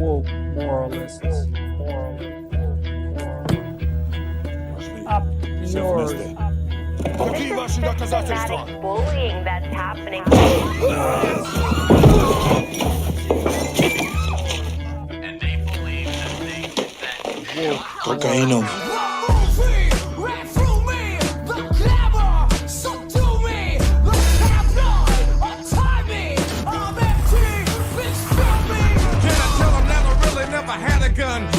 woke moralists. Up yours. Systematic bullying that's happening. And they believe that Cocaína.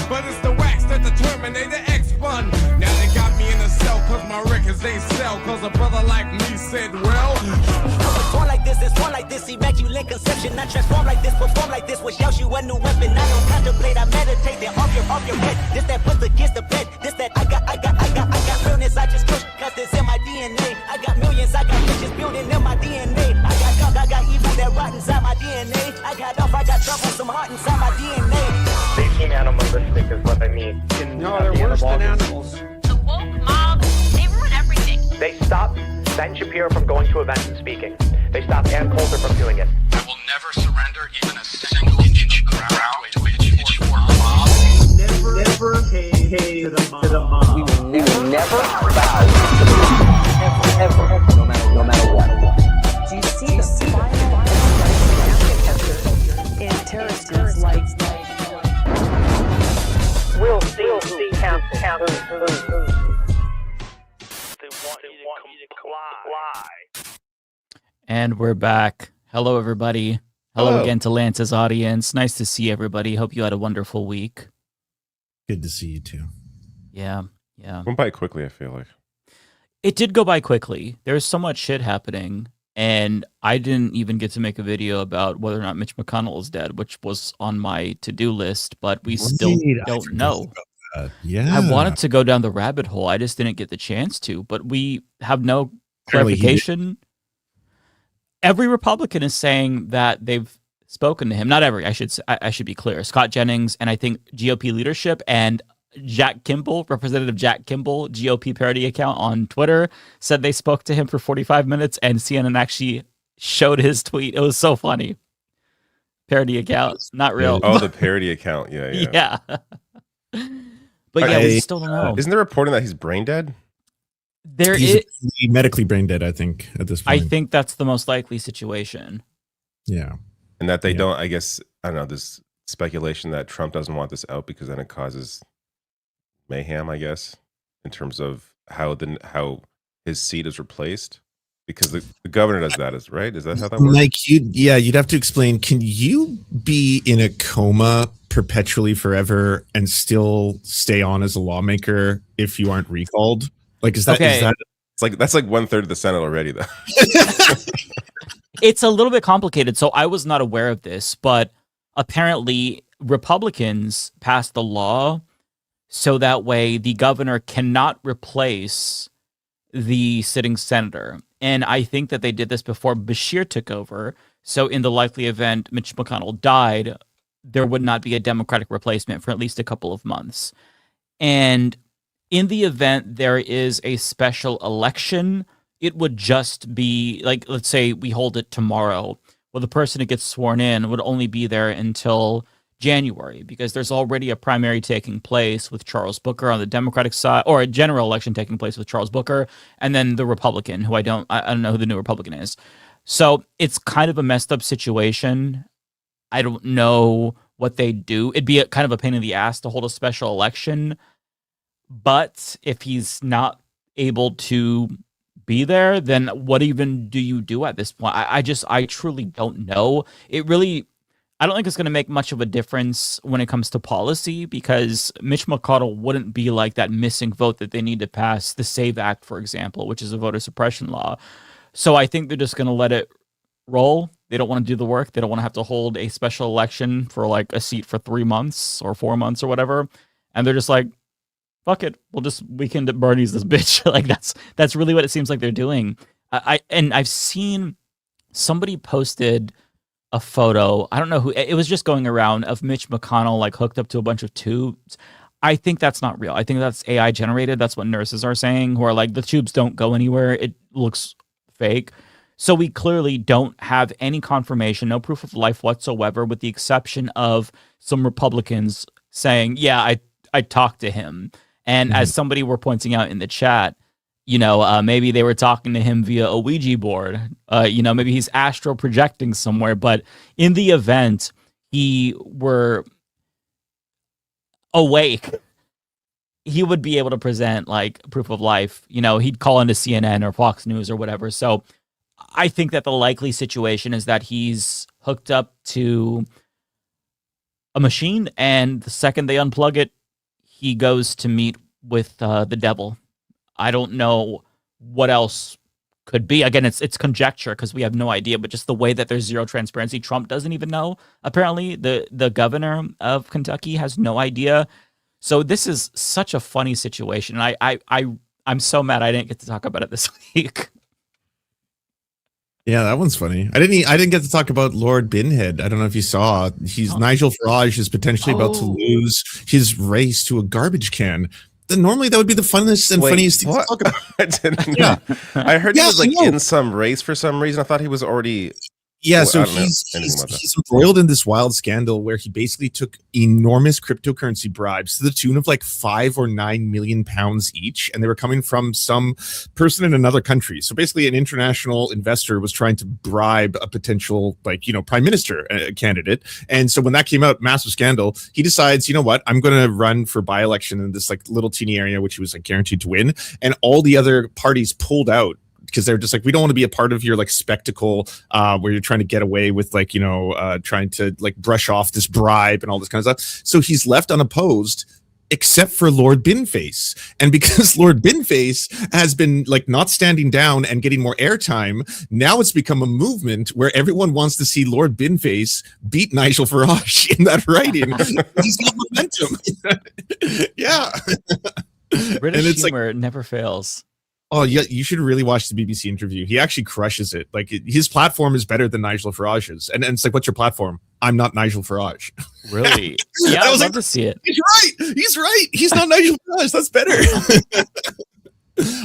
But it's the wax that the Terminator X spun. Now they got me in a cell cause my records they sell. Cause a brother like me said, well, born like this, it's born like this, immaculate conception. I transform like this, perform like this, which yells you a new weapon. I don't contemplate, I meditate, then off your head. This that puts against the bed, this that I got realness, I just push, cause it's in my DNA. I got millions, I got riches building in my DNA. I got dark, I got evil that rot inside my DNA. I got off, I got trouble, some heart inside my DNA. They seem animalistic is what I mean. No, they're worse than animals. The woke mob, they ruin everything. They stop Ben Shapiro from going to events and speaking. They stop Ann Coulter from doing it. I will never surrender even a single inch of ground to a pitchfork mob. Never pay to the mob. We will never bow to the mob. Ever. No matter what. Do you see the violence in terrorist groups like We'll see count. They want you to comply. And we're back. Hello, everybody. Hello again to Lance's audience. Nice to see everybody. Hope you had a wonderful week. Good to see you too. Yeah. Went by quickly, I feel like. It did go by quickly. There's so much shit happening. And I didn't even get to make a video about whether or not Mitch McConnell is dead, which was on my to-do list, but we still don't know. Yeah. I wanted to go down the rabbit hole. I just didn't get the chance to, but we have no clarification. Every Republican is saying that they've spoken to him. Not every, I should be clear. Scott Jennings and I think GOP leadership and Jack Kimball, Representative Jack Kimball, GOP parody account on Twitter, said they spoke to him for 45 minutes and CNN actually showed his tweet. It was so funny. Parody account, not real. Oh, the parody account. Yeah. But yeah, we still don't know. Isn't there reporting that he's brain dead? He's medically brain dead, I think, at this point. I think that's the most likely situation. Yeah. And that they don't, I guess, I don't know, there's speculation that Trump doesn't want this out because then it causes mayhem, I guess, in terms of how his seat is replaced, because the governor does that, right? Is that how that works? Mike, you'd have to explain. Can you be in a coma perpetually forever and still stay on as a lawmaker if you aren't recalled? Like, is that it's like that's like 1/3 of the Senate already, though. It's a little bit complicated. So I was not aware of this, but apparently Republicans passed the law so that way the governor cannot replace the sitting senator. And I think that they did this before Bashir took over. So in the likely event Mitch McConnell died, there would not be a Democratic replacement for at least a couple of months. And in the event there is a special election, it would just be like, let's say we hold it tomorrow. Well, the person who gets sworn in would only be there until January, because there's already a primary taking place with Charles Booker on the Democratic side, or a general election taking place with Charles Booker, and then the Republican, who I don't know who the new Republican is. So it's kind of a messed up situation. I don't know what they do. It'd be kind of a pain in the ass to hold a special election, but if he's not able to be there, then what even do you do at this point? I truly don't know. I don't think it's going to make much of a difference when it comes to policy, because Mitch McConnell wouldn't be like that missing vote that they need to pass the SAVE Act, for example, which is a voter suppression law. So I think they're just going to let it roll. They don't want to do the work. They don't want to have to hold a special election for like a seat for 3 months or 4 months or whatever. And they're just like, fuck it. We'll just weekend Bernie's this bitch. Like that's really what it seems like they're doing. I've seen somebody posted a photo, I don't know who, it was just going around, of Mitch McConnell like hooked up to a bunch of tubes. I think that's not real. I think that's AI generated. That's what nurses are saying, who are like, the tubes don't go anywhere. It looks fake. So we clearly don't have any confirmation, no proof of life whatsoever, with the exception of some Republicans saying, yeah, I talked to him. And as somebody were pointing out in the chat, maybe they were talking to him via a Ouija board. Maybe he's astral projecting somewhere. But in the event he were awake, he would be able to present like proof of life. He'd call into CNN or Fox News or whatever. So I think that the likely situation is that he's hooked up to a machine, and the second they unplug it, he goes to meet with the devil. I don't know what else could be. Again, it's conjecture because we have no idea, but just the way that there's zero transparency, Trump doesn't even know. Apparently, the governor of Kentucky has no idea. So this is such a funny situation. I'm so mad I didn't get to talk about it this week. Yeah, that one's funny. I didn't get to talk about Lord Binhead. I don't know if you saw. Nigel Farage is potentially about to lose his race to a garbage can. Then normally that would be the funnest and funniest thing to talk about. I didn't. Yeah, I heard he was like in some race for some reason. I thought he was already. Yeah, so he's embroiled in this wild scandal where he basically took enormous cryptocurrency bribes to the tune of like 5 or 9 million pounds each, and they were coming from some person in another country. So basically, an international investor was trying to bribe a potential, prime minister candidate. And so when that came out, massive scandal, he decides, you know what, I'm going to run for by-election in this like little teeny area, which he was like guaranteed to win. And all the other parties pulled out, because they're just like, we don't want to be a part of your like spectacle where you're trying to get away with trying to like brush off this bribe and all this kind of stuff. So he's left unopposed except for Lord Binface. And because Lord Binface has been like not standing down and getting more airtime, now it's become a movement where everyone wants to see Lord Binface beat Nigel Farage in that writing. He's got momentum. Yeah. British humor never fails. Oh, yeah, you should really watch the BBC interview. He actually crushes it. Like, his platform is better than Nigel Farage's. And it's like, what's your platform? I'm not Nigel Farage. Really? Yeah, I'd love to see it. He's right. He's not Nigel Farage. That's better.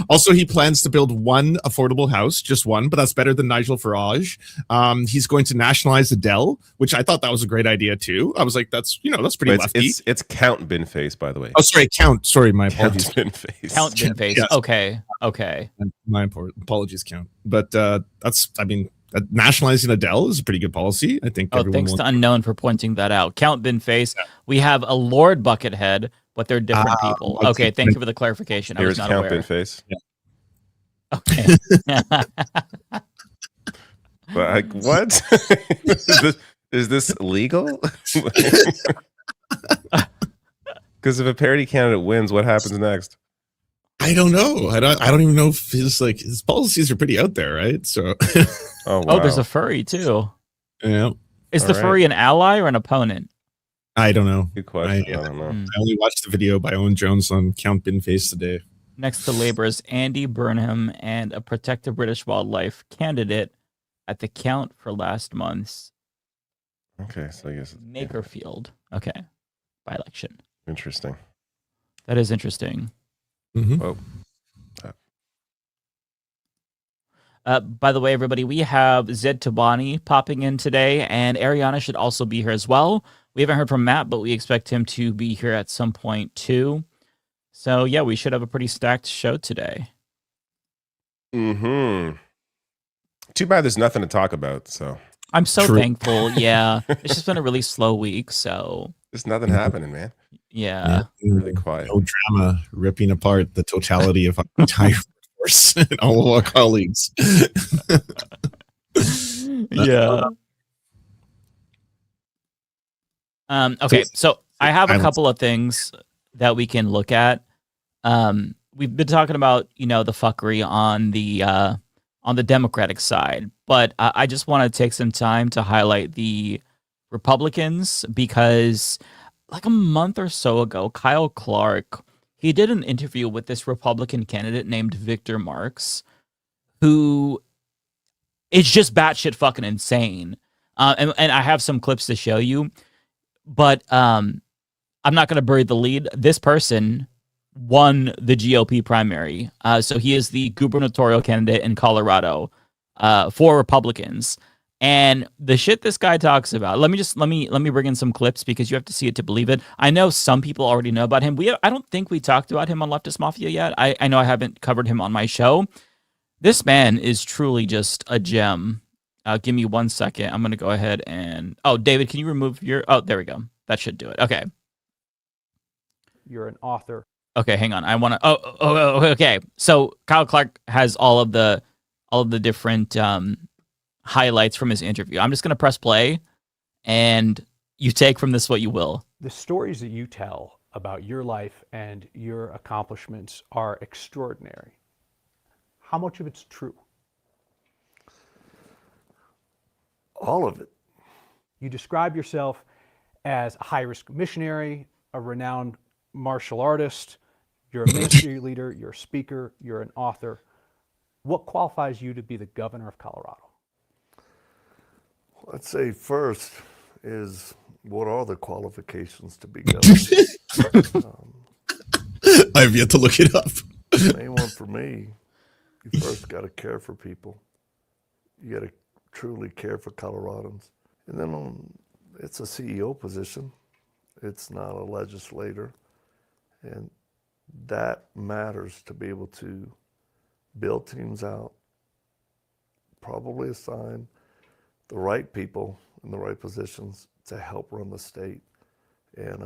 Also, he plans to build one affordable house, just one, but that's better than Nigel Farage. He's going to nationalize Adele, which I thought that was a great idea too. I was like, that's pretty lefty. It's Count Binface, by the way. Oh, sorry, Count. Sorry, my apologies. Count Binface. Count Binface. Yes. Okay. My apologies, Count. But nationalizing Adele is a pretty good policy. I think. Thanks to Unknown for pointing that out. Count Binface. Yeah. We have a Lord Buckethead, but they're different people. Okay, thank you for the clarification. Here's I was not Count aware. Binface. Yeah. Okay. But what? Is this legal? Because if a parody candidate wins, what happens next? I don't know. I don't even know if his policies are pretty out there, right? So. Oh, there's a furry too. Yeah. Is the furry an ally or an opponent? I don't know. Good question. I don't know. I only watched the video by Owen Jones on Count Binface today. Next to Labour is Andy Burnham and a protective British wildlife candidate at the count for last month's. Okay, so I guess Makerfield. Okay, by election. Interesting. That is interesting. Mm-hmm. Oh. By the way, everybody, we have Zaid Tabani popping in today, and Ariana should also be here as well. We haven't heard from Matt, but we expect him to be here at some point too. So yeah, we should have a pretty stacked show today. Mm-hmm. Too bad there's nothing to talk about. So I'm so thankful. Yeah, it's just been a really slow week. So there's nothing happening, man. Yeah. Really quiet. No drama ripping apart the totality of our entire force and all of our colleagues. Yeah. Okay, so I have a couple of things that we can look at. We've been talking about, the fuckery on the Democratic side, but I just want to take some time to highlight the Republicans because like a month or so ago, Kyle Clark, he did an interview with this Republican candidate named Victor Marx, who is just batshit fucking insane. And I have some clips to show you, but I'm not going to bury the lead. This person won the GOP primary. So he is the gubernatorial candidate in Colorado. for Republicans. And the shit this guy talks about. Let me bring in some clips because you have to see it to believe it. I know some people already know about him. I don't think we talked about him on Leftist Mafia yet. I know I haven't covered him on my show. This man is truly just a gem. Give me 1 second. I'm gonna go ahead and David, can you remove your? Oh, there we go. That should do it. Okay. You're an author. Okay, hang on. I want to. Okay. So Kyle Clark has all of the different highlights from his interview. I'm just going to press play, and you take from this what you will. The stories that you tell about your life and your accomplishments are extraordinary. How much of it's true? All of it. You describe yourself as a high-risk missionary, a renowned martial artist, you're a ministry leader, you're a speaker, you're an author. What qualifies you to be the governor of Colorado? I'd say first is, what are the qualifications to be governor? I've yet to look it up. Main one for me, you first got to care for people. You got to truly care for Coloradans. And then it's a CEO position. It's not a legislator. And that matters to be able to build teams out, probably assign the right people in the right positions to help run the state. And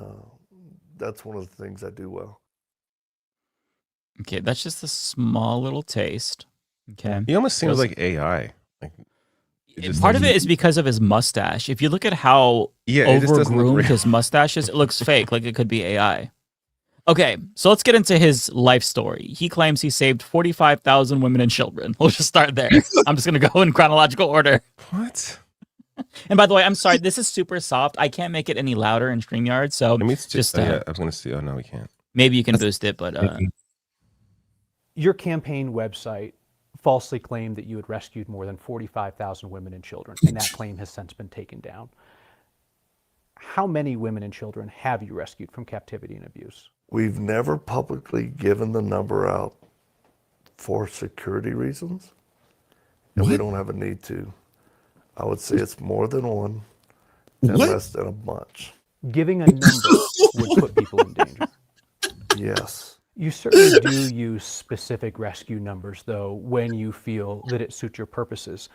that's one of the things I do well. Okay, that's just a small little taste. Okay. He almost seems like AI. Part of it is because of his mustache. If you look at how overgroomed his mustache is, it looks fake, like it could be AI. Okay, so let's get into his life story. He claims he saved 45,000 women and children. We'll just start there. I'm just going to go in chronological order. What? And by the way, I'm sorry, this is super soft. I can't make it any louder in StreamYard, so just... I was going to see. Oh, no, we can't. Maybe you can boost it, but... Your campaign website falsely claimed that you had rescued more than 45,000 women and children, and that claim has since been taken down. How many women and children have you rescued from captivity and abuse? We've never publicly given the number out for security reasons, and we don't have a need to. I would say it's more than one and less than a bunch. Giving a number would put people in danger. Yes. You certainly do use specific rescue numbers, though, when you feel that it suits your purposes.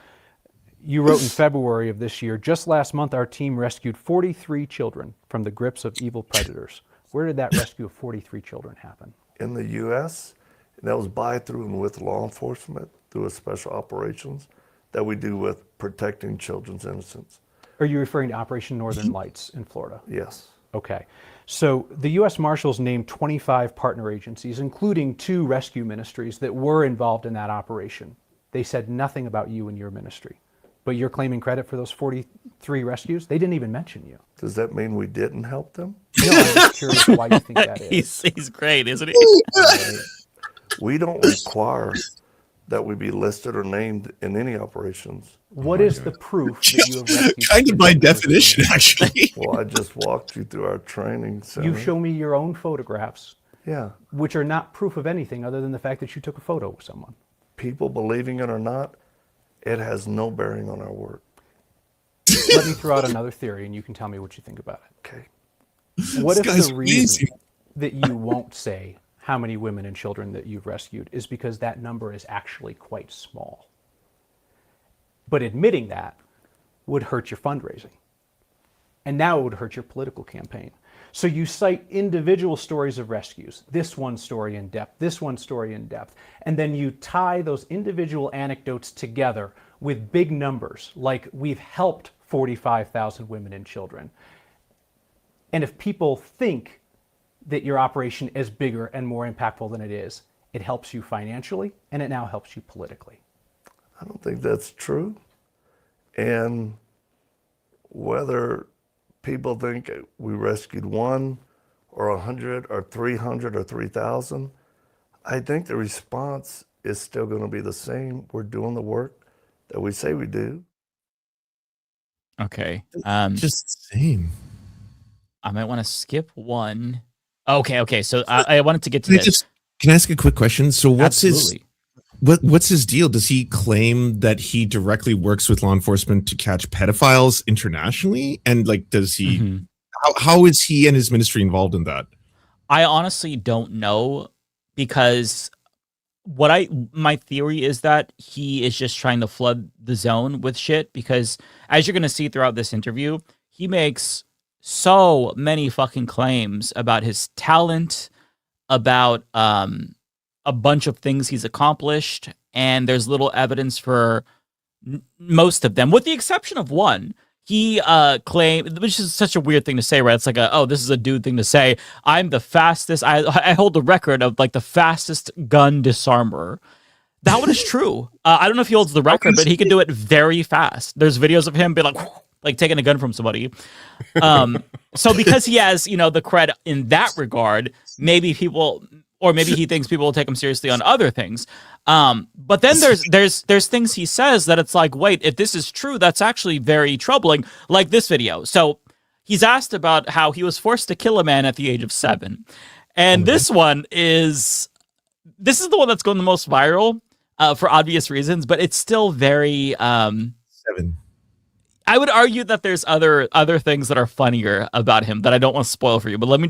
You wrote in February of this year, just last month, our team rescued 43 children from the grips of evil predators. Where did that rescue of 43 children happen? In the U.S., and that was by, through, and with law enforcement, through a special operations that we do with protecting children's innocence. Are you referring to Operation Northern Lights in Florida? Yes. Okay. So the U.S. Marshals named 25 partner agencies, including 2 rescue ministries that were involved in that operation. They said nothing about you and your ministry. But you're claiming credit for those 43 rescues? They didn't even mention you. Does that mean we didn't help them? No, I'm just curious why you think that is. He's great, isn't he? We don't require that we be listed or named in any operations. What is the proof that you have rescued? Kind of by definition, actually. Well, I just walked you through our training center. You show me your own photographs. Yeah. Which are not proof of anything other than the fact that you took a photo with someone. People believing it or not, it has no bearing on our work. Let me throw out another theory and you can tell me what you think about it. Okay. What if the reason that you won't say how many women and children that you've rescued is because that number is actually quite small? But admitting that would hurt your fundraising. And now it would hurt your political campaign. So you cite individual stories of rescues, this one story in depth, this one story in depth, and then you tie those individual anecdotes together with big numbers, like we've helped 45,000 women and children. And if people think that your operation is bigger and more impactful than it is, it helps you financially, and it now helps you politically. I don't think that's true. And whether people think we rescued 1 or 100 or 300 or 3,000, I think the response is still going to be the same. We're doing the work that we say we do. Okay. Just the same. I might want to skip one. Okay. So I wanted to get to this. Can I ask a quick question? So what's What's his deal? Does he claim that he directly works with law enforcement to catch pedophiles internationally? And like, does he? How is he and his ministry involved in that? I honestly don't know, because my theory is that he is just trying to flood the zone with shit, because as you're going to see throughout this interview, he makes so many fucking claims about his talent, about a bunch of things he's accomplished, and there's little evidence for most of them, with the exception of one. He claimed, which is such a weird thing to say, right? It's like, this is a dude thing to say. I'm the fastest. I hold the record of like the fastest gun disarmer. That one is true. I don't know if he holds the record, but he can do it very fast. There's videos of him be like taking a gun from somebody. So because he has, the cred in that regard, maybe he thinks people will take him seriously on other things. But then there's things he says that it's like, wait, if this is true, that's actually very troubling. Like this video. So he's asked about how he was forced to kill a man at the age of 7. And this is the one that's going the most viral for obvious reasons, but it's still very 7. I would argue that there's other things that are funnier about him that I don't want to spoil for you, but let me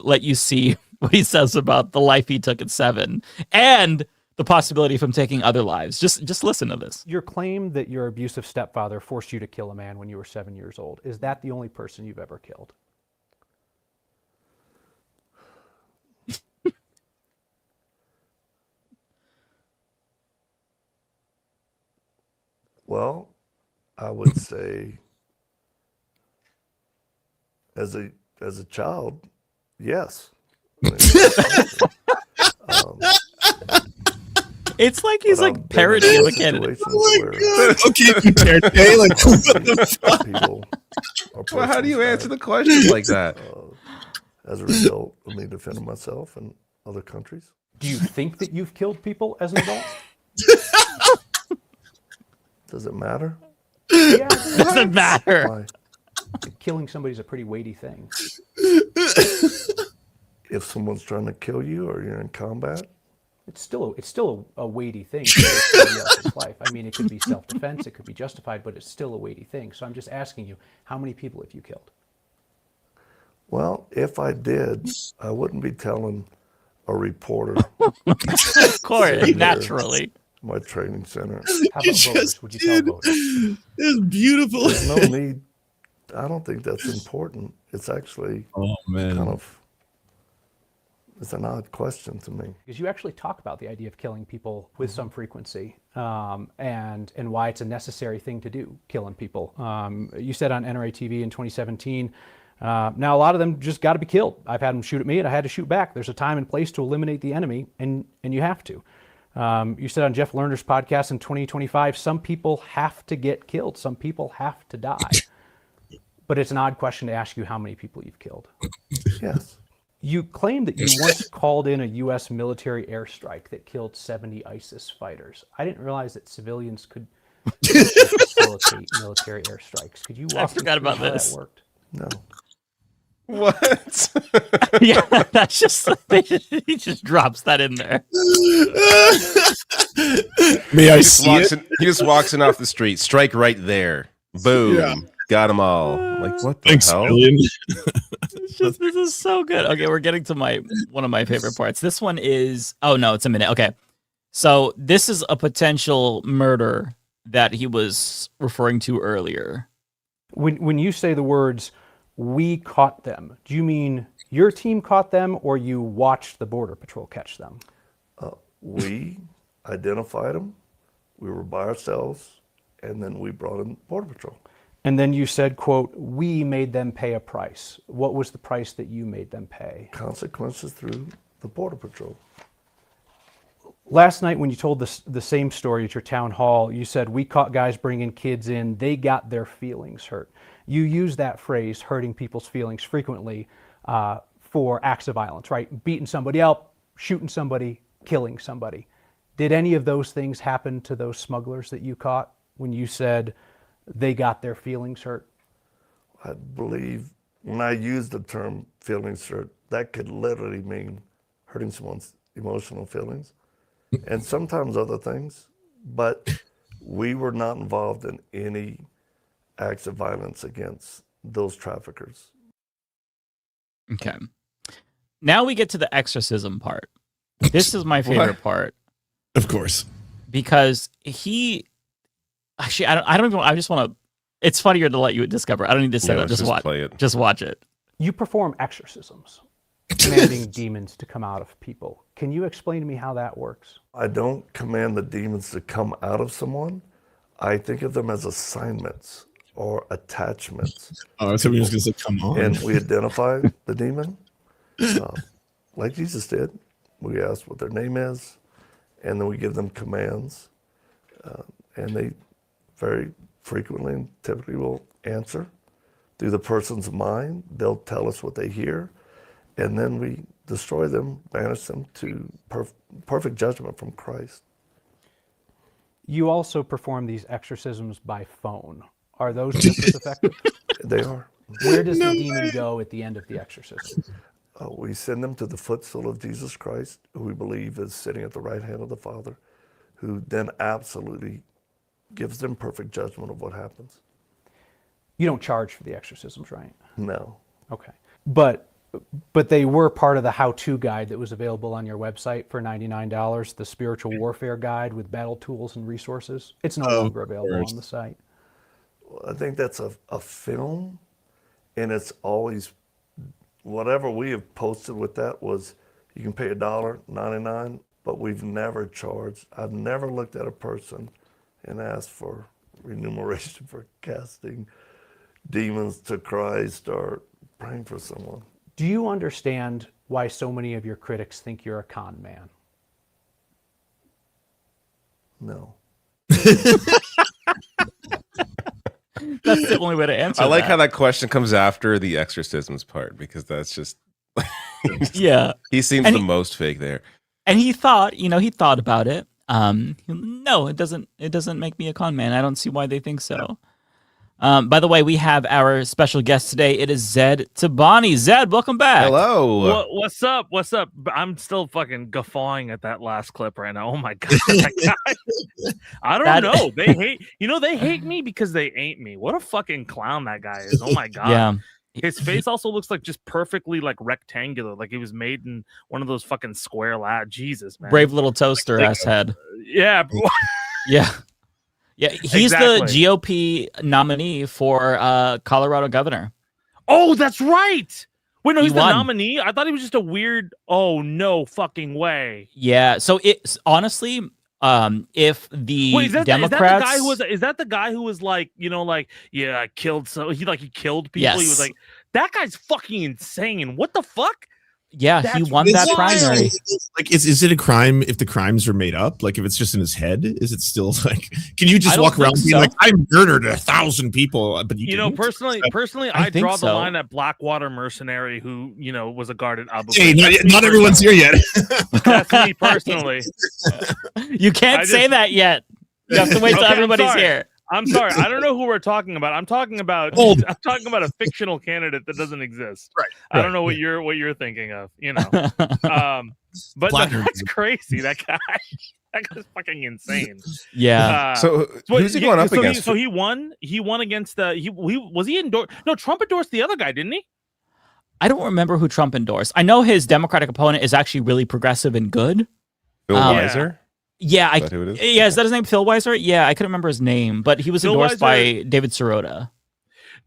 let you see what he says about the life he took at 7 and the possibility of him taking other lives. Just listen to this. Your claim that your abusive stepfather forced you to kill a man when you were 7 years old, is that the only person you've ever killed? Well, I would say as a child, yes. It's like he's like parodying the candidate. Okay, like what the fuck? Well, how do you answer the question like that? As a result of me defending myself in other countries. Do you think that you've killed people as an adult? Does it matter? Yeah, it doesn't matter. Why? Killing somebody is a pretty weighty thing. If someone's trying to kill you or you're in combat, it's still a weighty thing to somebody else's life. I mean, it could be self-defense, it could be justified, but it's still a weighty thing. So I'm just asking you, how many people have you killed? Well, if I did, I wouldn't be telling a reporter. Of course, naturally. My training center. How about voters? Would you tell voters? It's beautiful. There's no need. I don't think that's important. It's actually kind of, it's an odd question to me. Because you actually talk about the idea of killing people with some frequency, and why it's a necessary thing to do, killing people. You said on NRA TV in 2017, now a lot of them just got to be killed. I've had them shoot at me and I had to shoot back. There's a time and place to eliminate the enemy, and you have to. You said on Jeff Lerner's podcast in 2025, some people have to get killed. Some people have to die. But it's an odd question to ask you how many people you've killed. Yes. You claim that you once called in a U.S. military airstrike that killed 70 ISIS fighters. I didn't realize that civilians could facilitate military airstrikes. Could you walk me through how that worked? No. What? Yeah, that's just he just drops that in there. May I see it? He just walks in off the street. Strike right there. Boom. Yeah. Got them all. Like, what the hell? This is so good. Okay, we're getting to one of my favorite parts. This one is it's a minute. Okay. So this is a potential murder that he was referring to earlier. When you say the words "we caught them," do you mean your team caught them or you watched the Border Patrol catch them? We identified them. We were by ourselves, and then we brought in Border Patrol. And then you said, quote, "we made them pay a price." What was the price that you made them pay? Consequences through the Border Patrol. Last night when you told the same story at your town hall, you said, "we caught guys bringing kids in. They got their feelings hurt." You use that phrase, hurting people's feelings, frequently for acts of violence, right? Beating somebody up, shooting somebody, killing somebody. Did any of those things happen to those smugglers that you caught when you said they got their feelings hurt? I believe when I use the term feelings hurt, that could literally mean hurting someone's emotional feelings. and sometimes other things, but we were not involved in any acts of violence against those traffickers. Okay. Now we get to the exorcism part. This is my favorite part. Of course. Because he actually, I don't even, I just want to, it's funnier to let you discover. I don't need to say that. Just watch it. Just watch it. You perform exorcisms, commanding demons to come out of people. Can you explain to me how that works? I don't command the demons to come out of someone. I think of them as assignments or attachments. Oh, somebody was going to say, come on. And we identify the demon, like Jesus did. We ask what their name is, and then we give them commands. And they very frequently and typically will answer. Through the person's mind, they'll tell us what they hear, and then we destroy them, banish them to perfect judgment from Christ. You also perform these exorcisms by phone. Are those just as effective? They are. Where does the demon go at the end of the exorcism? We send them to the footstool of Jesus Christ, who we believe is sitting at the right hand of the Father, who then absolutely gives them perfect judgment of what happens. You don't charge for the exorcisms, right? No. Okay. But they were part of the how-to guide that was available on your website for $99, the Spiritual Warfare Guide with battle tools and resources. It's no longer available on the site. Well, I think that's a film, and it's always, whatever we have posted with that was, you can pay $1.99, but we've never charged. I've never looked at a person and asked for remuneration for casting demons to Christ or praying for someone. Do you understand why so many of your critics think you're a con man? No. That's the only way to answer I like that. how that question comes after the exorcisms part, because that's just yeah. He seems And the most fake there. And he thought about it. No, it doesn't make me a con man. I don't see why they think so. By the way, we have our special guest today. It is Zaid Tabani. Zaid, welcome back. Hello. What's up? What's up? I'm still fucking guffawing at that last clip right now. Oh my god, that guy. I don't know. They hate me because they ain't me. What a fucking clown that guy is. Oh my god. Yeah. His face also looks like just perfectly like rectangular, like he was made in one of those fucking square Jesus, man. Brave little toaster ass head. Yeah. Yeah. Yeah, he's Exactly. the GOP nominee for Colorado governor. Oh, that's right. Wait, no, He he's the won. nominee. I thought he was just a weird. Oh no, fucking way. Yeah, so it's honestly, if the Wait, Democrats, is that the guy who was like, yeah, I killed he killed people. Yes. He was like, that guy's fucking insane. What the fuck? yeah, he That's won that primary. Like, is it a crime if the crimes are made up? Like, if it's just in his head, is it still like? Can you I just don't walk around think being so. like, I murdered 1,000 people, but you didn't? Personally, I I think draw the so. line at Blackwater mercenary who was a guard at Abu. Hey, Ghraib. not everyone's here yet. That's me personally. You can't say that yet. You have to wait till Okay, everybody's here. I'm sorry. I don't know who we're talking about. I'm talking about Old. I'm talking about a fictional candidate that doesn't exist. Right. I don't know what you're thinking of, But no, Platner. that's crazy. That guy's fucking insane. Yeah. So who's he going up against? So he won. He won against he was he endorsed? No, Trump endorsed the other guy, didn't he? I don't remember who Trump endorsed. I know his Democratic opponent is actually really progressive and good. Bill Yeah. Weiser? Yeah, Is that who it is? yeah, is that his name? Phil Weiser? Yeah, I couldn't remember his name, but he was Phil endorsed Weiser- by David Sirota.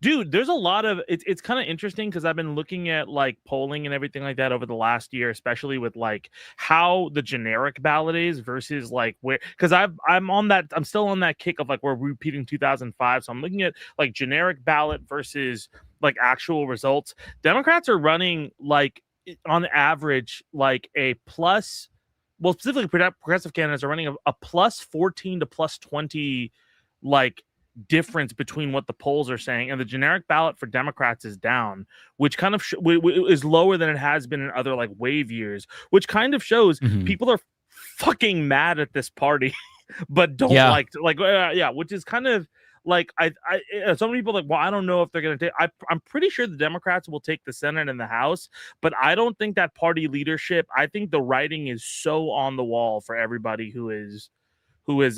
Dude, there's a lot of it's kind of interesting because I've been looking at like polling and everything like that over the last year, especially with like how the generic ballot is versus like where, because I'm still on that kick of like we're repeating 2005, so I'm looking at like generic ballot versus like actual results. Democrats are running like on average like a plus. Well, specifically, progressive candidates are running a plus 14 to plus 20 like difference between what the polls are saying, and the generic ballot for Democrats is down, which kind of is lower than it has been in other like wave years, which kind of shows people are fucking mad at this party, but don't which is kind of like some people are like, well, I don't know if they're going to take. I'm pretty sure the Democrats will take the Senate and the House, but I don't think that party leadership. I think the writing is so on the wall for everybody who is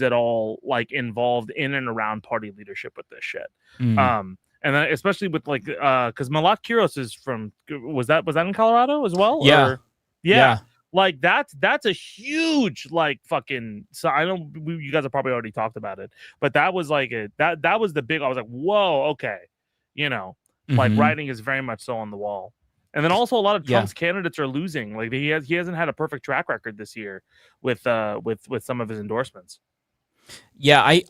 at all like involved in and around party leadership with this shit. And then especially with like because Malat Kiros is from was that in Colorado as well? Yeah. Yeah. Like that's a huge like fucking. So I know you guys have probably already talked about it, but that was like that was the big. I was like, whoa, okay, like writing is very much so on the wall. And then also a lot of Trump's candidates are losing. Like he hasn't had a perfect track record this year with some of his endorsements. Yeah,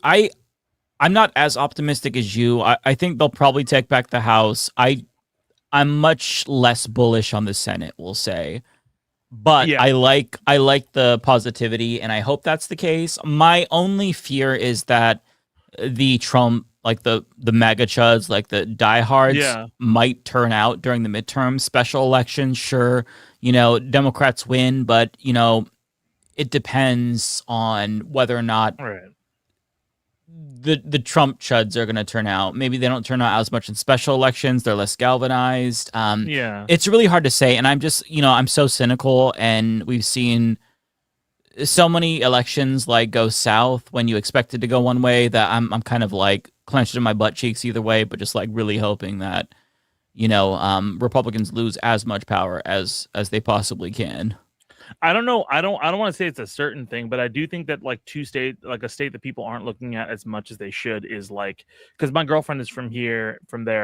I'm not as optimistic as you. I think they'll probably take back the House. I'm much less bullish on the Senate, we'll say. But I like the positivity, and I hope that's the case. My only fear is that the Trump, like the MAGA chuds, like the diehards, might turn out during the midterm special elections. Sure, Democrats win, but it depends on whether or not the Trump chuds are going to turn out. Maybe they don't turn out as much in special elections. They're less galvanized. It's really hard to say. And I'm just, I'm so cynical, and we've seen so many elections like go south when you expect it to go one way that I'm kind of like clenched in my butt cheeks either way, but just like really hoping that, Republicans lose as much power as they possibly can. I don't know. I don't want to say it's a certain thing, but I do think that like a state that people aren't looking at as much as they should is like, because my girlfriend is from there,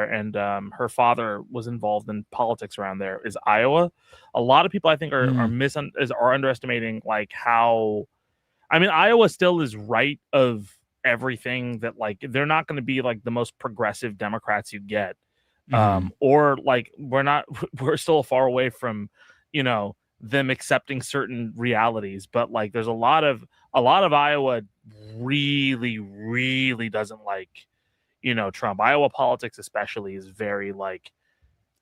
and her father was involved in politics around there, is Iowa. A lot of people I think are underestimating like how, I mean, Iowa still is right of everything that like they're not going to be like the most progressive Democrats you get, or like we're still far away from them accepting certain realities, but like there's a lot of Iowa really doesn't like Trump. Iowa politics especially is very like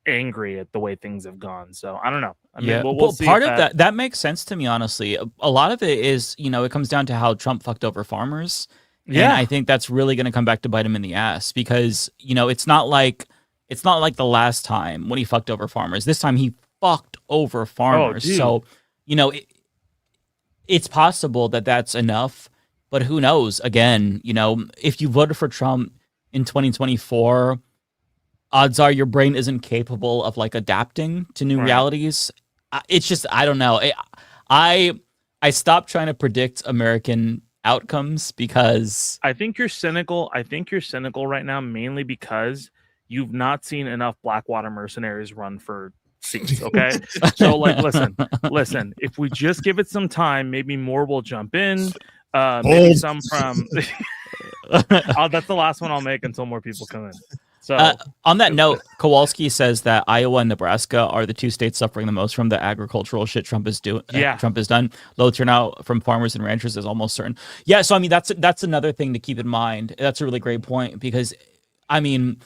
angry at the way things have gone. So I don't know. I mean, we'll see. Part of that makes sense to me, honestly. A lot of it is it comes down to how Trump fucked over farmers. And I think that's really going to come back to bite him in the ass, because it's not like the last time when he fucked over farmers. This time he fucked over farmers. So, it's possible that that's enough, but who knows? Again, if you voted for Trump in 2024, odds are your brain isn't capable of like adapting to new realities. It's just, I don't know. I stopped trying to predict American outcomes because I think you're cynical. Right now, mainly because you've not seen enough Blackwater mercenaries run for seats. Okay. So like, listen, if we just give it some time, maybe more will jump in. Maybe some from that's the last one I'll make until more people come in. So on that note, Kowalski says that Iowa and Nebraska are the two states suffering the most from the agricultural shit Trump is doing. Trump has done. Low turnout from farmers and ranchers is almost certain. Yeah. So I mean, that's another thing to keep in mind. That's a really great point, because I mean,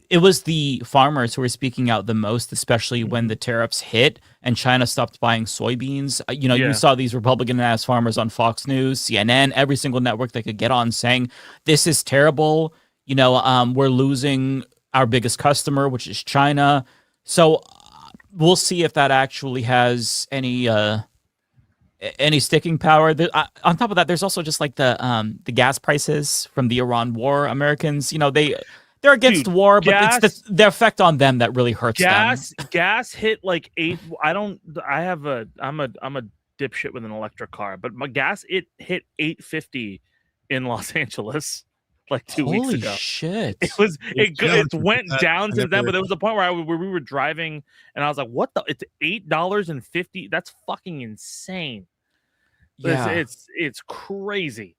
it was the farmers who were speaking out the most, especially when the tariffs hit and China stopped buying soybeans. You saw these Republican-ass farmers on Fox News, CNN, every single network they could get on saying, this is terrible. We're losing our biggest customer, which is China. So we'll see if that actually has any sticking power. On top of that, there's also just like the gas prices from the Iran war. Americans, they're against war, but it's the effect on them that really hurts them. Gas hit like I'm a dipshit with an electric car, but my gas, it hit $8.50 in Los Angeles like 2 weeks ago. Holy shit. It went down since then, but there was a point where we were driving and I was like, what the, it's $8.50. That's fucking insane. Yeah. It's crazy.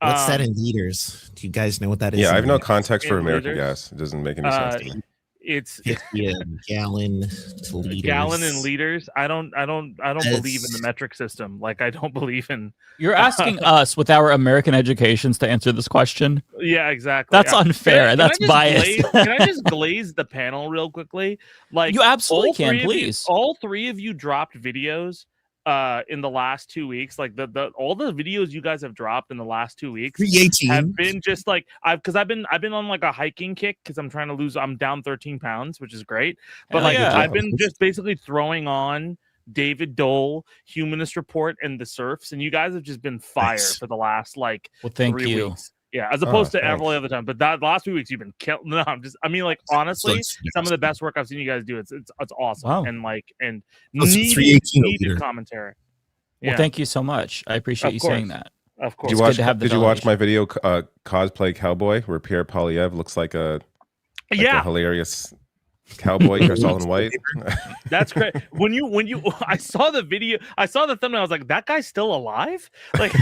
What's that in liters? Do you guys know what that is? Yeah, I have no context for American gas. It doesn't make any sense to me. It's 50 a gallon to liters. Gallon in liters. I don't believe in the metric system. Like I don't believe in. You're asking us with our American educations to answer this question. Yeah, exactly. That's unfair. That's biased. Can I just glaze the panel real quickly? Like you absolutely can, please. All three of you dropped videos in the last 2 weeks. Like the all the videos you guys have dropped in the last 2 weeks 318 have been just like I've been on like a hiking kick because I'm trying to lose. I'm down 13 pounds, which is great. But like I've been just basically throwing on David Doel, Humanist Report, and the Serfs, and you guys have just been fire for the last like 3 weeks. Yeah, as opposed to every other time. But that last 2 weeks you've been killing. No, I mean, like honestly, some of the best work I've seen you guys do. It's awesome. Wow. And like needed commentary. Well, thank you so much. I appreciate you saying that. Of course. Did you watch my video, Cosplay Cowboy, where Pierre Polyev looks like a hilarious cowboy dressed all in white? That's great. When you I saw the video, I saw the thumbnail, I was like, that guy's still alive? Like,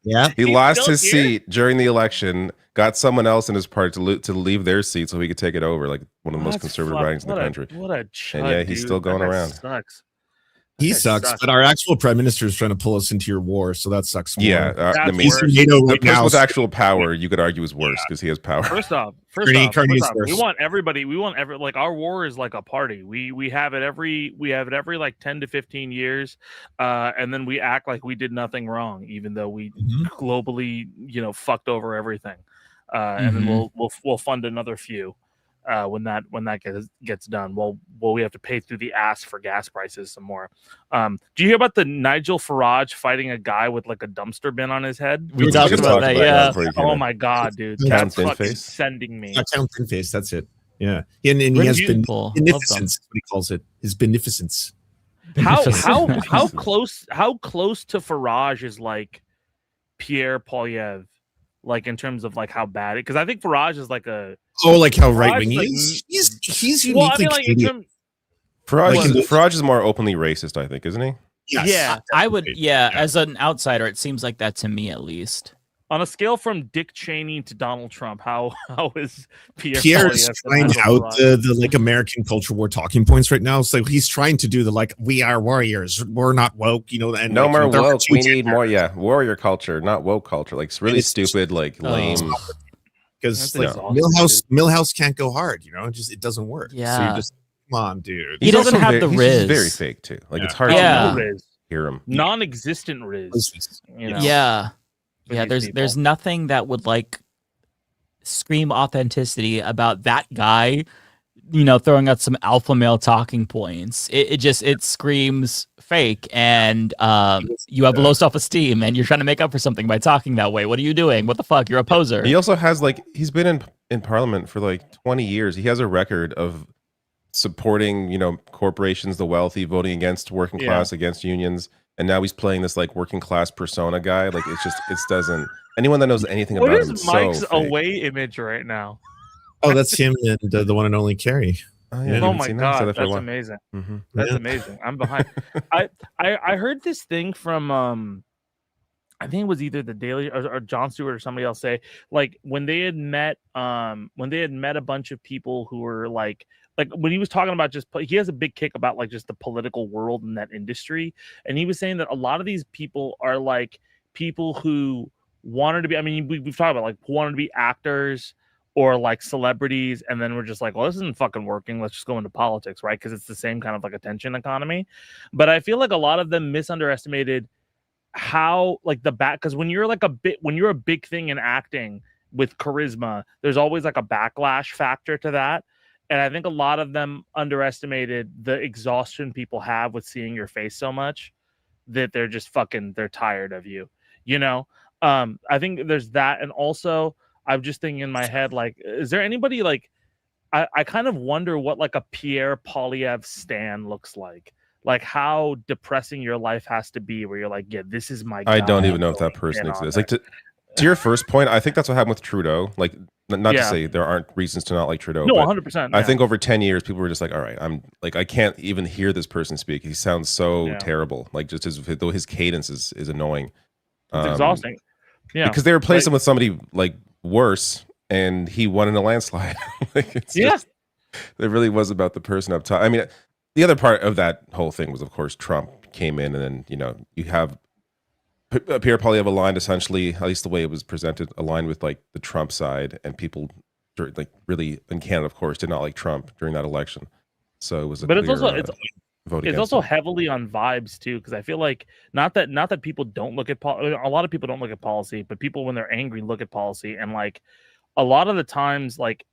yeah. He lost his seat during the election, got someone else in his party to leave their seat so he could take it over, like one of the most conservative ridings in the country. What a chud, and yeah, he's still going around. Sucks. He sucks, but our actual prime minister is trying to pull us into your war, so that sucks more. Yeah, I mean, the person with actual power, you could argue, is worse because he has power. First off, we want everybody. Like our war is like a party. We have it every like 10 to 15 years, and then we act like we did nothing wrong, even though we globally, fucked over everything. And then we'll fund another few. When that gets done, well, we have to pay through the ass for gas prices some more. Do you hear about the Nigel Farage fighting a guy with like a dumpster bin on his head? We talked about that, yeah. Oh my god, dude, that's fucking sending me. Count Binface, that's it. Yeah, and he has beneficence. What he calls it, his beneficence. How close to Farage is like Pierre Polyev? Like in terms of like how bad it, because I think Farage is like like how right wing he is. He's uniquely Farage is more openly racist, I think, isn't he? Yes. Yeah, I would. Yeah, as an outsider, it seems like that to me, at least. On a scale from Dick Cheney to Donald Trump, how is Pierre is trying out the like American culture war talking points right now? So he's trying to do the like, we are warriors, we're not woke, and no more woke. We need more, warrior culture, not woke culture. Like it's really stupid, like lame. Because like Milhouse can't go hard, it doesn't work. Yeah, so you just come on, dude. He doesn't have the riz. He's very fake too. Like it's hard to hear him. Non-existent riz. Yeah. Yeah, there's nothing that would like scream authenticity about that guy, throwing out some alpha male talking points. It screams fake, and you have low self-esteem, and you're trying to make up for something by talking that way. What are you doing? What the fuck? You're a poser. He also has he's been in parliament for like 20 years. He has a record of supporting, corporations, the wealthy, voting against working class, against unions. And now he's playing this like working class persona guy. Like it doesn't. Anyone that knows anything about him is Mike's so fake. away image right now? Oh, that's him and the one and only Carrie. Oh my god, that's amazing. Mm-hmm. That's amazing. I'm behind. I heard this thing from I think it was either the Daily or Jon Stewart or somebody else say like when they had met a bunch of people who were like when he was talking about he has a big kick about like just the political world in that industry, and he was saying that a lot of these people are like people who wanted to be. I mean, we've talked about like who wanted to be actors or like celebrities, and then we're just like, well, this isn't fucking working. Let's just go into politics, right? Because it's the same kind of like attention economy. But I feel like a lot of them misunderestimated how like because when you're a big thing in acting with charisma, there's always like a backlash factor to that. And I think a lot of them underestimated the exhaustion people have with seeing your face so much that they're just they're tired of you, I think there's that. And also I'm just thinking in my head, like, is there anybody like, I kind of wonder what like a Pierre Polyev stan looks like how depressing your life has to be where you're like, yeah, this is my guy. I don't even know if that person exists. Like to your first point, I think that's what happened with Trudeau. Like, not to say there aren't reasons to not like Trudeau. No, but 100%. I think over 10 years, people were just like, all right, I'm like, I can't even hear this person speak. He sounds so terrible. Like, just his cadence is annoying. It's exhausting. Yeah. Because they replaced him with somebody like worse, and he won in a landslide. Like, it's just, it really was about the person up top. I mean, the other part of that whole thing was, of course, Trump came in, and then, you have Pierre Polyev aligned essentially, at least the way it was presented, aligned with like the Trump side, and people like really in Canada, of course, did not like Trump during that election. So it was a vote It's against also it. heavily on vibes too, because I feel like not that people don't look at a lot of people don't look at policy, but people when they're angry look at policy, and like a lot of the times, like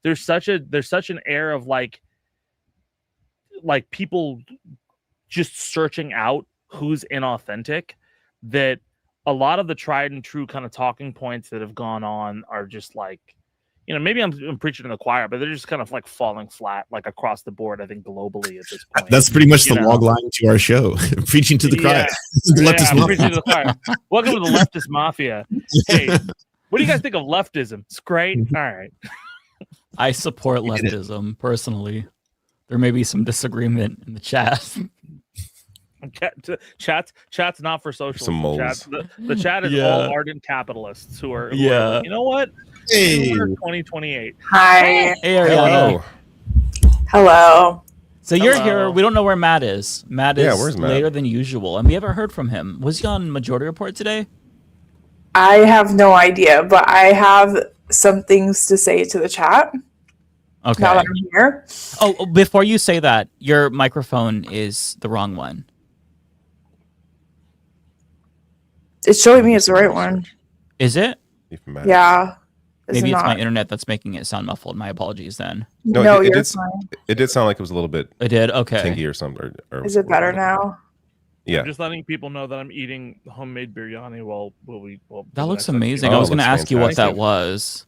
there's such an air of like people just searching out who's inauthentic, that a lot of the tried and true kind of talking points that have gone on are just like, maybe I'm preaching to the choir, but they're just kind of like falling flat, like across the board. I think globally at this point. That's pretty much the log line to our show. Preaching to the choir. Preaching to the choir. Welcome to the Leftist Mafia. Hey, what do you guys think of leftism? It's great. All right. I support leftism personally. There may be some disagreement in the chat. Chat's not for socialism. Some moles. The chat is all ardent capitalists who are like, you know what? Hey. 2028. Hi. Hey, Ariana. Hello. So you're here. We don't know where Matt is. Matt is where's Matt? later than usual, and we haven't heard from him. Was he on Majority Report today? I have no idea, but I have some things to say to the chat. Okay. Now that I'm here. Oh, before you say that, your microphone is the wrong one. It's showing me it's the right one. Is it? Yeah. Maybe it's my internet that's making it sound muffled. My apologies then. No, it you're did, fine. It did sound like it was a little bit. It did? Okay. Tinky or something. Or Is it better now? Yeah. I'm just letting people know that I'm eating homemade biryani while That looks amazing. I was going to ask you what that was.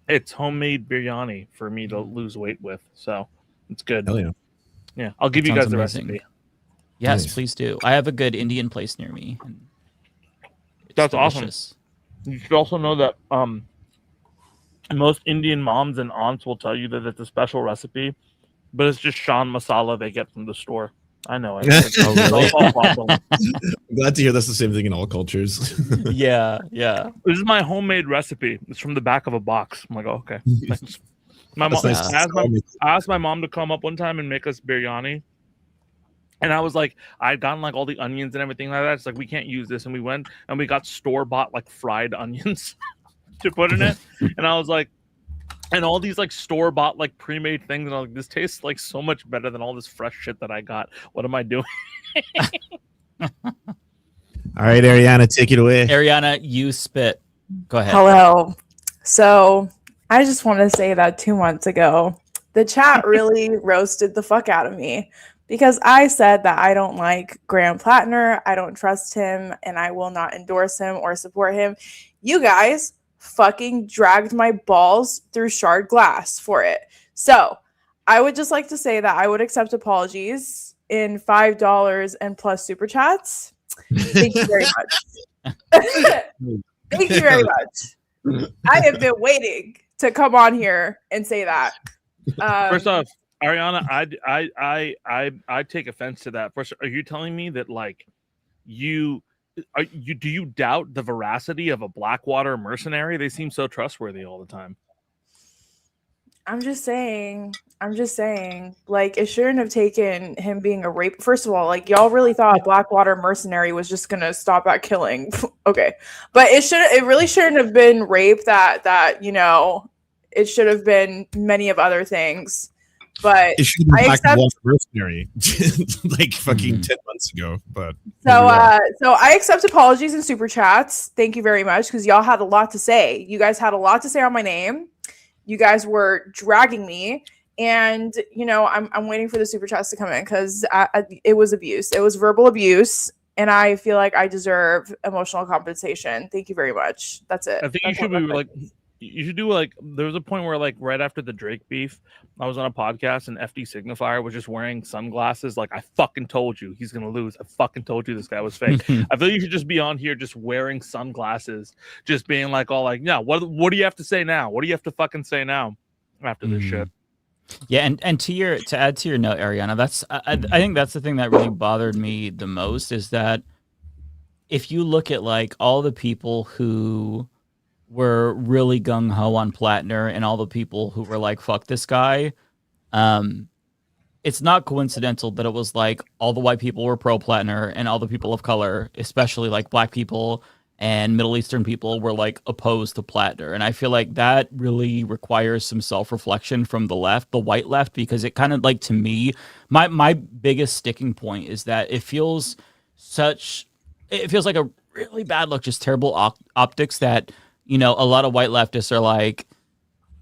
It's homemade biryani for me to lose weight with, so it's good. Hell yeah. Yeah, I'll give you Sounds guys the amazing. recipe. Yes, Nice. please do. I have a good Indian place near me. And it's That's delicious. awesome. You should also know that most Indian moms and aunts will tell you that it's a special recipe, but it's just shan masala they get from the store. I know it. Oh, really? I'm glad to hear that's the same thing in all cultures. Yeah. This is my homemade recipe. It's from the back of a box. I'm like, oh, okay. Thanks. My mom, That's nice. I asked my mom to come up one time and make us biryani. And I was like, I'd gotten like all the onions and everything like that. It's like, we can't use this. And we went and we got store-bought like fried onions to put in it. And I was like, and all these like store-bought like pre-made things. And I was like, this tastes like so much better than all this fresh shit that I got. What am I doing? All right, Ariana, take it away. Ariana, you spit. Go ahead. Hello. So I just want to say that 2 months ago, the chat really roasted the fuck out of me because I said that I don't like Graham Platner, I don't trust him, and I will not endorse him or support him. You guys fucking dragged my balls through shard glass for it. So I would just like to say that I would accept apologies in $5 and plus super chats. Thank you very much. Thank you very much. I have been waiting to come on here and say that. First off, Ariana, I take offense to that. First, are you telling me that like do you doubt the veracity of a Blackwater mercenary? They seem so trustworthy all the time. I'm just saying, like, it shouldn't have taken him being a rape. First of all, like, y'all really thought Blackwater mercenary was just gonna stop at killing. Okay. But it really shouldn't have been rape that, it should have been many of other things. But it should have been Blackwater mercenary like fucking 10 months ago. But so I accept apologies and super chats. Thank you very much, because y'all had a lot to say. You guys had a lot to say on my name. You guys were dragging me, and I'm waiting for the super chats to come in because it was abuse. It was verbal abuse, and I feel like I deserve emotional compensation. Thank you very much. That's it. I think That's you should all be my like, you should do like, there was a point where like right after the Drake beef, I was on a podcast and FD Signifier was just wearing sunglasses. Like, I fucking told you he's gonna lose. I fucking told you this guy was fake. I feel you should just be on here just wearing sunglasses, just being like all like, yeah, what do you have to say now? What do you have to fucking say now after this shit? Yeah, and to add to your note, Ariana, that's I think that's the thing that really bothered me the most, is that if you look at like all the people who were really gung-ho on Platner and all the people who were like, fuck this guy, it's not coincidental that it was like all the white people were pro Platner and all the people of color, especially like black people and Middle Eastern people were like opposed to Platner. And I feel like that really requires some self-reflection from the left, the white left, because it kind of like, to me, my biggest sticking point is that it feels like a really bad look, just terrible optics that, you know, a lot of white leftists are like,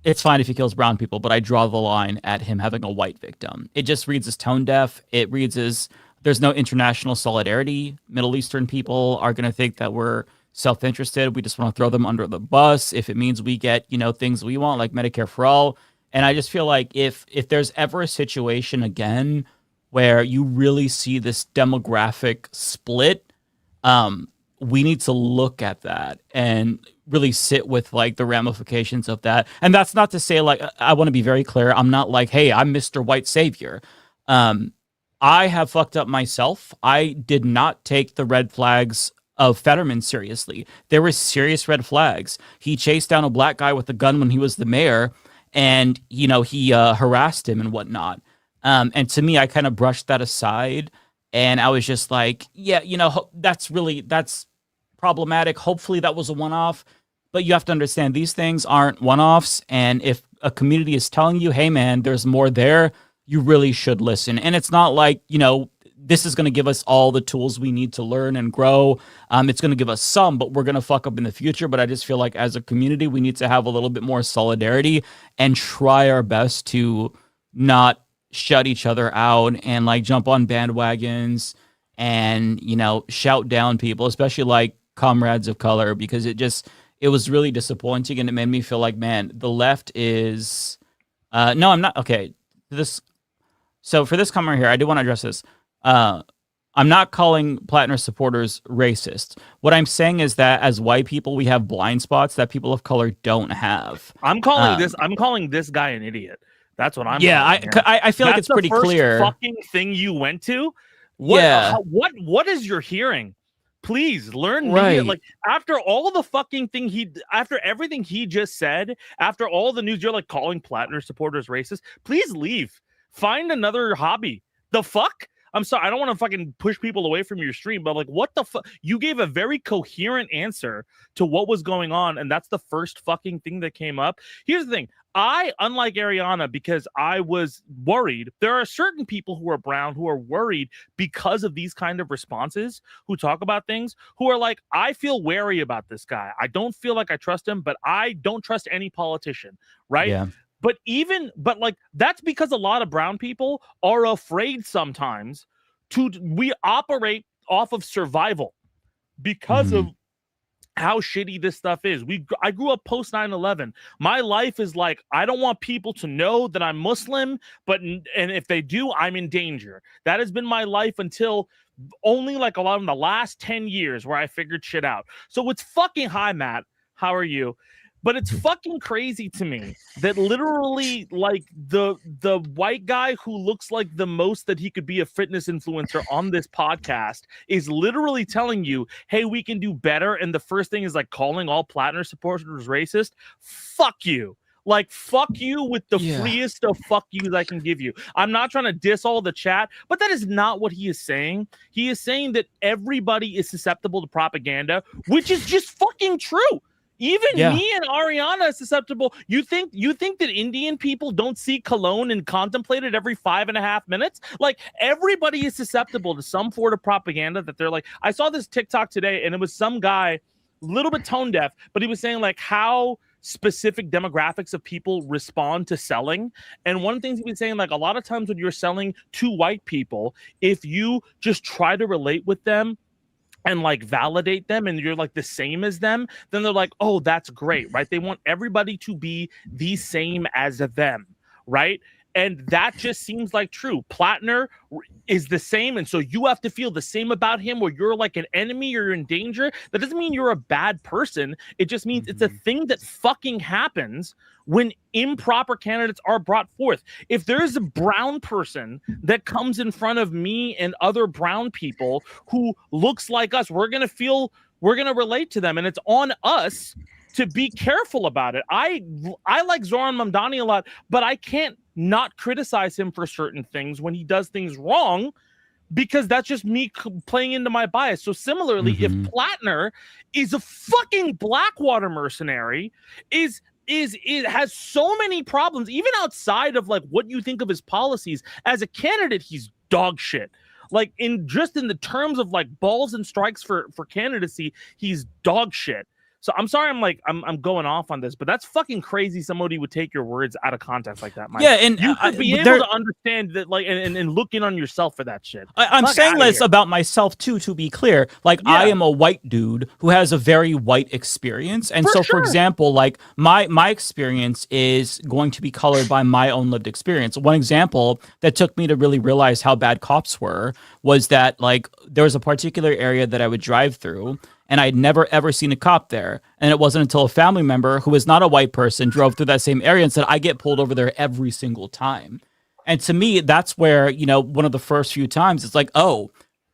it's fine if he kills brown people, but I draw the line at him having a white victim. It just reads as tone deaf. It reads as there's no international solidarity. Middle Eastern people are going to think that we're self-interested. We just want to throw them under the bus if it means we get, you know, things we want, like Medicare for all. And I just feel like if there's ever a situation again where you really see this demographic split, we need to look at that and really sit with like the ramifications of that. And that's not to say, like, I want to be very clear. I'm not like, hey, I'm Mr. White Savior. I have fucked up myself. I did not take the red flags of Fetterman seriously. There were serious red flags. He chased down a black guy with a gun when he was the mayor, and, you know, he harassed him and whatnot. And to me, I kind of brushed that aside, and I was just like, yeah, you know, that's problematic. Hopefully that was a one-off, but you have to understand these things aren't one-offs. And if a community is telling you, hey man, there's more there, you really should listen. And it's not like, you know, this is going to give us all the tools we need to learn and grow. It's going to give us some, but we're going to fuck up in the future. But I just feel like as a community, we need to have a little bit more solidarity and try our best to not shut each other out and like jump on bandwagons and, you know, shout down people, especially like comrades of color, because it was really disappointing. And it made me feel like, man, the left is, no, I'm not. Okay. So for this comment here, I do want to address this. I'm not calling Platner supporters racist. What I'm saying is that as white people, we have blind spots that people of color don't have. I'm calling this guy an idiot. That's what I'm. Yeah, I feel like it's pretty clear. Fucking thing you went to. What is your hearing? Please learn media. Like after all the fucking thing after everything he just said, after all the news, you're like calling Platner supporters racist. Please leave. Find another hobby. The fuck? I'm sorry, I don't want to fucking push people away from your stream, but like, what the fuck? You gave a very coherent answer to what was going on, and that's the first fucking thing that came up. Here's the thing. Unlike Ariana, because I was worried, there are certain people who are brown who are worried because of these kind of responses, who talk about things, who are like, I feel wary about this guy. I don't feel like I trust him, but I don't trust any politician, right? Yeah. But like, that's because a lot of brown people are afraid sometimes we operate off of survival because of how shitty this stuff is. I grew up post 9/11. My life is like, I don't want people to know that I'm Muslim, and if they do, I'm in danger. That has been my life until only like a lot of the last 10 years where I figured shit out. So it's fucking, hi, Matt. How are you? But it's fucking crazy to me that literally, like, the white guy who looks like the most that he could be a fitness influencer on this podcast is literally telling you, hey, we can do better. And the first thing is like calling all Platner supporters racist. Fuck you. Like, fuck you with the freest of fuck yous I can give you. I'm not trying to diss all the chat, but that is not what he is saying. He is saying that everybody is susceptible to propaganda, which is just fucking true. Even me and Ariana is susceptible. You think that Indian people don't see cologne and contemplate it every 5.5 minutes? Like, everybody is susceptible to some sort of propaganda that they're like, I saw this TikTok today and it was some guy, a little bit tone deaf, but he was saying like how specific demographics of people respond to selling. And one of the things he's been saying, like, a lot of times when you're selling to white people, if you just try to relate with them and like validate them and you're like the same as them, then they're like, oh, that's great, right? They want everybody to be the same as them, right? And that just seems like true. Platner is the same, and so you have to feel the same about him, or you're like an enemy or you're in danger. That doesn't mean you're a bad person. It just means it's a thing that fucking happens when improper candidates are brought forth. If there's a brown person that comes in front of me and other brown people who looks like us, we're gonna relate to them, and it's on us to be careful about it. I like Zoran Mamdani a lot, but I can't not criticize him for certain things when he does things wrong, because that's just me playing into my bias. So similarly, if Platner is a fucking Blackwater mercenary, it has so many problems, even outside of like what you think of his policies. As a candidate, he's dog shit. Like in the terms of like balls and strikes for candidacy, he's dog shit. So I'm sorry, I'm going off on this, but that's fucking crazy. Somebody would take your words out of context like that, Mike. Yeah, and you could be able to understand that, like, and look in on yourself for that shit. I'm saying this about myself too, to be clear. Like, I am a white dude who has a very white experience, and for example, like my experience is going to be colored by my own lived experience. One example that took me to really realize how bad cops were was that, like, there was a particular area that I would drive through, and I'd never, ever seen a cop there. And it wasn't until a family member who was not a white person drove through that same area and said, I get pulled over there every single time. And to me, that's where, you know, one of the first few times it's like, oh,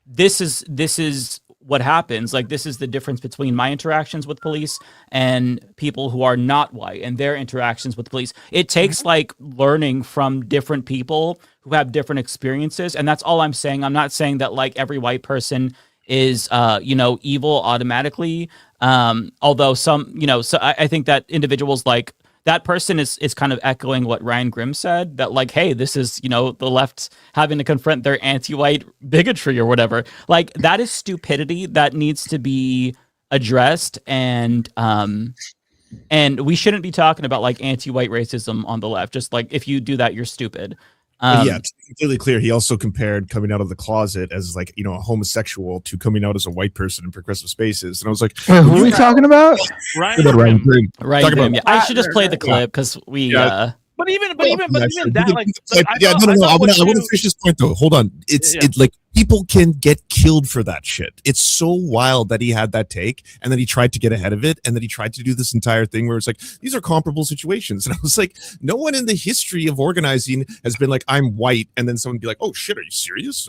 this is what happens. Like, this is the difference between my interactions with police and people who are not white and their interactions with police. It takes like learning from different people who have different experiences. And that's all I'm saying. I'm not saying that like every white person is evil automatically, although some, so I think that individuals like that person is kind of echoing what Ryan Grimm said, that like, hey, this is, the left having to confront their anti-white bigotry or whatever. Like, that is stupidity that needs to be addressed, and we shouldn't be talking about like anti-white racism on the left. Just like, if you do that, you're stupid. To be completely clear, he also compared coming out of the closet as like, a homosexual to coming out as a white person in progressive spaces. And I was like, who are we talking about? Right. Yeah. I should just play the clip because we But even that, like, I want to finish this point though. Hold on, it's like people can get killed for that shit. It's so wild that he had that take, and then he tried to get ahead of it, and then he tried to do this entire thing where it's like these are comparable situations, and I was like, no one in the history of organizing has been like, I'm white, and then someone be like, oh shit, are you serious?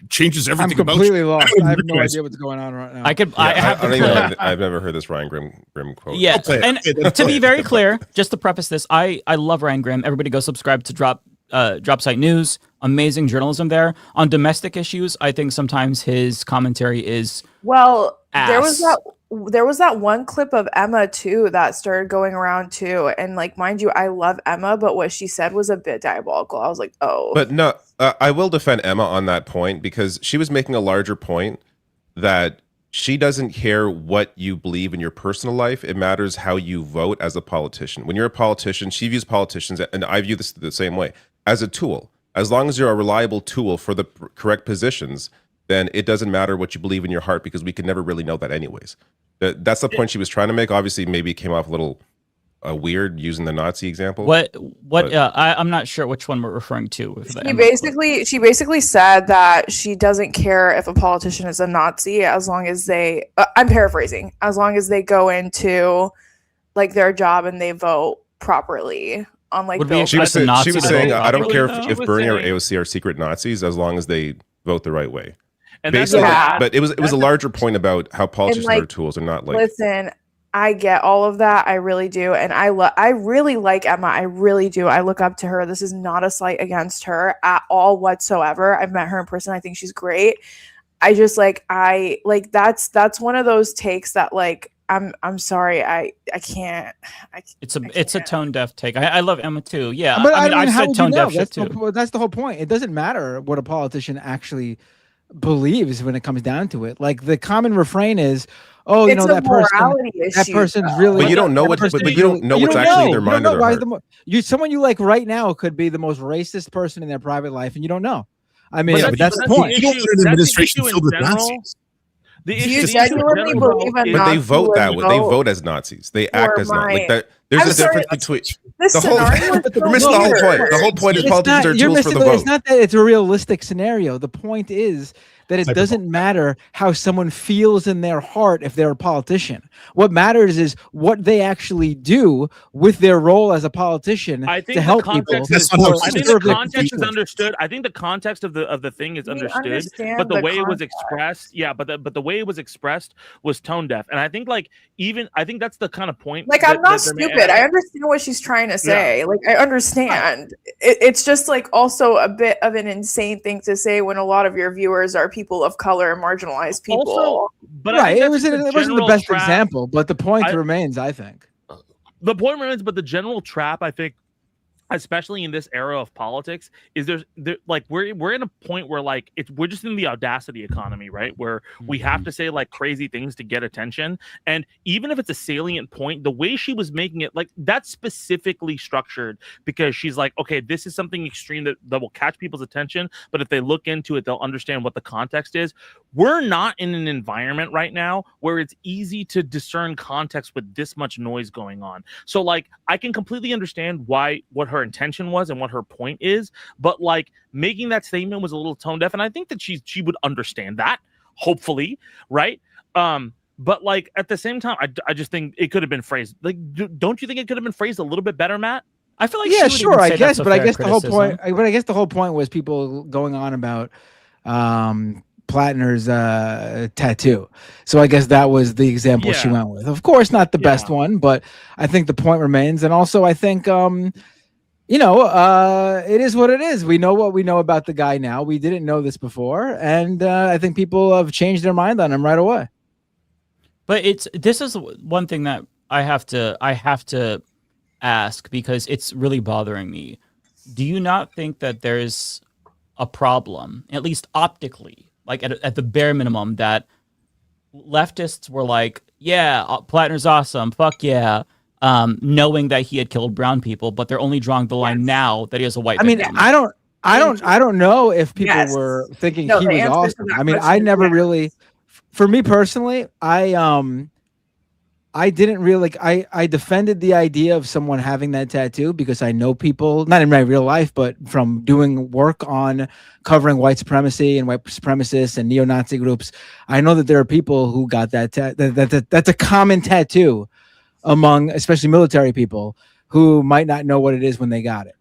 Changes everything. I'm completely about lost. I have no idea what's going on right now. I've never heard this Ryan Grimm quote. Yeah, and to be very clear, just to preface this, I love Ryan Grimm. Everybody go subscribe to Drop Site News. Amazing journalism there. On domestic issues, I think sometimes his commentary is ass. There was that one clip of Emma too that started going around too, and like, mind you, I love Emma, but what she said was a bit diabolical. I was like, oh. But no, I will defend Emma on that point, because she was making a larger point that she doesn't care what you believe in your personal life. It matters how you vote as a politician. When you're a politician, she views politicians, and I view this the same way, as a tool. As long as you're a reliable tool for the correct positions, then it doesn't matter what you believe in your heart, because we can never really know that anyways. That's the point she was trying to make. Obviously, maybe it came off a little weird using the Nazi example. I'm not sure which one we're referring to. She basically said that she doesn't care if a politician is a Nazi as long as they, I'm paraphrasing, as long as they go into like their job and they vote properly on like bills. She was saying, I don't care if Bernie or AOC are secret Nazis as long as they vote the right way. And but it was a larger point about how politicians are tools and not like. Listen, I get all of that. I really do. And I really like Emma. I really do. I look up to her. This is not a slight against her at all whatsoever. I've met her in person. I think she's great. I just that's one of those takes that like, I'm sorry. I can't. It's a tone deaf take. I love Emma too. Yeah. But I mean, I've said tone deaf shit too. That's the whole point. It doesn't matter what a politician actually believes when it comes down to it. Like, the common refrain is, oh, it's that person's really. But you don't know what's actually in their mind or their heart. Someone you like right now could be the most racist person in their private life, and you don't know. I mean, that's the point. You don't want an administration filled with Nazis. But they vote that way. They vote as Nazis. They act as Nazis. Like that. There's a difference between the whole point. The whole point is politicians are tools for the vote. It's not that it's a realistic scenario. The point is that it doesn't matter how someone feels in their heart if they're a politician. What matters is what they actually do with their role as a politician to help people. I think the context is understood. I think the context of the thing is understood, but the way it was expressed, but the way it was expressed was tone deaf. And I think I think that's the kind of point. Like, I'm not stupid. I understand what she's trying to say. Yeah. Like, I understand. It's just like also a bit of an insane thing to say when a lot of your viewers are people of color and marginalized people. Also, but right, it wasn't the best example, but the point remains, I think. The point remains, but the general trap, I think, especially in this era of politics, is we're in a point where we're just in the audacity economy, right? Where we have to say crazy things to get attention. And even if it's a salient point, the way she was making it, that's specifically structured because she's like, okay, this is something extreme that will catch people's attention, but if they look into it, they'll understand what the context is. We're not in an environment right now where it's easy to discern context with this much noise going on. So I can completely understand what her intention was and what her point is, but making that statement was a little tone deaf, and I think that she would understand that, hopefully, right? But at the same time, I just think it could have been phrased don't you think it could have been phrased a little bit better, Matt? I feel like yeah, sure, I guess, but I guess the whole point. But I guess the whole point was people going on about Platner's tattoo. So I guess that was the example she went with. Of course, not the best one, but I think the point remains. And also, I think it is what it is. We know what we know about the guy now. We didn't know this before, and I think people have changed their mind on him right away. But this is one thing that I have to ask because it's really bothering me. Do you not think that there's a problem, at least optically, at the bare minimum, that leftists were like, yeah, Platner's awesome, fuck yeah, knowing that he had killed brown people, but they're only drawing the line now that he has a white victim? I don't know if people were thinking he was awesome. I mean, I never really, for me personally, I didn't really I defended the idea of someone having that tattoo because I know people, not in my real life, but from doing work on covering white supremacy and white supremacists and neo-Nazi groups. I know that there are people who got that that's a common tattoo among especially military people who might not know what it is when they got it.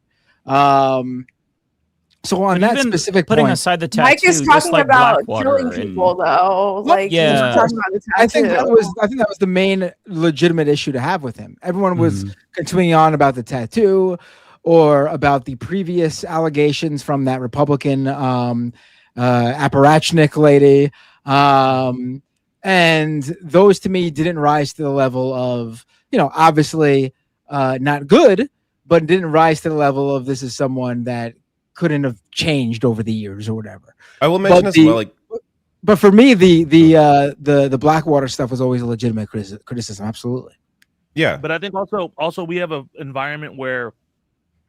So on that specific putting point, aside the tattoo, Mike is talking about killing people, though. He's talking about the tattoo. I think that was the main legitimate issue to have with him. Everyone was continuing on about the tattoo or about the previous allegations from that Republican apparatchik lady, and those to me didn't rise to the level of obviously not good, but didn't rise to the level of this is someone that couldn't have changed over the years or whatever. I will mention as well, but for me, the Blackwater stuff was always a legitimate criticism. Absolutely. Yeah. But I think also we have an environment where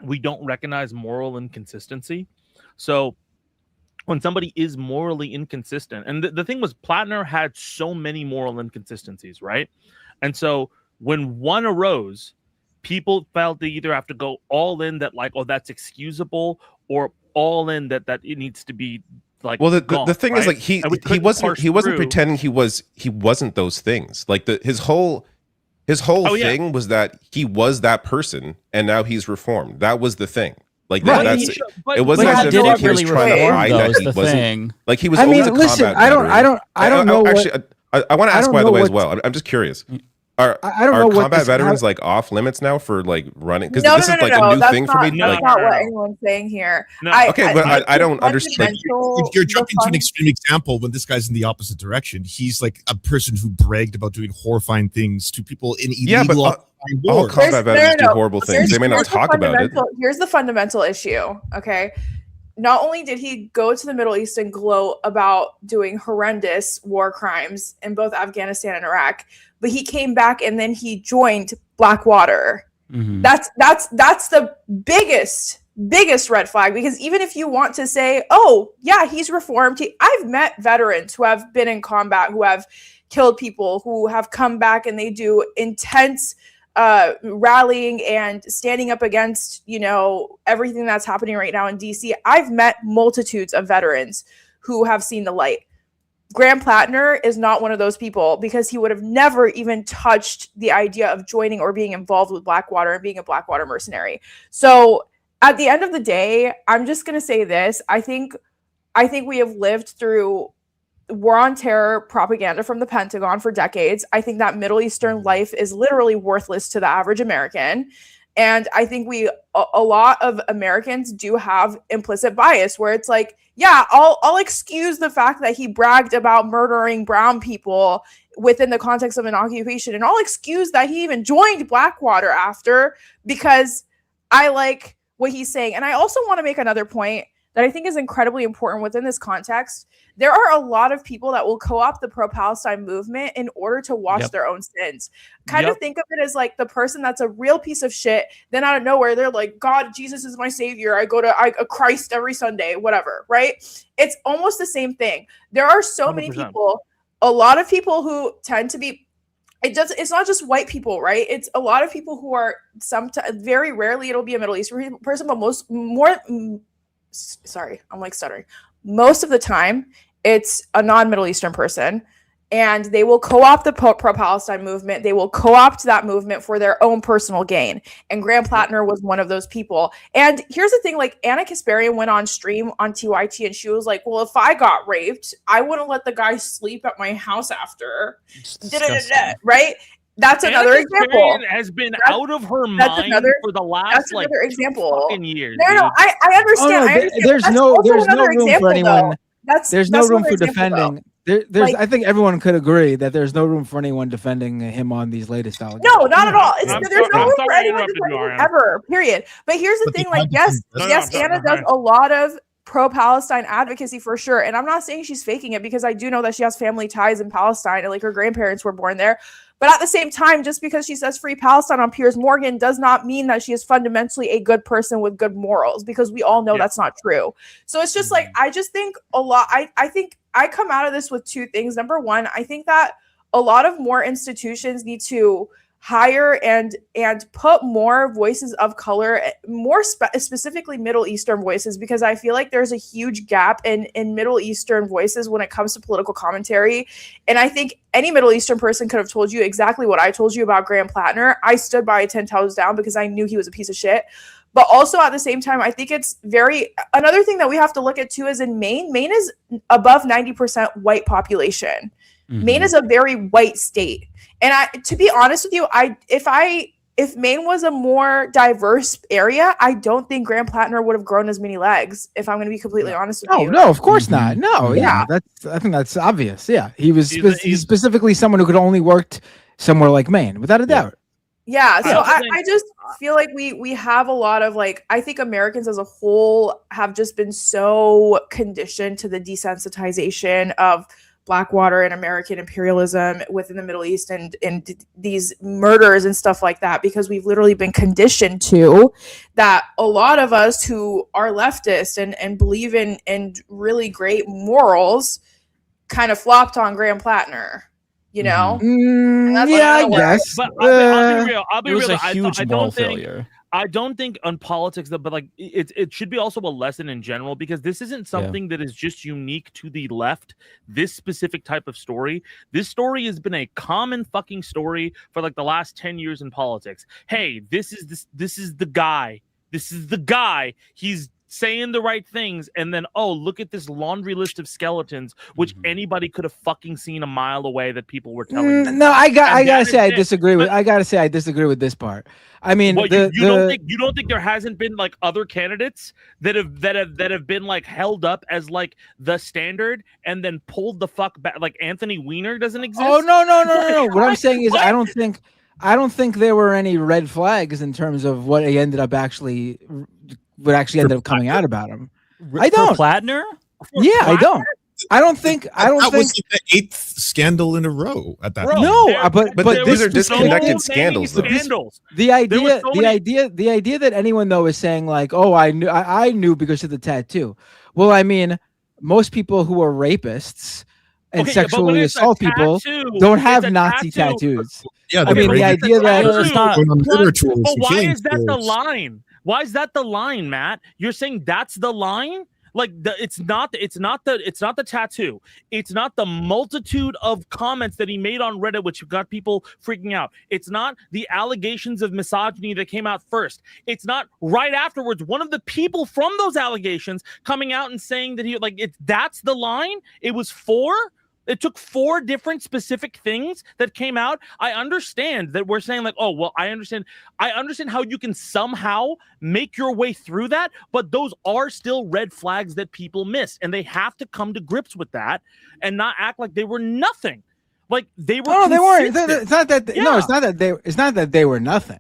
we don't recognize moral inconsistency. So when somebody is morally inconsistent, and the thing was, Platner had so many moral inconsistencies, right? And so when one arose, people felt they either have to go all in that that's excusable, or all in that it needs to be gone, the thing right? is he wasn't pretending he wasn't those things. His whole thing was that he was that person and now he's reformed. That was the thing. It wasn't as if he was trying to hide that he wasn't. He was always a combat veteran. I don't know. Actually, I want to ask, by the way, as well. I'm just curious. Are combat veterans off limits now for running? Because this is a new thing for me. That's not what anyone's saying here. No. But I don't understand. If you're jumping to an extreme example, when this guy's in the opposite direction, he's like a person who bragged about doing horrifying things to people in illegal. All combat veterans do horrible things. They may not talk about it. Here's the fundamental issue. Okay. Not only did he go to the Middle East and gloat about doing horrendous war crimes in both Afghanistan and Iraq, but he came back and then he joined Blackwater. Mm-hmm. That's the biggest red flag, because even if you want to say, oh yeah, he's reformed, I've met veterans who have been in combat, who have killed people, who have come back and they do intense rallying and standing up against everything that's happening right now in DC. I've met multitudes of veterans who have seen the light. Graham Platner is not one of those people, because he would have never even touched the idea of joining or being involved with Blackwater and being a Blackwater mercenary. So at the end of the day, I'm just going to say this. I think we have lived through war on terror propaganda from the Pentagon for decades. I think that Middle Eastern life is literally worthless to the average American. And I think a lot of Americans do have implicit bias where it's like, yeah, I'll excuse the fact that he bragged about murdering brown people within the context of an occupation. And I'll excuse that he even joined Blackwater after, because I like what he's saying. And I also want to make another point that I think is incredibly important within this context. There are a lot of people that will co-opt the pro-Palestine movement in order to wash their own sins. Kind of think of it as like the person that's a real piece of shit. Then out of nowhere, they're like, God, Jesus is my savior. I go to Christ every Sunday, whatever, right? It's almost the same thing. There are so 100%. Many people, a lot of people who tend to be, it's not just white people, right? It's a lot of people who are very rarely it'll be a Middle Eastern person, but most of the time, it's a non-Middle Eastern person, and they will co-opt the pro-Palestine movement. They will co-opt that movement for their own personal gain. And Graham Platner was one of those people. And here's the thing, like Anna Kasparian went on stream on TYT, and she was like, well, if I got raped, I wouldn't let the guy sleep at my house after. Right? That's another example. Has been out of her mind for the last like fucking years. No, I understand. I understand. There's no room for anyone. There's no room for defending. I think everyone could agree that there's no room for anyone defending him on these latest allegations. No, not at all. There's no room for anyone defending ever. Period. But here's the thing: like, yes, Anna does a lot of pro-Palestine advocacy for sure, and I'm not saying she's faking it, because I do know that she has family ties in Palestine, and like her grandparents were born there. But at the same time, just because she says free Palestine on Piers Morgan does not mean that she is fundamentally a good person with good morals, because we all know that's not true. So it's just like, I just think a lot, I think I come out of this with two things. Number one, I think that a lot of more institutions need to hire and put more voices of color, more specifically Middle Eastern voices, because I feel like there's a huge gap in Middle Eastern voices when it comes to political commentary. And I think any Middle Eastern person could have told you exactly what I told you about Graham Platner. I stood by 10 toes down because I knew he was a piece of shit. But also at the same time, I think it's another thing that we have to look at too is in Maine is above 90% white population. Mm-hmm. Maine is a very white state. And to be honest with you, if Maine was a more diverse area, I don't think Graham Platner would have grown as many legs, if I'm going to be completely honest with you. No, of course not. No, yeah. I think that's obvious. Yeah. He's specifically someone who could only worked somewhere like Maine, without a doubt. Yeah. So I just feel like we have a lot of like, I think Americans as a whole have just been so conditioned to the desensitization of Blackwater and American imperialism within the Middle East and these murders and stuff like that, because we've literally been conditioned to that. A lot of us who are leftist and believe in really great morals kind of flopped on Graham Platner, you know? I guess. But I'll be real. It was a huge moral failure. I don't think on politics, but like it should be also a lesson in general, because this isn't something that is just unique to the left. This specific type of story, this story has been a common fucking story for like the last 10 years in politics. Hey, this is the guy. This is the guy. He's saying the right things, and then look at this laundry list of skeletons, which anybody could have fucking seen a mile away that people were telling them. No, I gotta say I disagree with this part. I mean, you don't think there hasn't been like other candidates that have been like held up as like the standard and then pulled the fuck back? Like Anthony Weiner doesn't exist. Oh no. What I'm saying is I don't think there were any red flags in terms of what ended up actually ended up coming out about him. I don't. For Platner? I don't. I don't think that was the 8th scandal in a row at that point. No, but these are disconnected scandals. The idea that anyone though is saying like, oh, I knew because of the tattoo. Well, I mean, most people who are rapists and sexually assault people don't have Nazi tattoos. Yeah, I mean, the idea that it's not. But why is that the line? Why is that the line, Matt? You're saying that's the line? Like it's not the tattoo. It's not the multitude of comments that he made on Reddit, which got people freaking out. It's not the allegations of misogyny that came out first. It's not right afterwards one of the people from those allegations coming out and saying that that's the line. It was 4. It took 4 different specific things that came out. I understand that we're saying like, oh, well, I understand how you can somehow make your way through that, but those are still red flags that people miss, and they have to come to grips with that and not act like they were nothing. Like they were. No, they weren't. It's not that. No, it's not that they. It's not that they were nothing.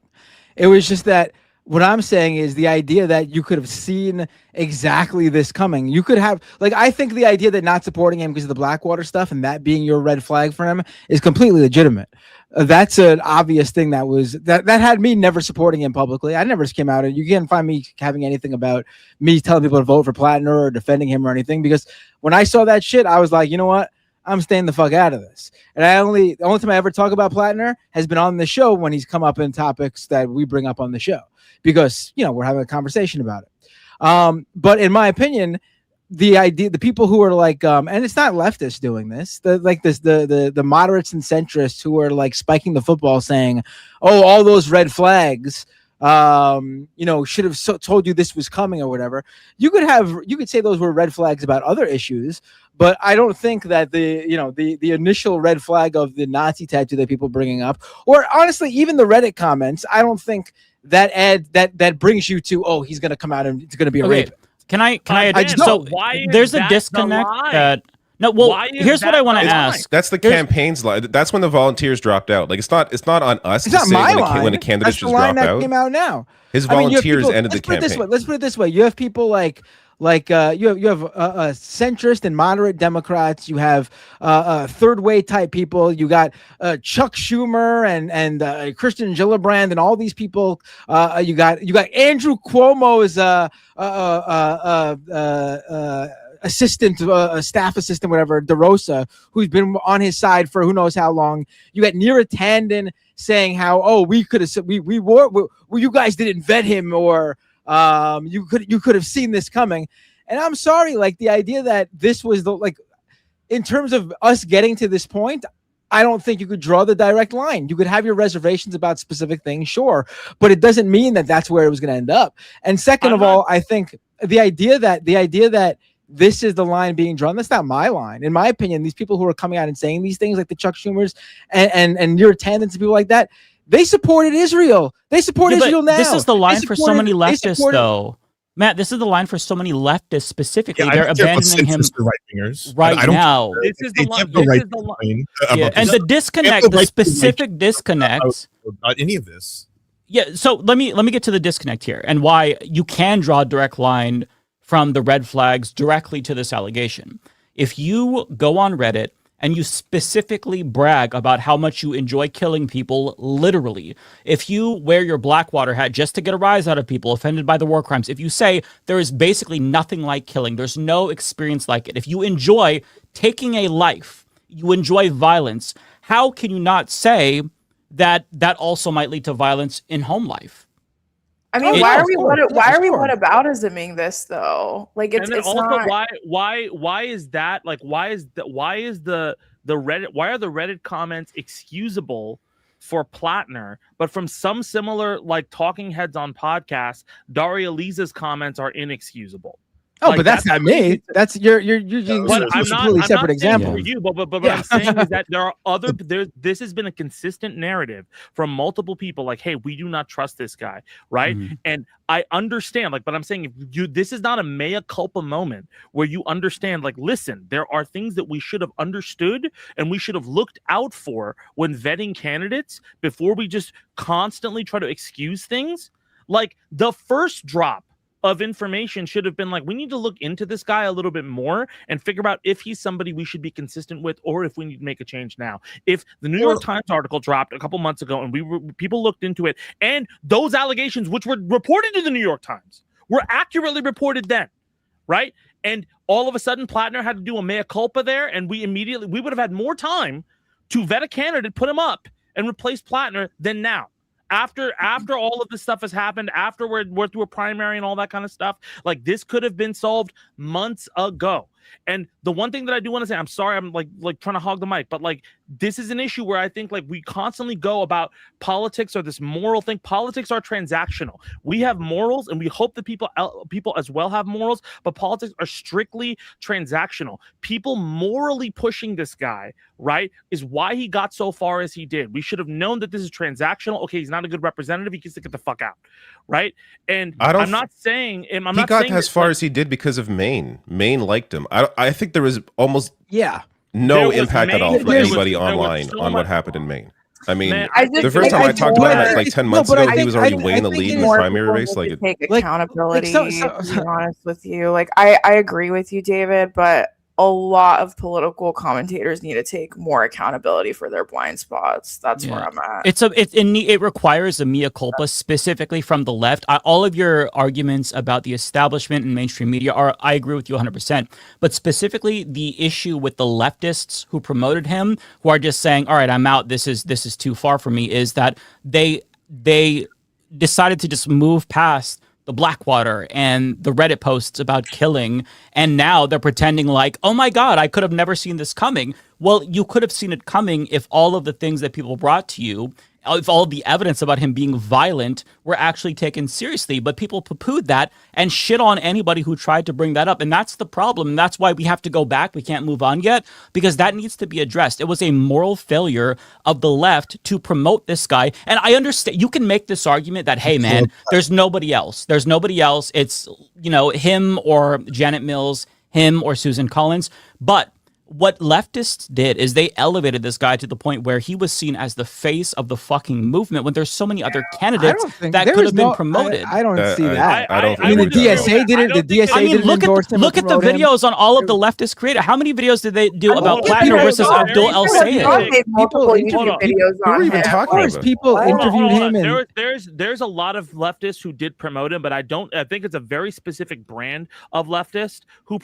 It was just that. What I'm saying is the idea that you could have seen exactly this coming. You could have, like, I think the idea that not supporting him because of the Blackwater stuff and that being your red flag for him is completely legitimate. That's an obvious thing that had me never supporting him publicly. I never came out and you can't find me having anything about me telling people to vote for Platner or defending him or anything, because when I saw that shit, I was like, you know what? I'm staying the fuck out of this. And the only time I ever talk about Platner has been on the show when he's come up in topics that we bring up on the show, because, you know, we're having a conversation about it. But in my opinion, the people who are like, and it's not leftists doing this, the moderates and centrists who are like spiking the football saying, oh, all those red flags, should have told you this was coming or whatever. You could say those were red flags about other issues, but I don't think that the initial red flag of the Nazi tattoo that people bringing up, or honestly, even the Reddit comments, I don't think that brings you to, oh, he's going to come out and it's going to be a rape. Can I so there's a disconnect that. No, well, here's what I want to ask. That's the campaign's line. That's when the volunteers dropped out. Like it's not on us to say when a candidate just dropped out. Came out now. His volunteers ended the campaign. Let's put it this way. You have people like you have centrist and moderate Democrats. You have third way type people. You got Chuck Schumer and Christian Gillibrand and all these people. You got Andrew Cuomo's assistant, staff assistant, whatever, DeRosa, who's been on his side for who knows how long. You got Neera Tanden saying how, oh, we could have, you guys didn't vet him, or you could have seen this coming. And I'm sorry, like the idea that this was in terms of us getting to this point, I don't think you could draw the direct line. You could have your reservations about specific things, sure, but it doesn't mean that that's where it was going to end up. And second of all, I think the idea that this is the line being drawn, that's not my line. In my opinion, these people who are coming out and saying these things, like the Chuck Schumers and your attendants and people like that, they supported Israel. They support Israel now. This is the line for so many leftists, though. Matt, this is the line for so many leftists specifically. They're abandoning him right now. This is the line. And the disconnect, the specific disconnect. Not any of this. Yeah, so let me get to the disconnect here and why you can draw a direct line from the red flags directly to this allegation. If you go on Reddit and you specifically brag about how much you enjoy killing people, literally, if you wear your Blackwater hat just to get a rise out of people offended by the war crimes, if you say there is basically nothing like killing, there's no experience like it, if you enjoy taking a life, you enjoy violence, how can you not say that that also might lead to violence in home life? I mean, why are we whataboutisming this though? Like it's also not... why is that, like why are the Reddit comments excusable for Platner, but from some similar like talking heads on podcasts, Daria Liza's comments are inexcusable? Oh, like, but that's not me. That's you're using a completely separate example. For you, but what I'm saying is that there are other. This has been a consistent narrative from multiple people. Like, hey, we do not trust this guy, right? Mm-hmm. And I understand, like, but I'm saying this is not a mea culpa moment where you understand. Like, listen, there are things that we should have understood and we should have looked out for when vetting candidates before we just constantly try to excuse things. Like the first drop of information should have been like, we need to look into this guy a little bit more and figure out if he's somebody we should be consistent with or if we need to make a change now. If the New York Times article dropped a couple months ago and people looked into it and those allegations, which were reported to the New York Times, were accurately reported then, right? And all of a sudden Platner had to do a mea culpa there, and we would have had more time to vet a candidate, put him up, and replace Platner than now. after all of this stuff has happened, after we're through a primary and all that kind of stuff, like this could have been solved months ago. And the one thing that I do want to say, I'm sorry, I'm like trying to hog the mic, but like this is an issue where I think like we constantly go about politics or this moral thing. Politics are transactional. We have morals, and we hope that people as well have morals, but politics are strictly transactional. People morally pushing this guy, right, is why he got so far as he did. We should have known that this is transactional. Okay, he's not a good representative. He gets to get the fuck out, right? And I'm not saying he got as far as he did because of Maine. Maine liked him. I think there was almost no impact at all for anybody online on what happened in Maine. I mean, the first time I talked about it like 10 months ago, he was already way in the lead in the primary race. Like, take accountability. To be honest with you, like I agree with you, David, but a lot of political commentators need to take more accountability for their blind spots. That's where I'm at. It requires a mea culpa specifically from the left. All of your arguments about the establishment and mainstream media I agree with you 100%. But specifically the issue with the leftists who promoted him, who are just saying, all right, I'm out. This is too far for me, is that they decided to just move past the Blackwater and the Reddit posts about killing, and now they're pretending like, oh my God, I could have never seen this coming. Well, you could have seen it coming if all of the things that people brought to you, if all the evidence about him being violent were actually taken seriously. But people poo-pooed that and shit on anybody who tried to bring that up. And that's the problem. And that's why we have to go back. We can't move on yet, because that needs to be addressed. It was a moral failure of the left to promote this guy. And I understand you can make this argument that, hey, man, there's nobody else. There's nobody else. It's, him or Janet Mills, him or Susan Collins. But what leftists did is they elevated this guy to the point where he was seen as the face of the fucking movement, when there's so many other candidates that could have been promoted. I don't see that. I mean, the DSA didn't. The DSA didn't endorse him. Look at the videos on all of the leftists created. How many videos did they do about Platner versus Doel? Multiple YouTube videos on Who are even talking about? People interviewed him. And there's a lot of leftists who did promote him, but I think it's a very specific brand of leftist who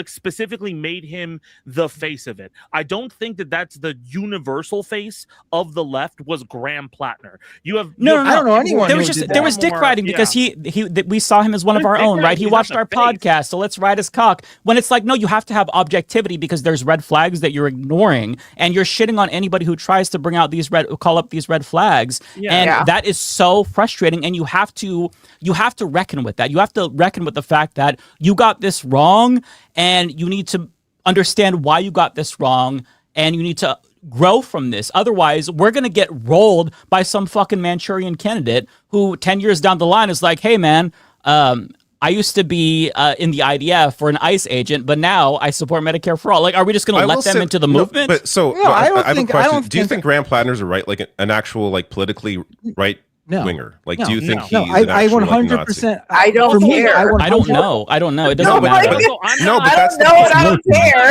specifically made him the face of it. I don't think that's the universal face of the left was Graham Platner. You have no. I don't know anyone. There was dick riding because we saw him as one of our own, right? He watched our podcast, so let's ride his cock. When it's like, no, you have to have objectivity because there's red flags that you're ignoring, and you're shitting on anybody who tries to call up these red flags, that is so frustrating. And you have to reckon with that. You have to reckon with the fact that you got this wrong, and you need to understand why you got this wrong, and you need to grow from this. Otherwise, we're going to get rolled by some fucking Manchurian candidate who 10 years down the line is like, hey, man, I used to be in the IDF for an ICE agent, but now I support Medicare for all. Like, are we just going to let them into the movement? But I have a question. Do you think Graham Platner's a right, like an actual, like politically right winger? Like, do you think he's an actual, 100%? I don't care. I don't know. It doesn't matter. But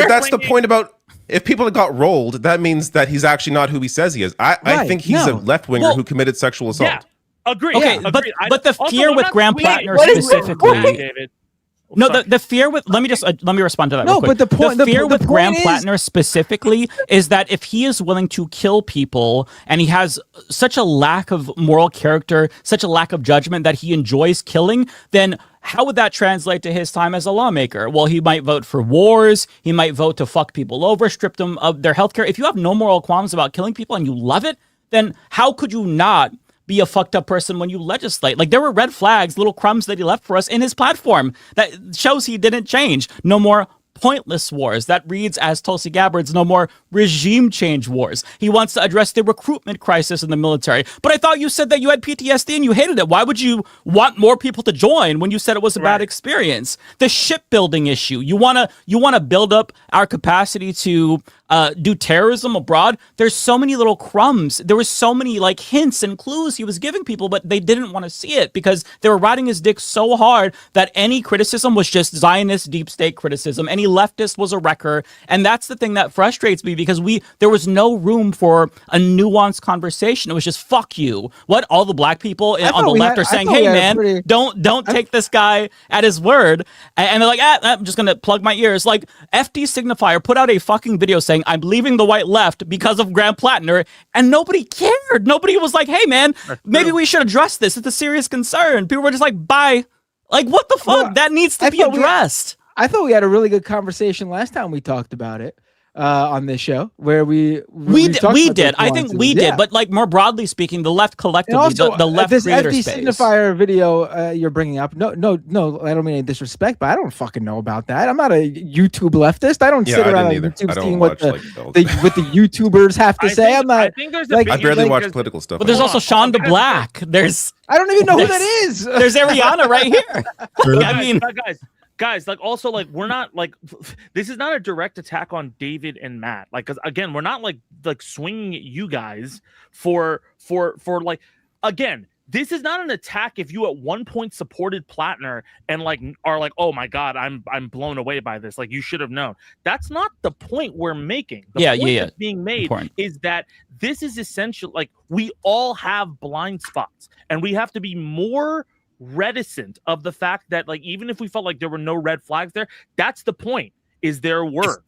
that's the point about. If people got rolled, that means that he's actually not who he says he is. I think he's a left winger who committed sexual assault. Yeah. Agree. Okay, but the fear with Graham Platner specifically. David. No, the fear with let me respond to that. No, real quick. but the fear with point Graham Platner specifically is that if he is willing to kill people and he has such a lack of moral character, such a lack of judgment that he enjoys killing, then how would that translate to his time as a lawmaker? Well, he might vote for wars. He might vote to fuck people over, strip them of their health care. If you have no moral qualms about killing people and you love it, then how could you not be a fucked up person when you legislate? Like, there were red flags, little crumbs that he left for us in his platform that shows he didn't change. No more pointless wars. That reads as Tulsi Gabbard's no more regime change wars. He wants to address the recruitment crisis in the military. But I thought you said that you had PTSD and you hated it. Why would you want more people to join when you said it was a bad experience? The shipbuilding issue. You want to build up our capacity to do terrorism abroad. There's so many little crumbs. There was so many like hints and clues he was giving people, but they didn't want to see it because they were riding his dick so hard that any criticism was just Zionist deep state criticism. Any leftist was a wrecker. And that's the thing that frustrates me because there was no room for a nuanced conversation. It was just fuck you. What all the black people on the left are saying, hey man, don't take this guy at his word. And they're like, I'm just gonna plug my ears. Like FD Signifier put out a fucking video saying, saying, I'm leaving the white left because of Graham Platner, and nobody cared. Nobody was like, hey, man, maybe we should address this. It's a serious concern. People were just like, bye. Like, what the fuck? Well, that needs to be addressed. I thought we had a really good conversation last time we talked about it on this show, where we did. I think we did, but like more broadly speaking, the left collectively, also, the left this creator FD space. signifier video you're bringing up. No, I don't mean any disrespect, but I don't fucking know about that. I'm not a YouTube leftist. I don't sit around on YouTube seeing what the YouTubers have to say. I'm not. I think there's I barely watch political stuff. But there's also Shonda Black. I don't even know who that is. There's Ariana right here. I mean, guys, like also like we're not like this is not a direct attack on David and Matt. Like, because again, we're not like swinging at you guys for like, again, this is not an attack if you at one point supported Platner and like are like, oh my God, I'm blown away by this. Like, you should have known. That's not the point we're making. The point that's being made is that this is essential. Like, we all have blind spots, and we have to be more reticent of the fact that, like, even if we felt like there were no red flags there, that's the point, is there were.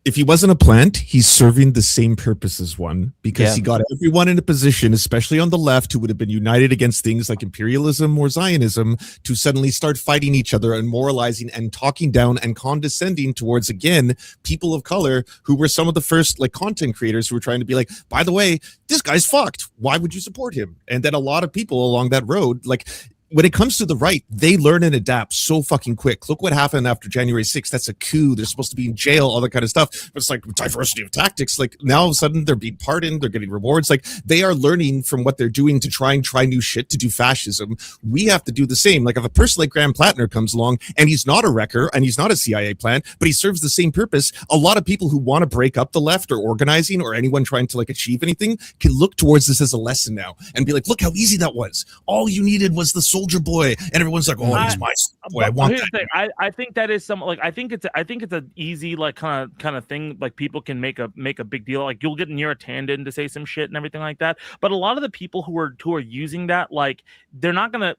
If he wasn't a plant, he's serving the same purpose as one, because he got everyone in a position, especially on the left, who would have been united against things like imperialism or Zionism, to suddenly start fighting each other and moralizing and talking down and condescending towards, again, people of color who were some of the first like content creators who were trying to be like, by the way, this guy's fucked. Why would you support him? And then a lot of people along that road, like, when it comes to the right, they learn and adapt so fucking quick. Look what happened after January 6th. That's a coup. They're supposed to be in jail, all that kind of stuff. But it's like diversity of tactics. Like, now all of a sudden they're being pardoned. They're getting rewards. Like, they are learning from what they're doing to try new shit, to do fascism. We have to do the same. Like, if a person like Graham Platner comes along and he's not a wrecker and he's not a CIA plant, but he serves the same purpose, a lot of people who want to break up the left or organizing or anyone trying to like achieve anything can look towards this as a lesson now and be like, look how easy that was. All you needed was the soldier boy. And everyone's like, oh, he's my boy. I want that. I think that is some, like, I think it's an easy, like, kind of thing. Like, people can make a big deal. Like, you'll get Neera Tanden to say some shit and everything like that. But a lot of the people who are using that, like, they're not gonna.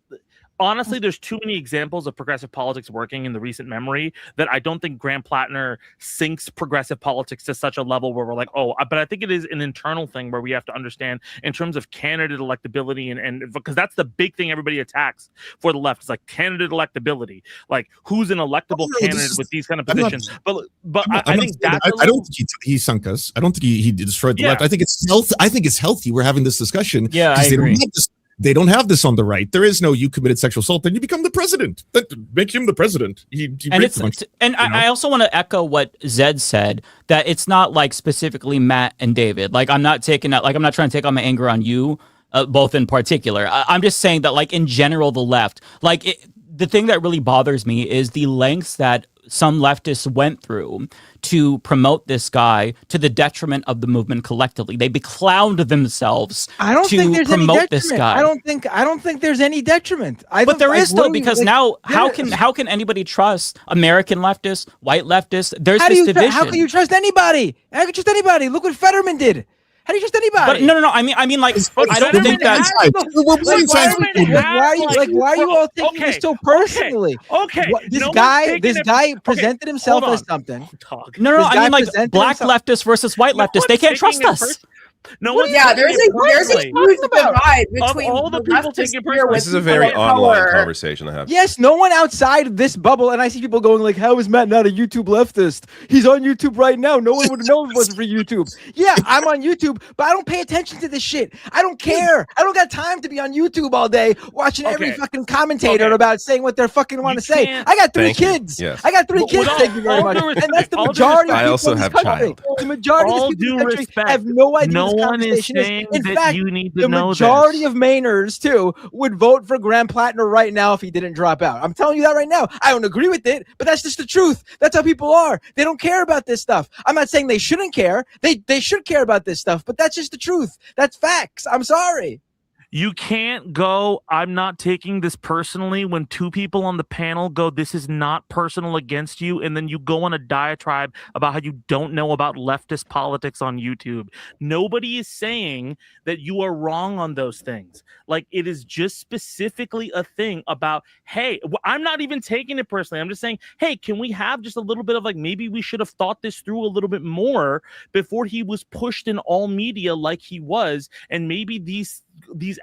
Honestly, there's too many examples of progressive politics working in the recent memory that I don't think Graham Platner sinks progressive politics to such a level where we're like, oh, but I think it is an internal thing where we have to understand in terms of candidate electability and because that's the big thing everybody attacks for the left. It's like candidate electability, like who's an electable candidate with these kind of positions. I think that's I don't think he sunk us. I don't think he destroyed the left. I think it's healthy. We're having this discussion. Yeah, I agree. They don't have this on the right. There is no you committed sexual assault, then you become the president. Make him the president. I also want to echo what Zed said, that it's not like specifically Matt and David. Like, I'm not trying to take all my anger on you, both in particular. I'm just saying that, like, in general, the left, like, the thing that really bothers me is the lengths that some leftists went through to promote this guy to the detriment of the movement collectively. They beclowned themselves to promote this guy. I don't think there's any detriment. But there is though, because now how can anybody trust American leftists, white leftists? There's this division. How can you trust anybody? How can you trust anybody? Look what Fetterman did. How do you trust anybody? But no. I mean, like, I don't think that. Why are you all taking this so personally? Okay. This guy presented himself as something. No. I mean, like, black leftists versus white leftists. They can't trust us. There's a huge divide between all the people taking this is a very online conversation to have. Yes, no one outside this bubble, and I see people going like, "How is Matt not a YouTube leftist? He's on YouTube right now. No one would know if it wasn't for YouTube." Yeah, I'm on YouTube, but I don't pay attention to this shit. I don't care. I don't got time to be on YouTube all day watching every fucking commentator about saying what they fucking want to say. I got 3 kids. Yes. I got 3 kids. Thank you very much. And that's the majority of people in this country. The majority of people in this country have no idea. No one is saying in that fact, you need to know this. The majority of Mainers, too, would vote for Graham Platner right now if he didn't drop out. I'm telling you that right now. I don't agree with it, but that's just the truth. That's how people are. They don't care about this stuff. I'm not saying they shouldn't care. They should care about this stuff, but that's just the truth. That's facts. I'm sorry. You can't go, I'm not taking this personally, when two people on the panel go, this is not personal against you, and then you go on a diatribe about how you don't know about leftist politics on YouTube. Nobody is saying that you are wrong on those things. Like, it is just specifically a thing about, hey, I'm not even taking it personally. I'm just saying, hey, can we have just a little bit of like, maybe we should have thought this through a little bit more before he was pushed in all media like he was, and maybe these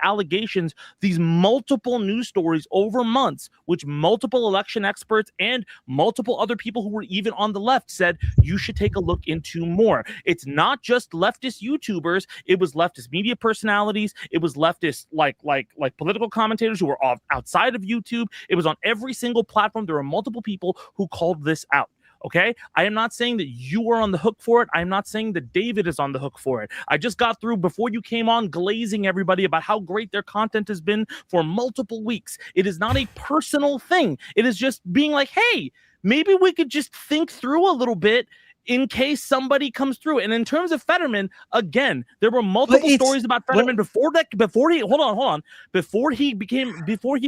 allegations, these multiple news stories over months, which multiple election experts and multiple other people who were even on the left said you should take a look into more. It's not just leftist YouTubers, it was leftist media personalities, it was leftist like political commentators who were outside of YouTube. It was on every single platform. There were multiple people who called this out. Okay, I am not saying that you are on the hook for it. I'm not saying that David is on the hook for it. I just got through before you came on glazing everybody about how great their content has been for multiple weeks. It is not a personal thing. It is just being like, hey, maybe we could just think through a little bit in case somebody comes through. And in terms of Fetterman, again, there were multiple stories about Fetterman before he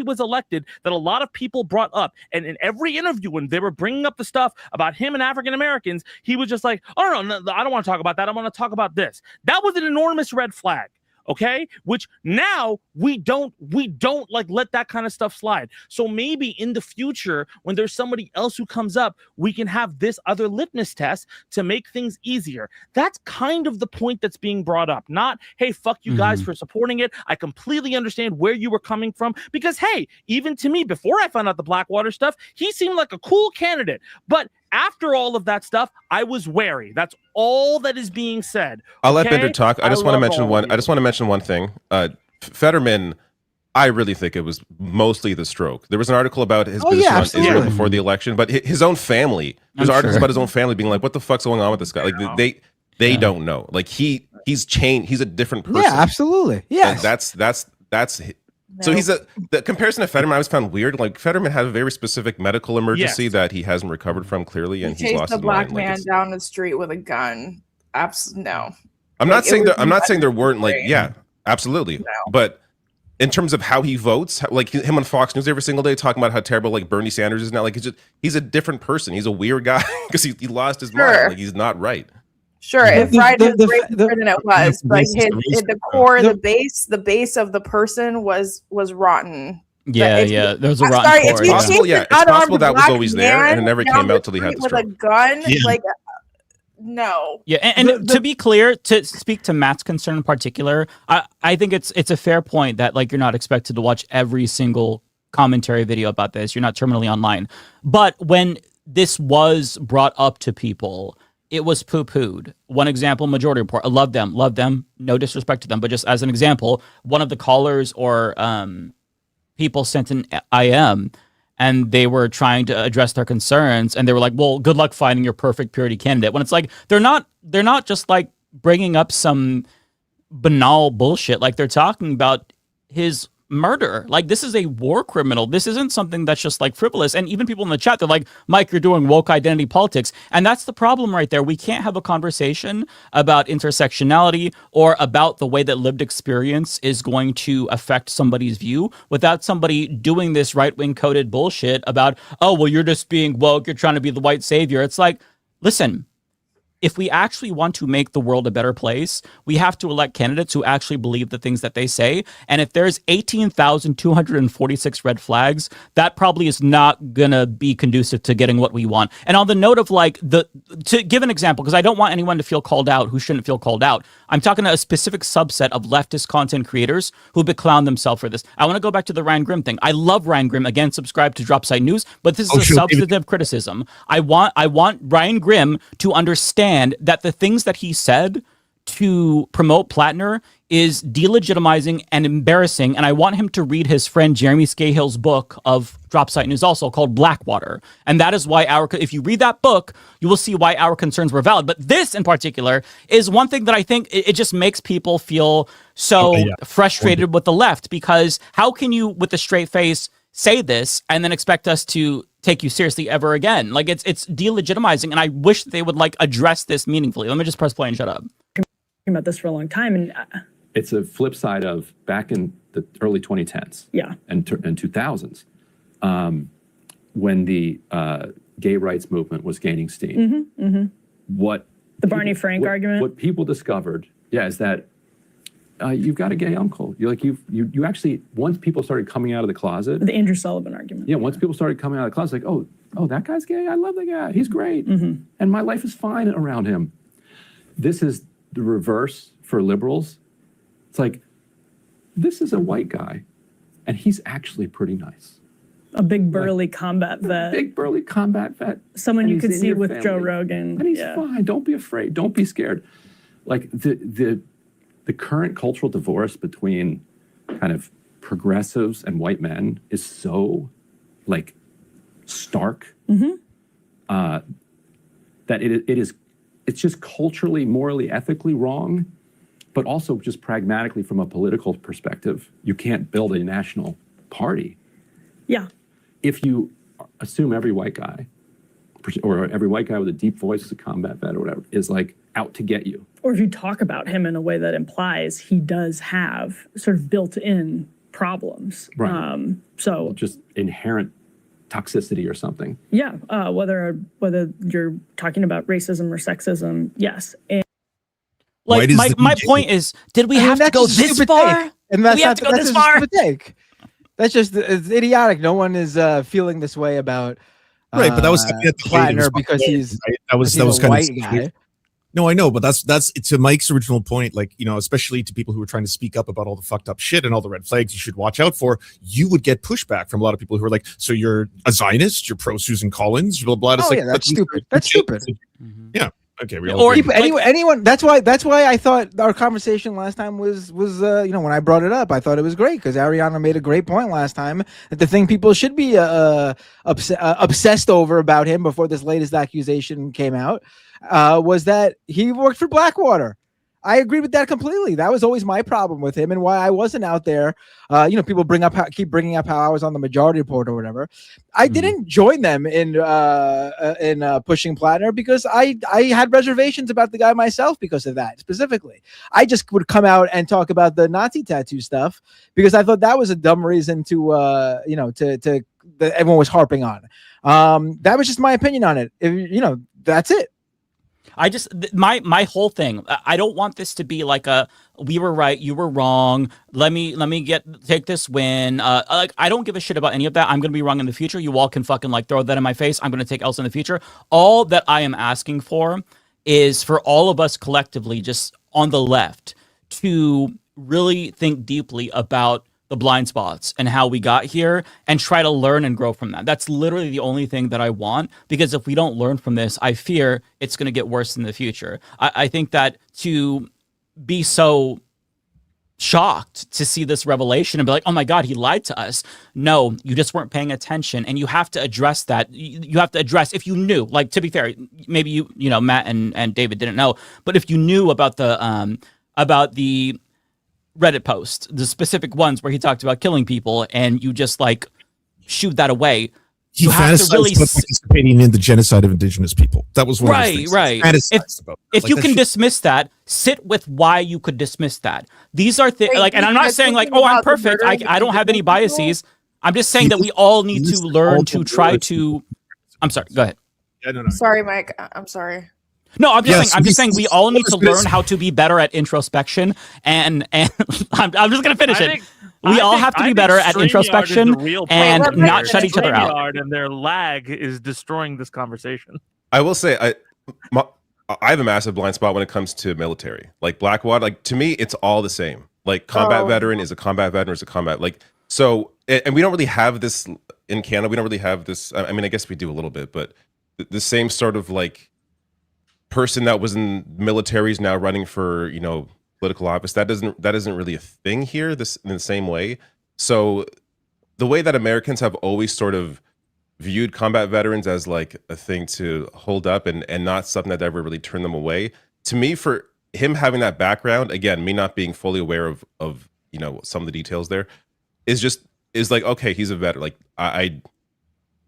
was elected that a lot of people brought up. And in every interview, when they were bringing up the stuff about him and African Americans, he was just like, oh, no, I don't want to talk about that. I want to talk about this. That was an enormous red flag. Okay, which now we don't like let that kind of stuff slide. So maybe in the future, when there's somebody else who comes up, we can have this other litmus test to make things easier. That's kind of the point that's being brought up. Not, hey, fuck you guys for supporting it. I completely understand where you were coming from, because hey, even to me, before I found out the Blackwater stuff, he seemed like a cool candidate. But after all of that stuff, I was wary. That's all that is being said. I'll let Bender talk. I just want to mention one thing. Fetterman, I really think it was mostly the stroke. There was an article about his position on Israel before the election, but his own family. There's articles about his own family being like, "What the fuck's going on with this guy?" Like they don't know. Like he's changed. He's a different person. Yeah, absolutely. Yeah, that's. So the comparison to Fetterman I always found weird. Like Fetterman had a very specific medical emergency that he hasn't recovered from clearly, and he's lost a his black mind. man down the street with a gun. No. I'm not saying there weren't absolutely. No. But in terms of how he votes, like him on Fox News every single day talking about how terrible like Bernie Sanders is now, like he's a different person. He's a weird guy because he lost his mind. Like he's not right. Sure, if right is greater than it was, but the core, the base of the person was rotten. Yeah, there was a rotten core. It's possible that was always there, and it never came out till he had the stroke. With a gun, no. Yeah, and to be clear, to speak to Matt's concern in particular, I think it's a fair point that like you're not expected to watch every single commentary video about this. You're not terminally online, but when this was brought up to people, it was poo-pooed. One example, Majority Report. I love them. No disrespect to them, but just as an example, one of the callers or people sent an IM, and they were trying to address their concerns, and they were like, "Well, good luck finding your perfect purity candidate." When it's like they're not just like bringing up some banal bullshit. Like they're talking about his murder. Like this is a war criminal. This isn't something that's just like frivolous. And even people in the chat, they're like, Mike, you're doing woke identity politics. And that's the problem right there. We can't have a conversation about intersectionality or about the way that lived experience is going to affect somebody's view without somebody doing this right-wing coded bullshit about, oh, well, you're just being woke. You're trying to be the white savior. It's like, listen, if we actually want to make the world a better place, we have to elect candidates who actually believe the things that they say. And if there's 18,246 red flags, that probably is not going to be conducive to getting what we want. And on the note of like to give an example, because I don't want anyone to feel called out who shouldn't feel called out. I'm talking to a specific subset of leftist content creators who beclown themselves for this. I want to go back to the Ryan Grimm thing. I love Ryan Grimm. Again, subscribe to Dropsite News, but this is a substantive criticism. I want Ryan Grimm to understand that the things that he said to promote Platner is delegitimizing and embarrassing, and I want him to read his friend Jeremy Scahill's book of Dropsite News also called Blackwater. And that is why if you read that book, you will see why our concerns were valid. But this in particular is one thing that I think it just makes people feel so frustrated with the left, because how can you, with a straight face, say this and then expect us to take you seriously ever again? Like it's delegitimizing, and I wish they would like address this meaningfully. Let me just press play and shut up. About this for a long time, and it's a flip side of back in the early 2010s and 2000s, when the gay rights movement was gaining steam. What the Barney Frank argument? What people discovered, is that you've got a gay uncle. You actually, once people started coming out of the closet. The Andrew Sullivan argument. Yeah, once people started coming out of the closet, like, oh, that guy's gay? I love that guy. He's great. And my life is fine around him. This is the reverse for liberals. It's like, this is a white guy, and he's actually pretty nice. A big burly combat vet. Big burly combat vet. Someone you could see with Joe Rogan. And he's fine. Don't be afraid. Don't be scared. Like the current cultural divorce between kind of progressives and white men is so like stark that it's just culturally, morally, ethically wrong, but also just pragmatically from a political perspective. You can't build a national party. Yeah. If you assume every white guy, or every white guy with a deep voice as a combat vet or whatever, is like out to get you. Or if you talk about him in a way that implies he does have sort of built-in problems. Right. So just inherent toxicity or something. Yeah. Whether you're talking about racism or sexism, yes. And like my point is, did we have to go this far? And that's not this far. That's just it's idiotic. No one is feeling this way about right, but that was Platner because he's right? that was a kind white of guy. No, I know, but that's to Mike's original point. Like, especially to people who were trying to speak up about all the fucked up shit and all the red flags you should watch out for. You would get pushback from a lot of people who are like, "So you're a Zionist? You're pro Susan Collins? Blah blah." It's That's stupid. That's stupid. Yeah. Okay. Or anyone. That's why I thought our conversation last time was when I brought it up, I thought it was great because Ariana made a great point last time that the thing people should be obsessed over about him before this latest accusation came out was that he worked for Blackwater. I agree with that completely. That was always my problem with him and why I wasn't out there. People keep bringing up how I was on the Majority Report or whatever. I didn't join them in pushing Platner because I had reservations about the guy myself because of that specifically. I just would come out and talk about the Nazi tattoo stuff because I thought that was a dumb reason to that everyone was harping on. That was just my opinion on it. That's it. I just my whole thing. I don't want this to be like a we were right, you were wrong. Let me take this win. Like I don't give a shit about any of that. I'm gonna be wrong in the future. You all can fucking like throw that in my face. I'm gonna take Elsa in the future. All that I am asking for is for all of us collectively, just on the left, to really think deeply about the blind spots and how we got here and try to learn and grow from that. That's literally the only thing that I want, because if we don't learn from this, I fear it's going to get worse in the future. I think that to be so shocked to see this revelation and be like, oh my God, he lied to us. No, you just weren't paying attention, and you have to address that. You have to address, if you knew, like, to be fair, maybe you know, Matt and David didn't know, but if you knew about the Reddit post, the specific ones where he talked about killing people, and you just like shoot that away. He fantasized about participating in the genocide of indigenous people. That was one of his things. Right. If you can dismiss that, sit with why you could dismiss that. These are things like, and I'm not saying like, oh, I'm perfect. I don't have any biases. I'm just saying that we all need to learn to try to. I'm sorry. Go ahead. Yeah, no. Sorry, Mike. I'm sorry. No, I'm just saying we all need to learn how to be better at introspection, and I'm just gonna finish it. We all have to be better at introspection and not shut each other out. And their lag is destroying this conversation. I will say I have a massive blind spot when it comes to military. Like Blackwater, like to me, it's all the same. Like combat veteran is a combat veteran is a combat so, and we don't really have this in Canada. We don't really have this. I mean, I guess we do a little bit, but the same sort of like person that was in military is now running for, you know, political office. That isn't really a thing here in the same way. So the way that Americans have always sort of viewed combat veterans as like a thing to hold up and not something that ever really turned them away. To me, for him having that background, again, me not being fully aware of you know, some of the details there, is like, okay, he's a veteran. Like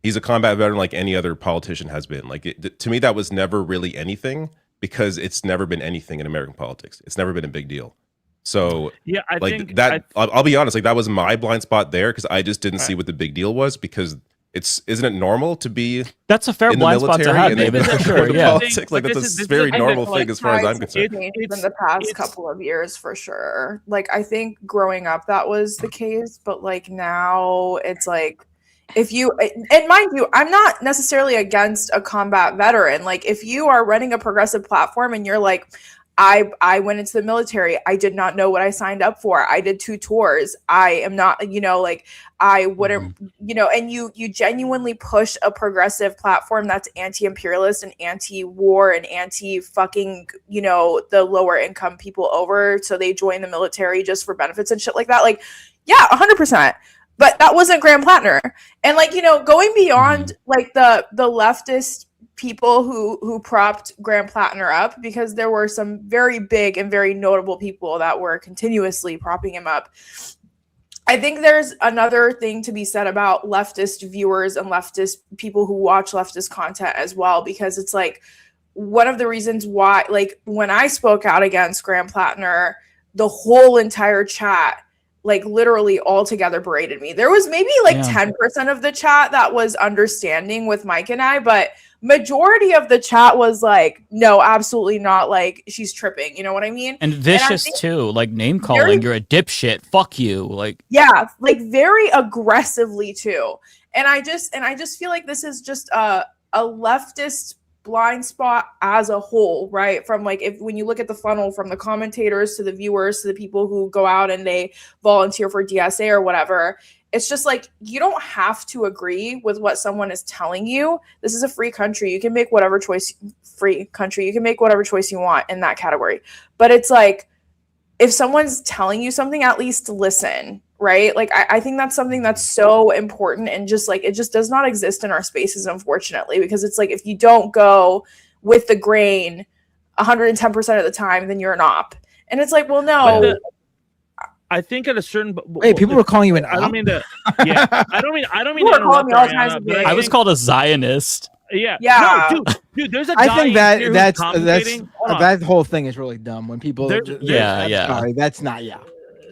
he's a combat veteran like any other politician has been. Like to me, that was never really anything, because it's never been anything in American politics. It's never been a big deal. So yeah, I like think that. I'll be honest, like that was my blind spot there because I just didn't see what the big deal was. Because isn't it normal to be? That's a fair in the blind spot to military have, and then David, for go sure. to Yeah, politics? Like that's a very normal thing as far as I'm concerned. In the past couple of years, for sure. Like, I think growing up that was the case, but like now it's like, if you, and mind you, I'm not necessarily against a combat veteran. Like, if you are running a progressive platform and you're like, I went into the military, I did not know what I signed up for, I did 2 tours, I am not, like, I wouldn't, and you genuinely push a progressive platform that's anti-imperialist and anti-war and anti-fucking, the lower income people over, so they join the military just for benefits and shit like that. Like, yeah, 100%. But that wasn't Graham Platner. And like, going beyond like the leftist people who propped Graham Platner up, because there were some very big and very notable people that were continuously propping him up. I think there's another thing to be said about leftist viewers and leftist people who watch leftist content as well, because it's like one of the reasons why, like, when I spoke out against Graham Platner, the whole entire chat, like, literally all together berated me. There was maybe like 10% of the chat that was understanding with Mike and I, but majority of the chat was like, no, absolutely not. Like, she's tripping. You know what I mean? And vicious too, like name calling. You're a dipshit. Fuck you. Like, yeah, like very aggressively too. And I just feel like this is just a leftist blind spot as a whole, right? From like, when you look at the funnel from the commentators to the viewers to the people who go out and they volunteer for DSA or whatever, it's just like, you don't have to agree with what someone is telling you. This is a free country. You can make whatever choice, free country. You can make whatever choice you want in that category. But it's like, if someone's telling you something, at least listen, right? Like, I think that's something that's so important, and just like, it just does not exist in our spaces, unfortunately, because it's like, if you don't go with the grain 110% of the time, then you're an op. And it's like, well, no. I think at a certain wait, people were calling you an op? I don't mean to. Yeah, I don't mean People to are calling me all kinds interrupt, of but I was called a Zionist. Yeah. Yeah. No, dude, there's a guy I think in here who's that's commentating. Hold on. that whole thing is really dumb when people. Yeah. That's not. Yeah.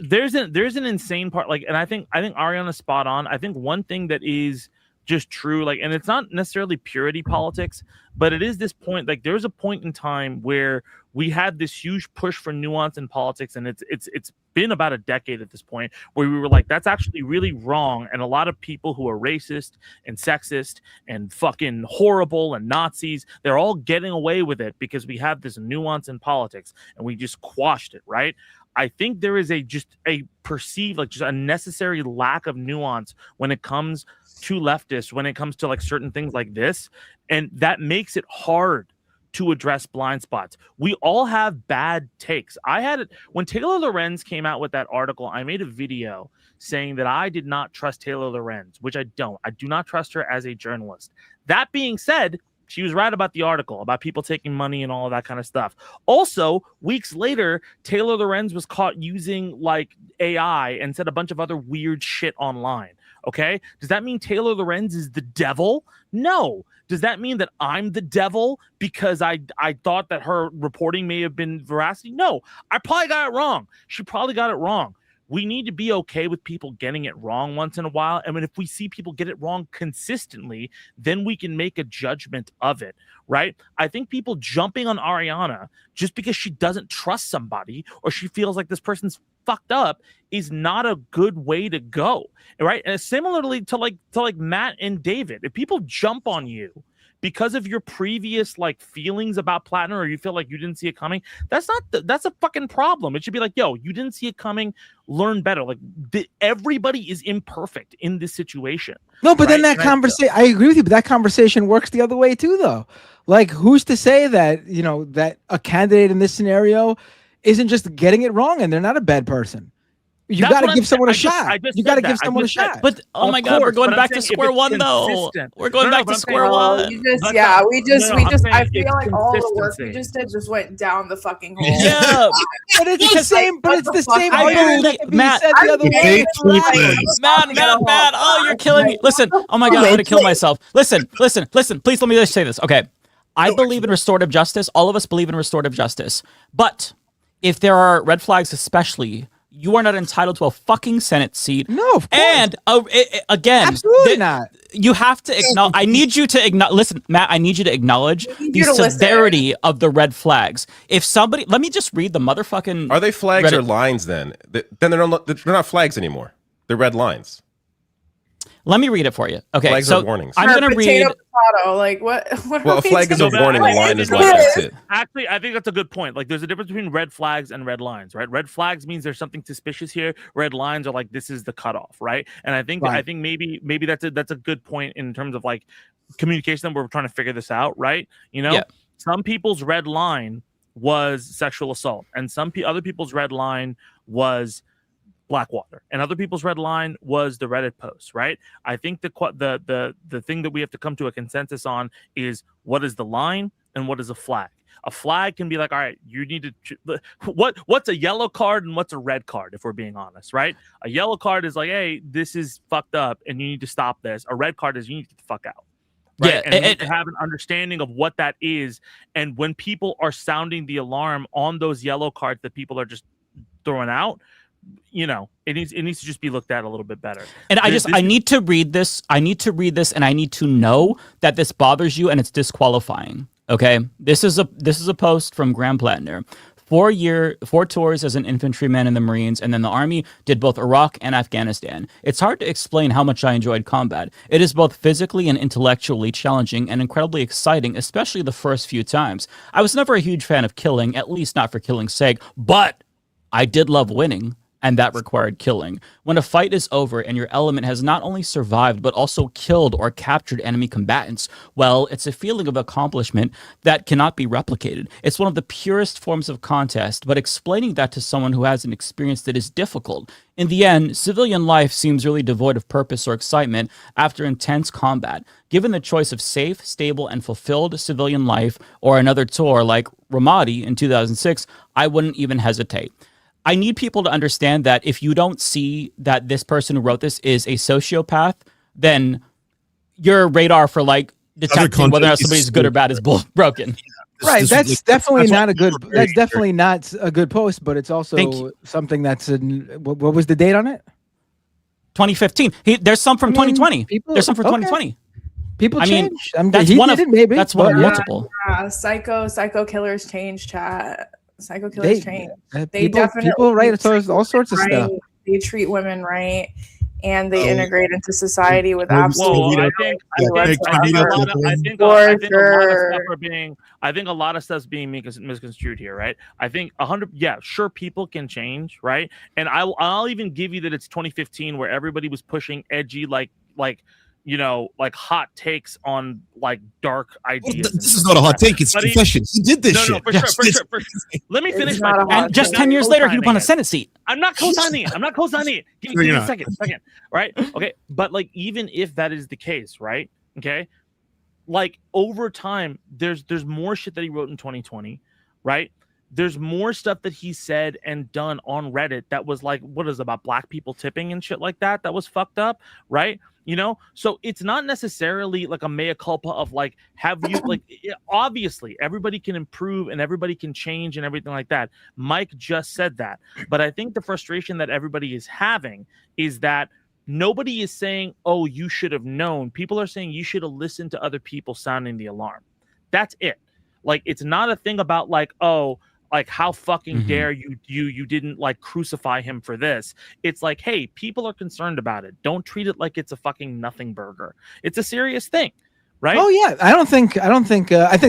There's an insane part, like, and I think Ariana's spot on. I think one thing that is just true, like, and it's not necessarily purity politics, but it is this point, like, there's a point in time where we had this huge push for nuance in politics, and it's been about a decade at this point, where we were like, that's actually really wrong, and a lot of people who are racist and sexist and fucking horrible and Nazis, they're all getting away with it because we have this nuance in politics, and we just quashed it, right? I think there is just a perceived, like, just a necessary lack of nuance when it comes to leftists, when it comes to like certain things like this, and that makes it hard to address blind spots. We all have bad takes. I had it when Taylor Lorenz came out with that article. I made a video saying that I did not trust Taylor Lorenz, which I don't. I do not trust her as a journalist. That being said, she was right about the article, about people taking money and all of that kind of stuff. Also, weeks later, Taylor Lorenz was caught using like AI and said a bunch of other weird shit online. Okay? Does that mean Taylor Lorenz is the devil? No. Does that mean that I'm the devil because I thought that her reporting may have been veracity? No. I probably got it wrong. She probably got it wrong. We need to be okay with people getting it wrong once in a while. I mean, if we see people get it wrong consistently, then we can make a judgment of it, right? I think people jumping on Ariana just because she doesn't trust somebody or she feels like this person's fucked up is not a good way to go, right? And similarly to like Matt and David, if people jump on you because of your previous like feelings about Platner, or you feel like you didn't see it coming, that's a fucking problem. It should be like, yo, you didn't see it coming, learn better. Like everybody is imperfect in this situation. No, but then that conversation, I agree with you, but that conversation works the other way too, though. Like, who's to say that, that a candidate in this scenario isn't just getting it wrong and they're not a bad person? You got to give someone a shot. You got to give someone a shot. But oh my God, we're going back to square one though. We're going back to square one. I feel like all the work we just did just went down the fucking hole. Yeah, but it's the same. But it's the same. Matt, Matt. Oh, you're killing me. Listen. Oh my God, I'm gonna kill myself. Listen. Please let me just say this. Okay, I believe in restorative justice. All of us believe in restorative justice, but if there are red flags, especially, you are not entitled to a fucking Senate seat. No, of course. And again, absolutely not. You have to acknowledge. I need you to acknowledge. Listen, Matt. I need you to acknowledge the severity of the red flags. If somebody, let me just read the motherfucking. Are they flags or lines? Then they're not flags anymore. They're red lines. Let me read it for you. Okay, flags so are warnings. I'm going to read. Potato, like what? Well, a flag is a warning. A line is like that's it. Actually, I think that's a good point. Like, there's a difference between red flags and red lines, right? Red flags means there's something suspicious here. Red lines are like this is the cutoff, right? And I think maybe that's a good point in terms of like communication. We're trying to figure this out, right? You know, some people's red line was sexual assault, and other people's red line was Blackwater, and other people's red line was the Reddit post, right? I think the thing that we have to come to a consensus on is what is the line and what is a flag. A flag can be like, all right, you need to what's a yellow card and what's a red card, if we're being honest, right? A yellow card is like, hey, this is fucked up and you need to stop this. A red card is you need to get the fuck out. Right? Yeah, and you need to have an understanding of what that is. And when people are sounding the alarm on those yellow cards that people are just throwing out, you know, it needs to just be looked at a little bit better. And I need to read this. I need to read this, and I need to know that this bothers you and it's disqualifying. Okay, this is a post from Graham Platner. 4 tours as an infantryman in the Marines, and then the Army, did both Iraq and Afghanistan. It's hard to explain how much I enjoyed combat. It is both physically and intellectually challenging and incredibly exciting, especially the first few times. I was never a huge fan of killing, at least not for killing's sake, but I did love winning. And that required killing. When a fight is over and your element has not only survived, but also killed or captured enemy combatants, well, it's a feeling of accomplishment that cannot be replicated. It's one of the purest forms of contest, but explaining that to someone who hasn't experienced it is difficult. In the end, civilian life seems really devoid of purpose or excitement after intense combat. Given the choice of safe, stable, and fulfilled civilian life or another tour like Ramadi in 2006, I wouldn't even hesitate. I need people to understand that if you don't see that this person who wrote this is a sociopath, then your radar for like detecting whether or not somebody's good or bad is broken. Right. That's definitely not a good. That's definitely not a good post. But it's also something that's what was the date on it? 2015. There's some from 2020. There's some from 2020. People change. That's one of maybe. That's one of multiple. Psycho killers change, chat. Psycho killers change. They definitely people write all sorts of stuff. They treat women right, and they integrate into society with absolute. I think a lot of stuff's being misconstrued here, right? I think 100. Yeah, sure, people can change, right? And I'll even give you that it's 2015 where everybody was pushing edgy like you know, like hot takes on like dark ideas. This is not a hot take; it's confession. He did this shit. No, for sure. Let me finish my point. And just 10 years later, he won a Senate seat. I'm not co-signing it. Give me a second. Right? Okay. But like, even if that is the case, right? Okay. Like over time, there's more shit that he wrote in 2020, right? There's more stuff that he said and done on Reddit that was like, what is it, about black people tipping and shit like that? That was fucked up, right? You know, so it's not necessarily like a mea culpa of like, have you like, obviously everybody can improve and everybody can change and everything like that. Mike just said that. But I think the frustration that everybody is having is that nobody is saying, oh, you should have known. People are saying you should have listened to other people sounding the alarm. That's it. Like, it's not a thing about like, oh, like how fucking dare you didn't like crucify him for this. It's like, hey, people are concerned about it. Don't treat it like it's a fucking nothing burger. It's a serious thing, right? Oh yeah, I think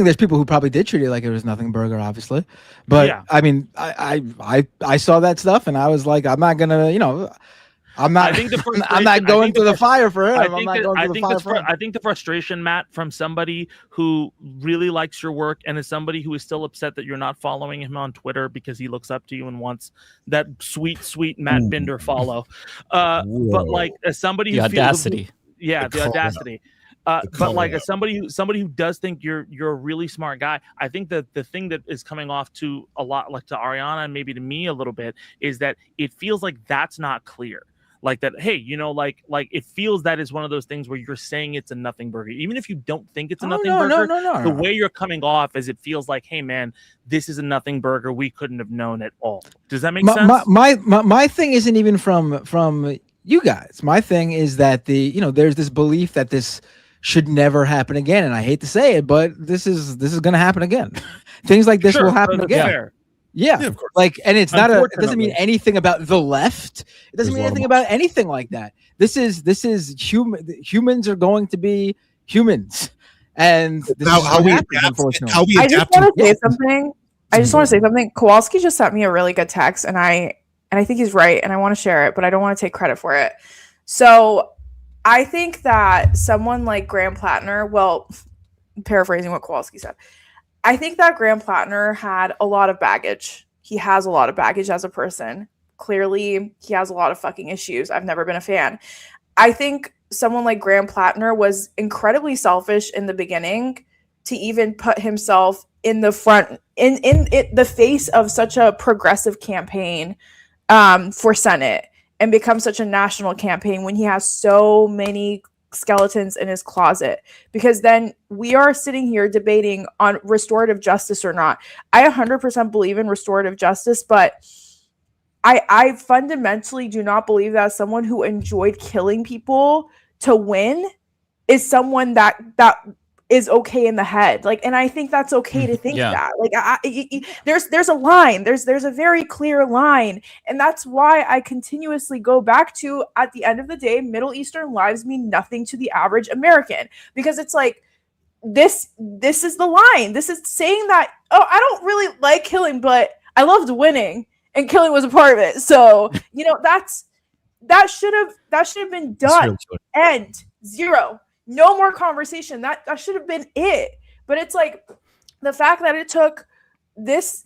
there's people who probably did treat it like it was nothing burger, obviously. But yeah. I mean, I saw that stuff and I was like, I'm not gonna, you know, I'm not going to the fire for him. I think the frustration, Matt, from somebody who really likes your work and is somebody who is still upset that you're not following him on Twitter because he looks up to you and wants that sweet Matt Binder follow. But like, as somebody who audacity. The audacity. But like, as somebody who does think you're a really smart guy, I think that the thing that is coming off to a lot, like to Ariana and maybe to me a little bit, is that it feels like that's not clear. like that. Hey, like it feels that is one of those things where you're saying it's a nothing burger, even if you don't think it's a nothing burger. No. The way you're coming off is it feels like, hey man, this is a nothing burger. We couldn't have known at all. Does that make sense? My thing isn't even from you guys. My thing is that there's this belief that this should never happen again, and I hate to say it, but this is going to happen again. Things like this will happen again. Fair. Yeah, of course. Like, and it's not it doesn't mean anything about the left. It doesn't mean anything about anything like that. This is humans are going to be humans, and this is how we happens, adapt, unfortunately. how we I just adapt want to to say something. I just want to say something. Kowalski just sent me a really good text, and I think he's right, and I want to share it, but I don't want to take credit for it. So I think that someone like Graham Platner, well, paraphrasing what Kowalski said, I think that Graham Platner had a lot of baggage. He has a lot of baggage as a person. Clearly, he has a lot of fucking issues. I've never been a fan. I think someone like Graham Platner was incredibly selfish in the beginning to even put himself in the front, in the face of such a progressive campaign for Senate and become such a national campaign when he has so many skeletons in his closet, because then we are sitting here debating on restorative justice or not. I 100% believe in restorative justice, but I fundamentally do not believe that someone who enjoyed killing people to win is someone that is okay in the head. Like, and I think that's okay to think that. Like, there's a line. There's a very clear line, and that's why I continuously go back to, at the end of the day, Middle Eastern lives mean nothing to the average American, because it's like this is the line. This is saying that, oh, I don't really like killing, but I loved winning, and killing was a part of it. So that should have been done. End. Zero. No more conversation. That should have been it. But it's like the fact that it took this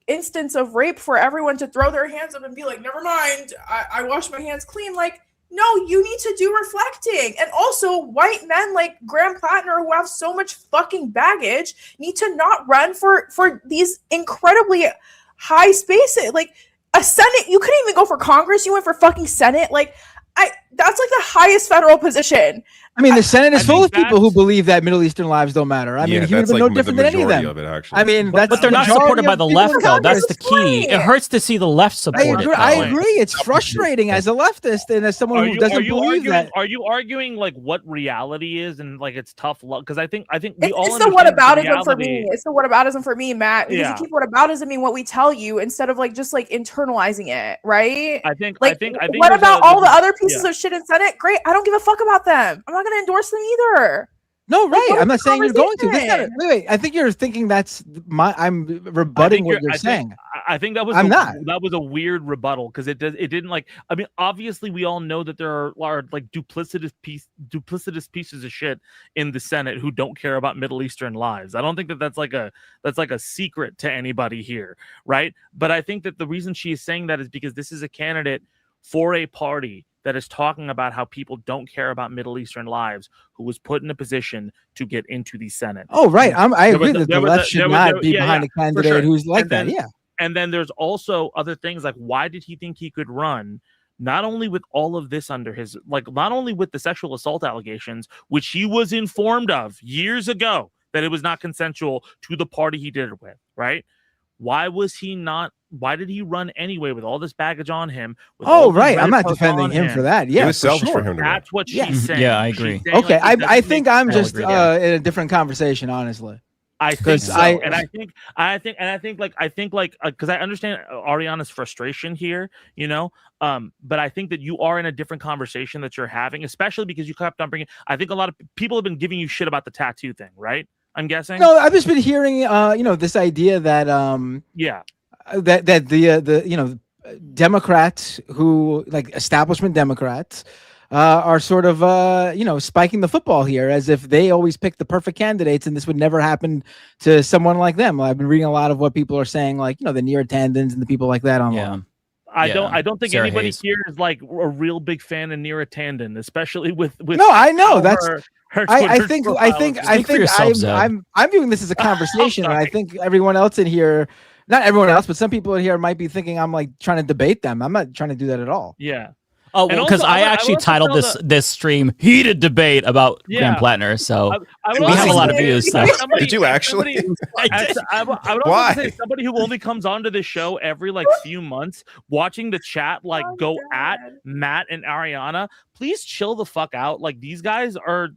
instance of rape for everyone to throw their hands up and be like, never mind, I wash my hands clean. Like, no, you need to do reflecting. And also, white men like Graham Platner, who have so much fucking baggage, need to not run for these incredibly high spaces. Like a Senate, you couldn't even go for Congress. You went for fucking Senate. Like, that's like the highest federal position. I mean, the Senate is full of people who believe that Middle Eastern lives don't matter. I mean, he would have been no different than any of them. I mean, but they're not supported by the left, though. That's the key. It hurts to see the left support it. I agree. It's frustrating as a leftist and as someone who doesn't believe that. Are you arguing like what reality is and like it's tough luck? Because I think we all it's the whataboutism for me. It's the whataboutism for me, Matt. Because you keep whataboutism what we tell you instead of like just like internalizing it, right? I think. What about all the other pieces of shit in Senate? Great. I don't give a fuck about them. I'm not going to endorse them either. No, right. I'm not saying you're going to. Wait. I think you're thinking I'm rebutting what you're saying. I think that was that was a weird rebuttal, because it didn't like. I mean, obviously we all know that there are like duplicitous pieces of shit in the Senate who don't care about Middle Eastern lives. I don't think that's like a secret to anybody here, right? But I think that the reason she is saying that is because this is a candidate for a party that is talking about how people don't care about Middle Eastern lives, who was put in a position to get into the Senate. Oh, right. I agree that the left should not be behind a candidate who's like that. Yeah. And then there's also other things like, why did he think he could run? Not only with all of this under his, like, not only with the sexual assault allegations, which he was informed of years ago that it was not consensual to the party he did it with, right? Why did he run anyway with all this baggage on him? Right. I'm not defending him for that. Yeah, it was selfish for him to That's what she's saying. Yeah, I agree. Okay, I think I'm just in a different conversation, honestly. I think so. And I think because I understand Ariana's frustration here, but I think that you are in a different conversation that you're having, especially because you kept on bringing. I think a lot of people have been giving you shit about the tattoo thing, right? I'm guessing. No, I've just been hearing, this idea that that the Democrats who, like establishment Democrats, are sort of spiking the football here, as if they always pick the perfect candidates and this would never happen to someone like them. I've been reading a lot of what people are saying, like the Neera Tandons and the people like that online. I don't think Sarah anybody Hayes here is like a real big fan of Neera Tandon, especially with no, I know that's. I think I'm viewing this as a conversation, and I think everyone else in here, not everyone else, but some people in here might be thinking I'm like trying to debate them. I'm not trying to do that at all. Yeah. Oh, And because also, I would actually also titled throw this stream "Heated Debate" about Graham Yeah. Platner, so I would we have also a lot of say- views. So. Did you actually? I would also Why? say somebody who only comes onto this show every like few months, watching the chat like go at Matt and Ariana. Please chill the fuck out. Like these guys are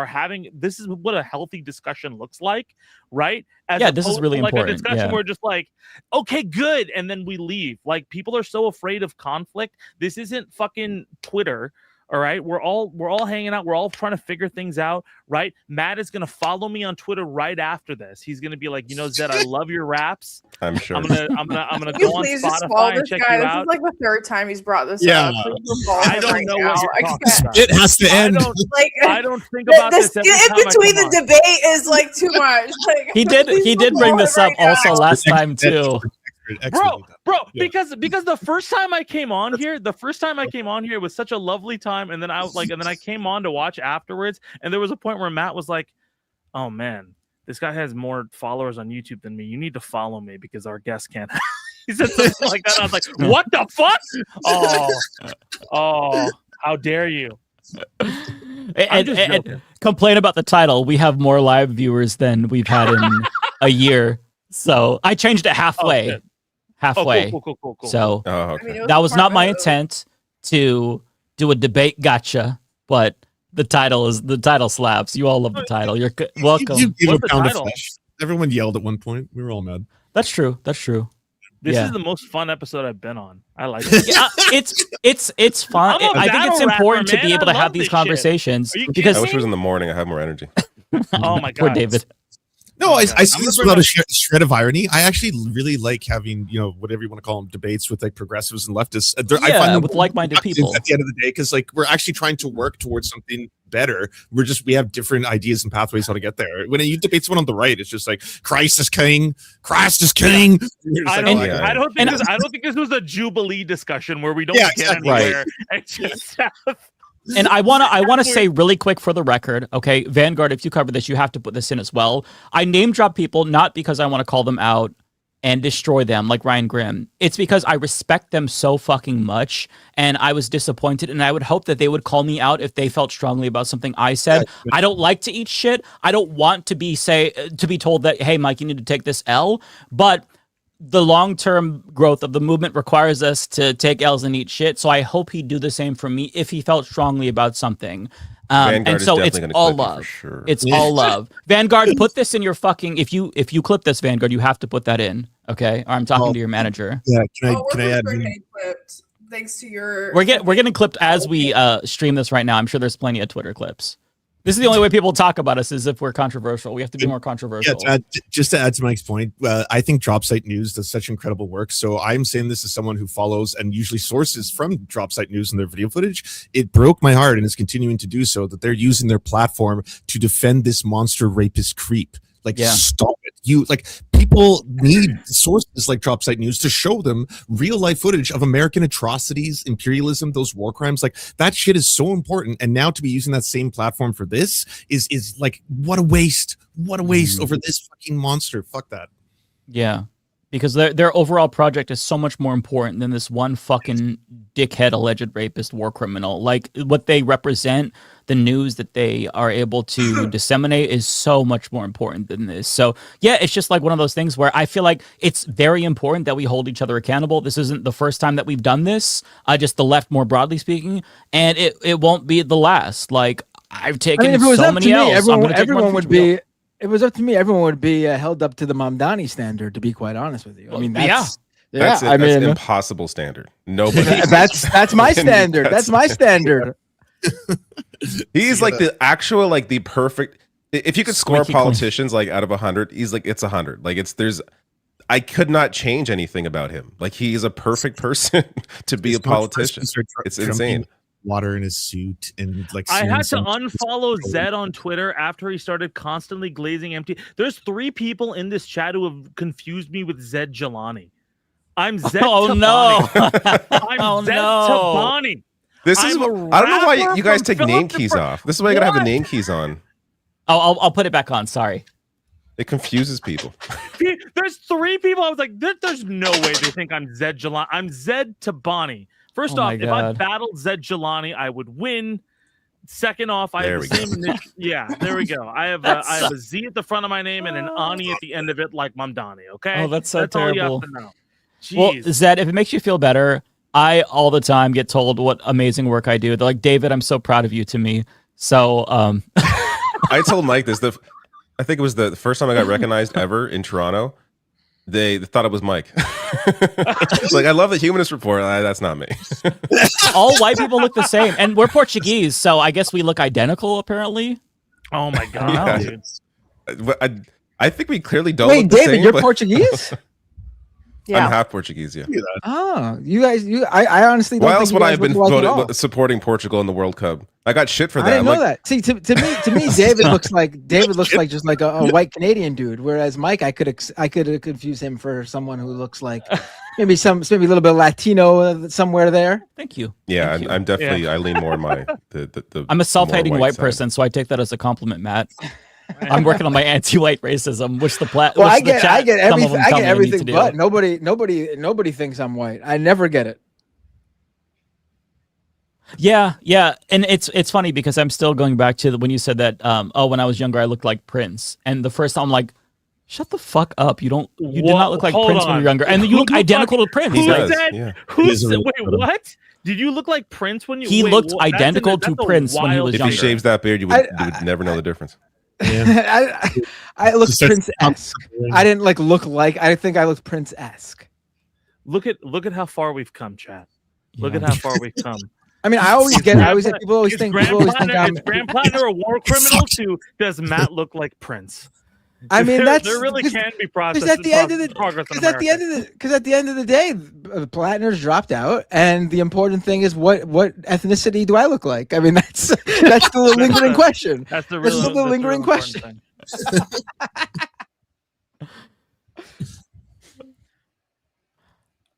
having, this is what a healthy discussion looks like, right? Yeah, this is opposed really to, like, important, a discussion yeah. where just like, okay, good, and then we leave. Like people are so afraid of conflict. This isn't fucking Twitter. All right, we're all hanging out. We're all trying to figure things out, right? Matt is gonna follow me on Twitter right after this. He's gonna be like, Zed, I love your raps. I'm sure. I'm gonna Can go you on please just follow Spotify and this check guy? you This out. is like the third time he's brought this Yeah. up. Please just follow I him don't right know now. what you're I talking can't. about. It has to end. I don't think about the this every skit time in between I the come on. debate is like too much. Like, He did bring this up also last time too. Bro, because the first time I came on here, it was such a lovely time, and then I came on to watch afterwards, and there was a point where Matt was like, "Oh man, this guy has more followers on YouTube than me. You need to follow me because our guest can't." He said something like that. I was like, "What the fuck? Oh, how dare you!" And complain about the title. We have more live viewers than we've had in a year, so I changed it halfway. Halfway. Cool. So okay. that was not my intent to do a debate gotcha, but the title slaps. You all love the title. You're welcome. You gave What's a the pound of title? flesh. Everyone yelled at one point. We were all mad. That's true. This Yeah. is the most fun episode I've been on. I like it. Yeah, it's fun. I'm a I think it's battle important rapper, to be man. able I to have love these this shit. conversations Are you because I wish it was in the morning. I have more energy. Oh my god, poor David. No, I say I'm this gonna bring without a up- shred of irony. I actually really like having, whatever you want to call them, debates with like progressives and leftists. I Yeah, find them with like-minded productive people. at the end of the day, because like we're actually trying to work towards something better. We have different ideas and pathways how to get there. When you debate someone on the right, it's just like Christ is king. You're just I like, don't think this was a Jubilee discussion where we don't Yeah, get exactly. anywhere. It's just And I want to say really quick for the record, okay, Vanguard, if you cover this, you have to put this in as well. I name drop people not because I want to call them out and destroy them like Ryan Grimm. It's because I respect them so fucking much, and I was disappointed, and I would hope that they would call me out if they felt strongly about something I said. I don't like to eat shit. I don't want to be told that, hey, Mike, you need to take this L, but the long-term growth of the movement requires us to take L's and eat shit. So I hope he'd do the same for me if he felt strongly about something. Vanguard And is so it's definitely gonna all clip you for love. sure. It's all love. Vanguard, put this in your fucking. If you clip this, Vanguard, you have to put that in. Okay, or I'm talking to your manager. Yeah, can I add? Clipped, thanks to your. We're getting clipped as we stream this right now. I'm sure there's plenty of Twitter clips. This is the only way people talk about us is if we're controversial. We have to be more controversial. Yeah, just to add to Mike's point, I think Dropsite News does such incredible work. So I'm saying this as someone who follows and usually sources from Dropsite News and their video footage. It broke my heart, and is continuing to do so, that they're using their platform to defend this monster rapist creep. Like, stop it. People need sources like Dropsite News to show them real life footage of American atrocities, imperialism, those war crimes. Like, that shit is so important. And now to be using that same platform for this is like, what a waste. What a waste over this fucking monster. Fuck that. Yeah. Because their overall project is so much more important than this one fucking dickhead alleged rapist war criminal. Like, what they represent, the news that they are able to disseminate is so much more important than this. So, yeah, it's just like one of those things where I feel like it's very important that we hold each other accountable. This isn't the first time that we've done this, just the left more broadly speaking, and it won't be the last. Like, I've taken if it was so up many to me, L's. everyone would be. If it was up to me, everyone would be held up to the Mamdani standard. To be quite honest with you, I mean, that's an impossible standard. Nobody. that's my standard. That's my standard. He's like the actual, like the perfect. If you could score politicians like out of 100, he's like, it's 100. Like I could not change anything about him. Like, he is a perfect person to be a politician. It's insane. Water in his suit and like. I had to unfollow Zed on Twitter after he started constantly glazing empty. There's 3 people in this chat who have confused me with Zed Jelani. I'm Zed Tabani. No. I'm Zed Tabani. This is. I don't know why you guys take name keys off. This is why you gotta have the name keys on. I'll put it back on. Sorry. It confuses people. There's 3 people. I was like, there's no way they think I'm Zed Jelani. I'm Zed Tabani. First Oh off, my if I God. battled Zed Jelani, I would win. Second off, I There have the we same initial. Yeah, there we go. I have a Z at the front of my name and an Ani at the end of it, like Mamdani. Okay. Oh, that's so That's all you terrible. have to know. Well, Jeez. Zed, if it makes you feel better, I all the time get told what amazing work I do. They're like, David, I'm so proud of you to me. So I told Mike this. I think it was the first time I got recognized ever in Toronto. They thought it was Mike. Like, I love the Humanist Report. That's not me. all white people look the same, and we're Portuguese, so I guess we look identical. Apparently. Oh my God, dude. I think we clearly don't. Wait, look the David, same, you're but- Portuguese? Yeah. I'm half Portuguese. Yeah. Oh, you guys, I honestly don't Why think else you would I guys have been look alike at all. supporting Portugal in the World Cup? I got shit for that. I didn't I'm know like, that. See, to me, David looks like just like a white Canadian dude. Whereas Mike, I could confuse him for someone who looks like maybe a little bit Latino somewhere there. Thank you. Yeah, Thank you. I'm definitely. I lean more on my the. I'm a self-hating more white side. person, so I take that as a compliment, Matt. I'm working on my anti-white racism, which the Well, I which the get chat, some of them everything. I tell get me I need to everything, do. but nobody thinks I'm white. I never get it. Yeah, and it's funny because I'm still going back to when you said that. When I was younger, I looked like Prince, and the first time I'm like, shut the fuck up. You did not look like Hold Prince when you on. were younger, and you look identical to Prince. Who does, said? yeah. Who said? Wait, what? Did you look like Prince when you? He wait, looked that's identical to that's a Prince when he wild was If younger. he shaves that beard, you would never know the difference. I look Just starts Prince-esque. I didn't look like. I think I look Prince-esque. Look at how far we've come, chat. Look at Yeah. how far we've come. I mean, I always get people always Is think Graham I'm. Platner a war criminal to does Matt look like Prince? I mean, there really can be progress. At the end of the progress in because at the end America. of the because at the end of the day, Platner's dropped out, and the important thing is what ethnicity do I look like? I mean, that's still a lingering question. That's the That's real, still the lingering important question. thing.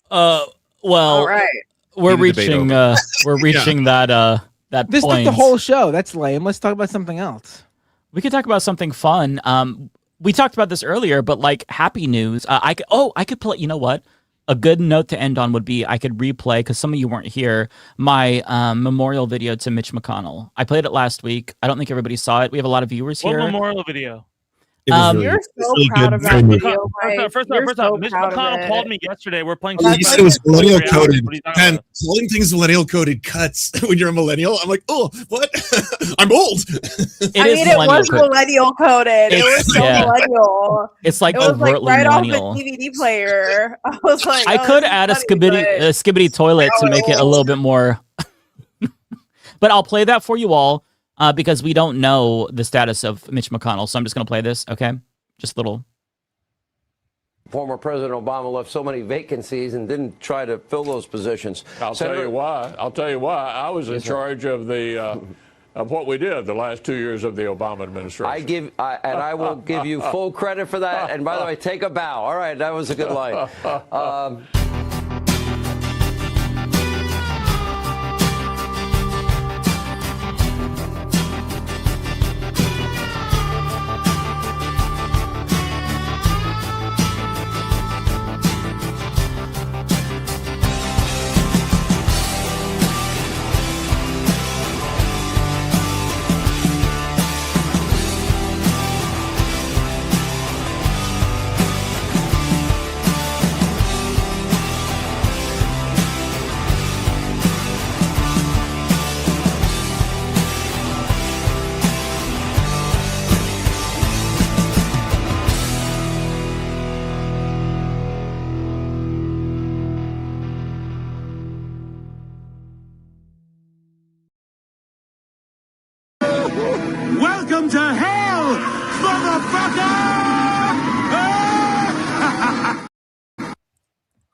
Well, All right. we're Need a debate reaching over. we're reaching that This took point. the whole show. That's lame. Let's talk about something else. We could talk about something fun. We talked about this earlier, but like happy news. I could play. You know what? A good note to end on would be I could replay because some of you weren't here. My memorial video to Mitch McConnell. I played it last week. I don't think everybody saw it. We have a lot of viewers What here. memorial video? You're so proud of that video. First off, Mitch McConnell called me yesterday. We're playing. You said it was millennial coded. What are you talking Man, about? calling things millennial coded cuts when you're a millennial. I'm like, oh, what? I'm old. It was millennial coded. It was so millennial. It's like it was like overtly right off millennial. the DVD player. I was like, I could add a skibbity toilet to make it a little bit more. But I'll play that for you all because we don't know the status of Mitch McConnell. So I'm just going to play this. Okay. Just a little. Former President Obama left so many vacancies and didn't try to fill those positions. I'll tell you why. I was in charge of the of what we did the last 2 years of the Obama administration. I will give you full credit for that. And by the way, take a bow. All right, that was a good line. Welcome to hell, motherfucker!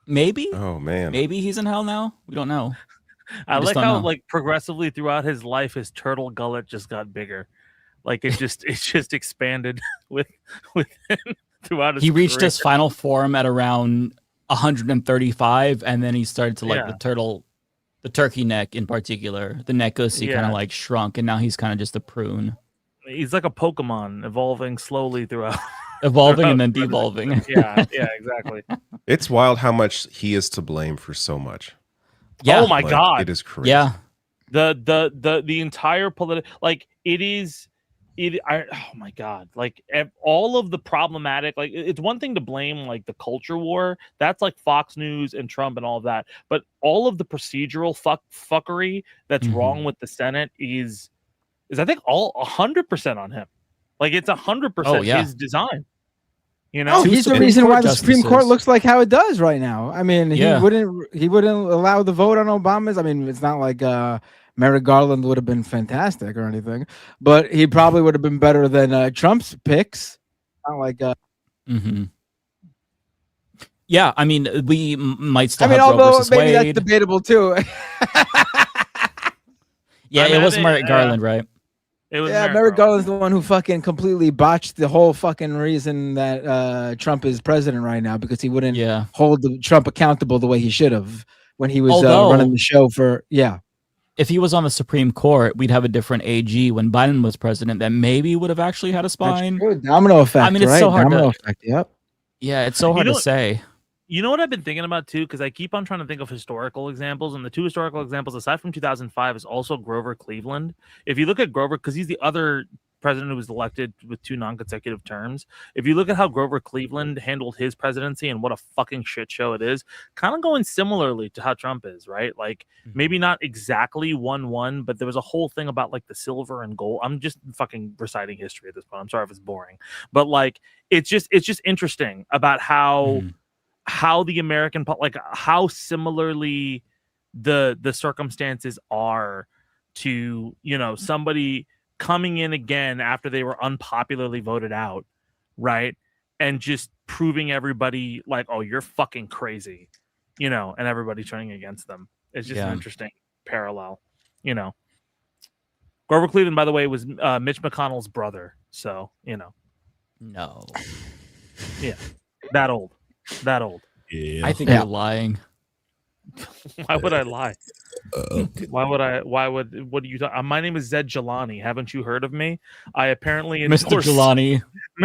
Maybe. Oh man. Maybe he's in hell now. We don't know. I We just like don't how know. like progressively throughout his life, his turtle gullet just got bigger. Like it just expanded with him throughout his. He reached career. his final form at around 135, and then he started to like Yeah. the turkey neck in particular. The neck goosey kind Yeah. of like shrunk, and now he's kind of just a prune, He's like a Pokemon evolving slowly throughout. evolving and then devolving. Yeah, exactly. It's wild how much he is to blame for so much. Yeah. Oh my Like, God. it is crazy. Yeah. The entire political, like oh my God, like all of the problematic, like it's one thing to blame like the culture war, that's like Fox News and Trump and all of that, but all of the procedural fuckery that's wrong with the Senate is I think all 100% on him. Like it's 100% his design. You know, he's the reason why the Supreme Court looks like how it does right now. I mean, he wouldn't allow the vote on Obama's. I mean, it's not like Merrick Garland would have been fantastic or anything, but he probably would have been better than Trump's picks. Not like. Yeah, I mean, we might still. I mean, have Roe although versus maybe Wade. that's debatable too. Yeah, it was Merrick Garland, right? It was Merrick Garland's the one who fucking completely botched the whole fucking reason that Trump is president right now, because he wouldn't hold Trump accountable the way he should have when he was running the show for If he was on the Supreme Court, we'd have a different AG when Biden was president that maybe would have actually had a spine. That's true. Domino effect. I mean, it's right? so hard Domino to. effect. Yep. Yeah, it's so hard to say. You know what I've been thinking about too, because I keep on trying to think of historical examples, and the two historical examples aside from 2005 is also Grover Cleveland. If you look at Grover, because he's the other president who was elected with 2 non-consecutive terms. If you look at how Grover Cleveland handled his presidency and what a fucking shit show it is, kind of going similarly to how Trump is, right? Like maybe not exactly 1-1, but there was a whole thing about like the silver and gold. I'm just fucking reciting history at this point. I'm sorry if it's boring, but like it's just interesting about how the American, like how similarly the circumstances are to, you know, somebody coming in again after they were unpopularly voted out, right? And just proving everybody like, oh, you're fucking crazy, you know, and everybody turning against them. It's just an interesting parallel, you know. Grover Cleveland, by the way, was Mitch McConnell's brother. So, you know. No. Yeah. That old. Yeah. I think you're lying. Why would I lie? What do you talk? My name is Zaid Tabani. Haven't you heard of me? I apparently Mr. Jelani,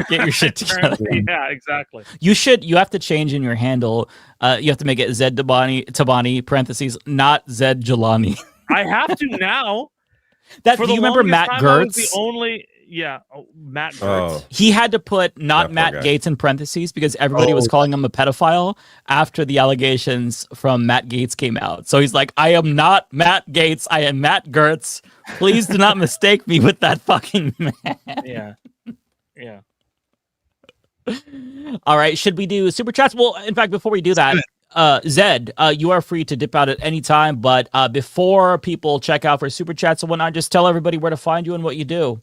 get your shit together. Yeah, exactly. You have to change in your handle. You have to make it Zaid Tabani parentheses, not Zaid Jelani. I have to now. Do you remember Matt Gertz? The only Matt Gertz. He had to put not Matt Gaetz in parentheses because everybody was calling him a pedophile after the allegations from Matt Gaetz came out. So he's like, I am not Matt Gaetz. I am Matt Gertz. Please do not mistake me with that fucking man. Yeah. All right. Should we do super chats? Well, in fact, before we do that, Zed, you are free to dip out at any time. But before people check out for super chats and whatnot, just tell everybody where to find you and what you do.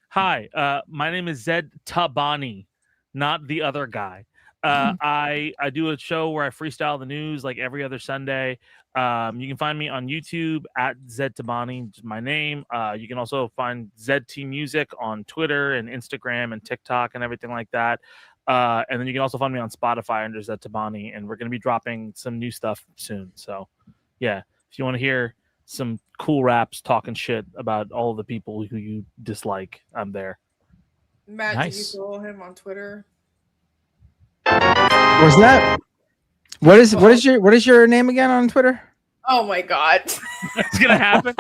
Hi, my name is Zaid Tabani, not the other guy. I do a show where I freestyle the news like every other Sunday. You can find me on YouTube at Zaid Tabani, just my name. You can also find ZT Music on Twitter and Instagram and TikTok and everything like that. And then you can also find me on Spotify under Zaid Tabani, and we're going to be dropping some new stuff soon. So, yeah, if you want to hear some cool raps talking shit about all the people who you dislike, I'm there. Matt, Nice. do you follow him on Twitter? What's that? What is your name again on Twitter? Oh my god. It's gonna happen.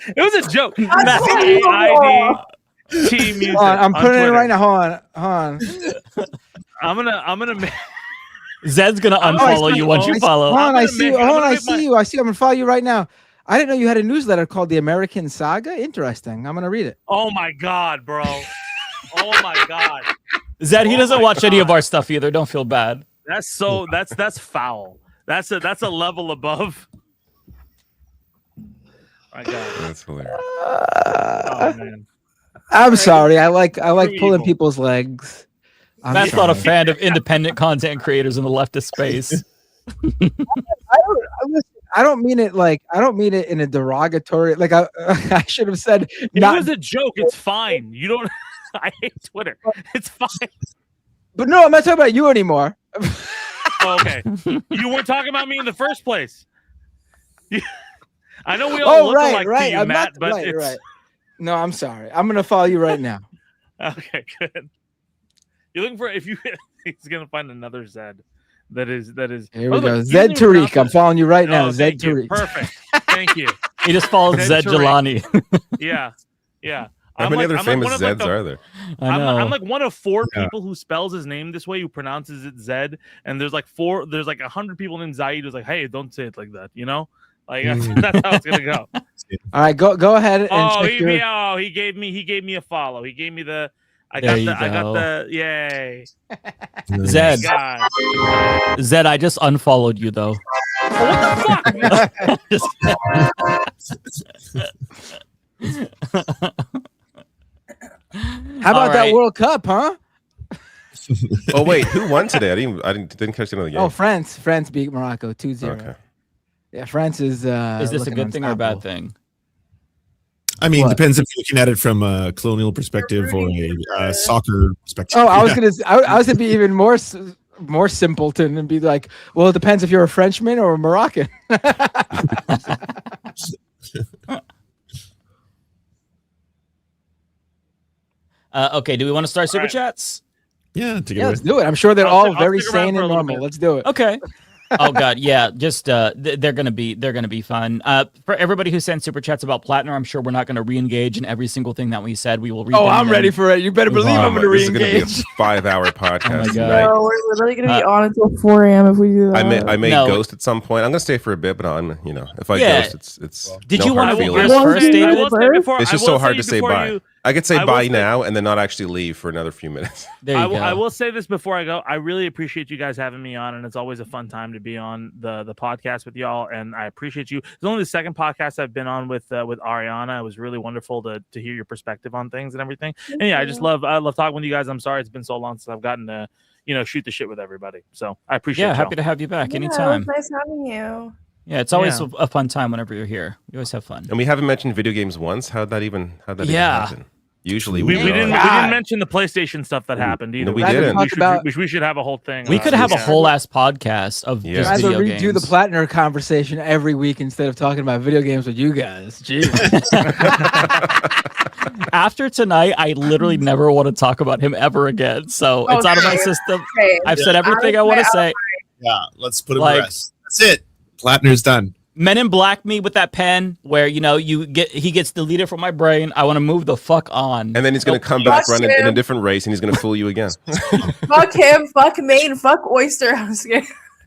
It was a joke. CAID Music. I'm putting it right now. Hold on. I'm gonna Zed's gonna unfollow you once you follow. Hold on, I see you. I'm gonna follow you right now. I didn't know you had a newsletter called The American Saga. Interesting. I'm gonna read it. Oh my god, bro. Oh my god. Zed, he doesn't watch any of our stuff either. Don't feel bad. That's foul. That's a level above. My god. That's hilarious. Oh man. I'm sorry. I like pulling people's legs. Matt's not a fan of independent content creators in the leftist space. I don't mean it in a derogatory. Like I should have said. It was a joke. It's fine. You don't. I hate Twitter. It's fine. But no, I'm not talking about you anymore. Okay. You weren't talking about me in the first place. I know we all look alike to you, Matt, but it's... right. No, I'm sorry. I'm gonna follow you right now. Okay, good. You're looking for he's gonna find another Zed. That is. Here we go. Zed Tariq. I'm following you right now. Zed Tariq. Perfect. Thank you. He just follows Zed Jelani. Yeah. How many other famous Zeds are there? I'm like one of 4 people who spells his name this way, who pronounces it Zed, and there's like 100 people named Zaid who's like, hey, don't say it like that, you know? Like that's how it's gonna go. All right, go ahead and he gave me a follow. He gave me the I There got the yay. Zed. Zed, I just unfollowed you though. What the fuck? How about that World Cup, huh? Oh wait, who won today? I didn't catch another game. Oh, France beat Morocco 2-0. Okay. Yeah, France is. Is this a good thing or a bad thing? I mean, depends if you're looking at it from a colonial perspective or a soccer perspective. Oh, I was gonna be even more simpleton and be like, well, it depends if you're a Frenchman or a Moroccan. Okay, do we want to start super chats? Yeah, let's do it. I'm sure they're all very sane and normal. Let's do it. Okay. Oh god, yeah. Just they're gonna be fun. For everybody who sent super chats about Platner, I'm sure we're not gonna re-engage in every single thing that we said. We will read. Oh, I'm ready for it. You better believe I'm gonna This is re-engage. gonna be a 5-hour podcast. No, we're literally gonna be on until 4 a.m. if we do that. I may ghost at some point. I'm gonna stay for a bit, but I'm if I ghost, it's. Did no you want hard to go feelings. first, David? It's just so hard to say bye. I could say bye now and then not actually leave for another few minutes. I will say this before I go. I really appreciate you guys having me on, and it's always a fun time to be on the podcast with y'all. And I appreciate you. It's only the second podcast I've been on with Ariana. It was really wonderful to hear your perspective on things and everything. And yeah, I love talking with you guys. I'm sorry it's been so long since I've gotten to shoot the shit with everybody. So I appreciate. Yeah, happy to have you back anytime. It was nice having you. Yeah, it's always a fun time whenever you're here. We always have fun. And we haven't mentioned video games once. How'd that even happen? Usually we didn't mention the PlayStation stuff that happened either. No, we didn't. We should have a whole thing. We could have a whole ass podcast of just video games. Do the Platner conversation every week instead of talking about video games with you guys. Jeez. After tonight, I literally never want to talk about him ever again. So it's out of my system. I've said everything I want to say. Yeah, let's put him to rest. That's it. Platner's done. Men in Black me with that pen where he gets deleted from my brain. I want to move the fuck on. And then he's gonna come back running in a different race and he's gonna fool you again. Fuck him, fuck Maine, fuck Oyster. I'm scared.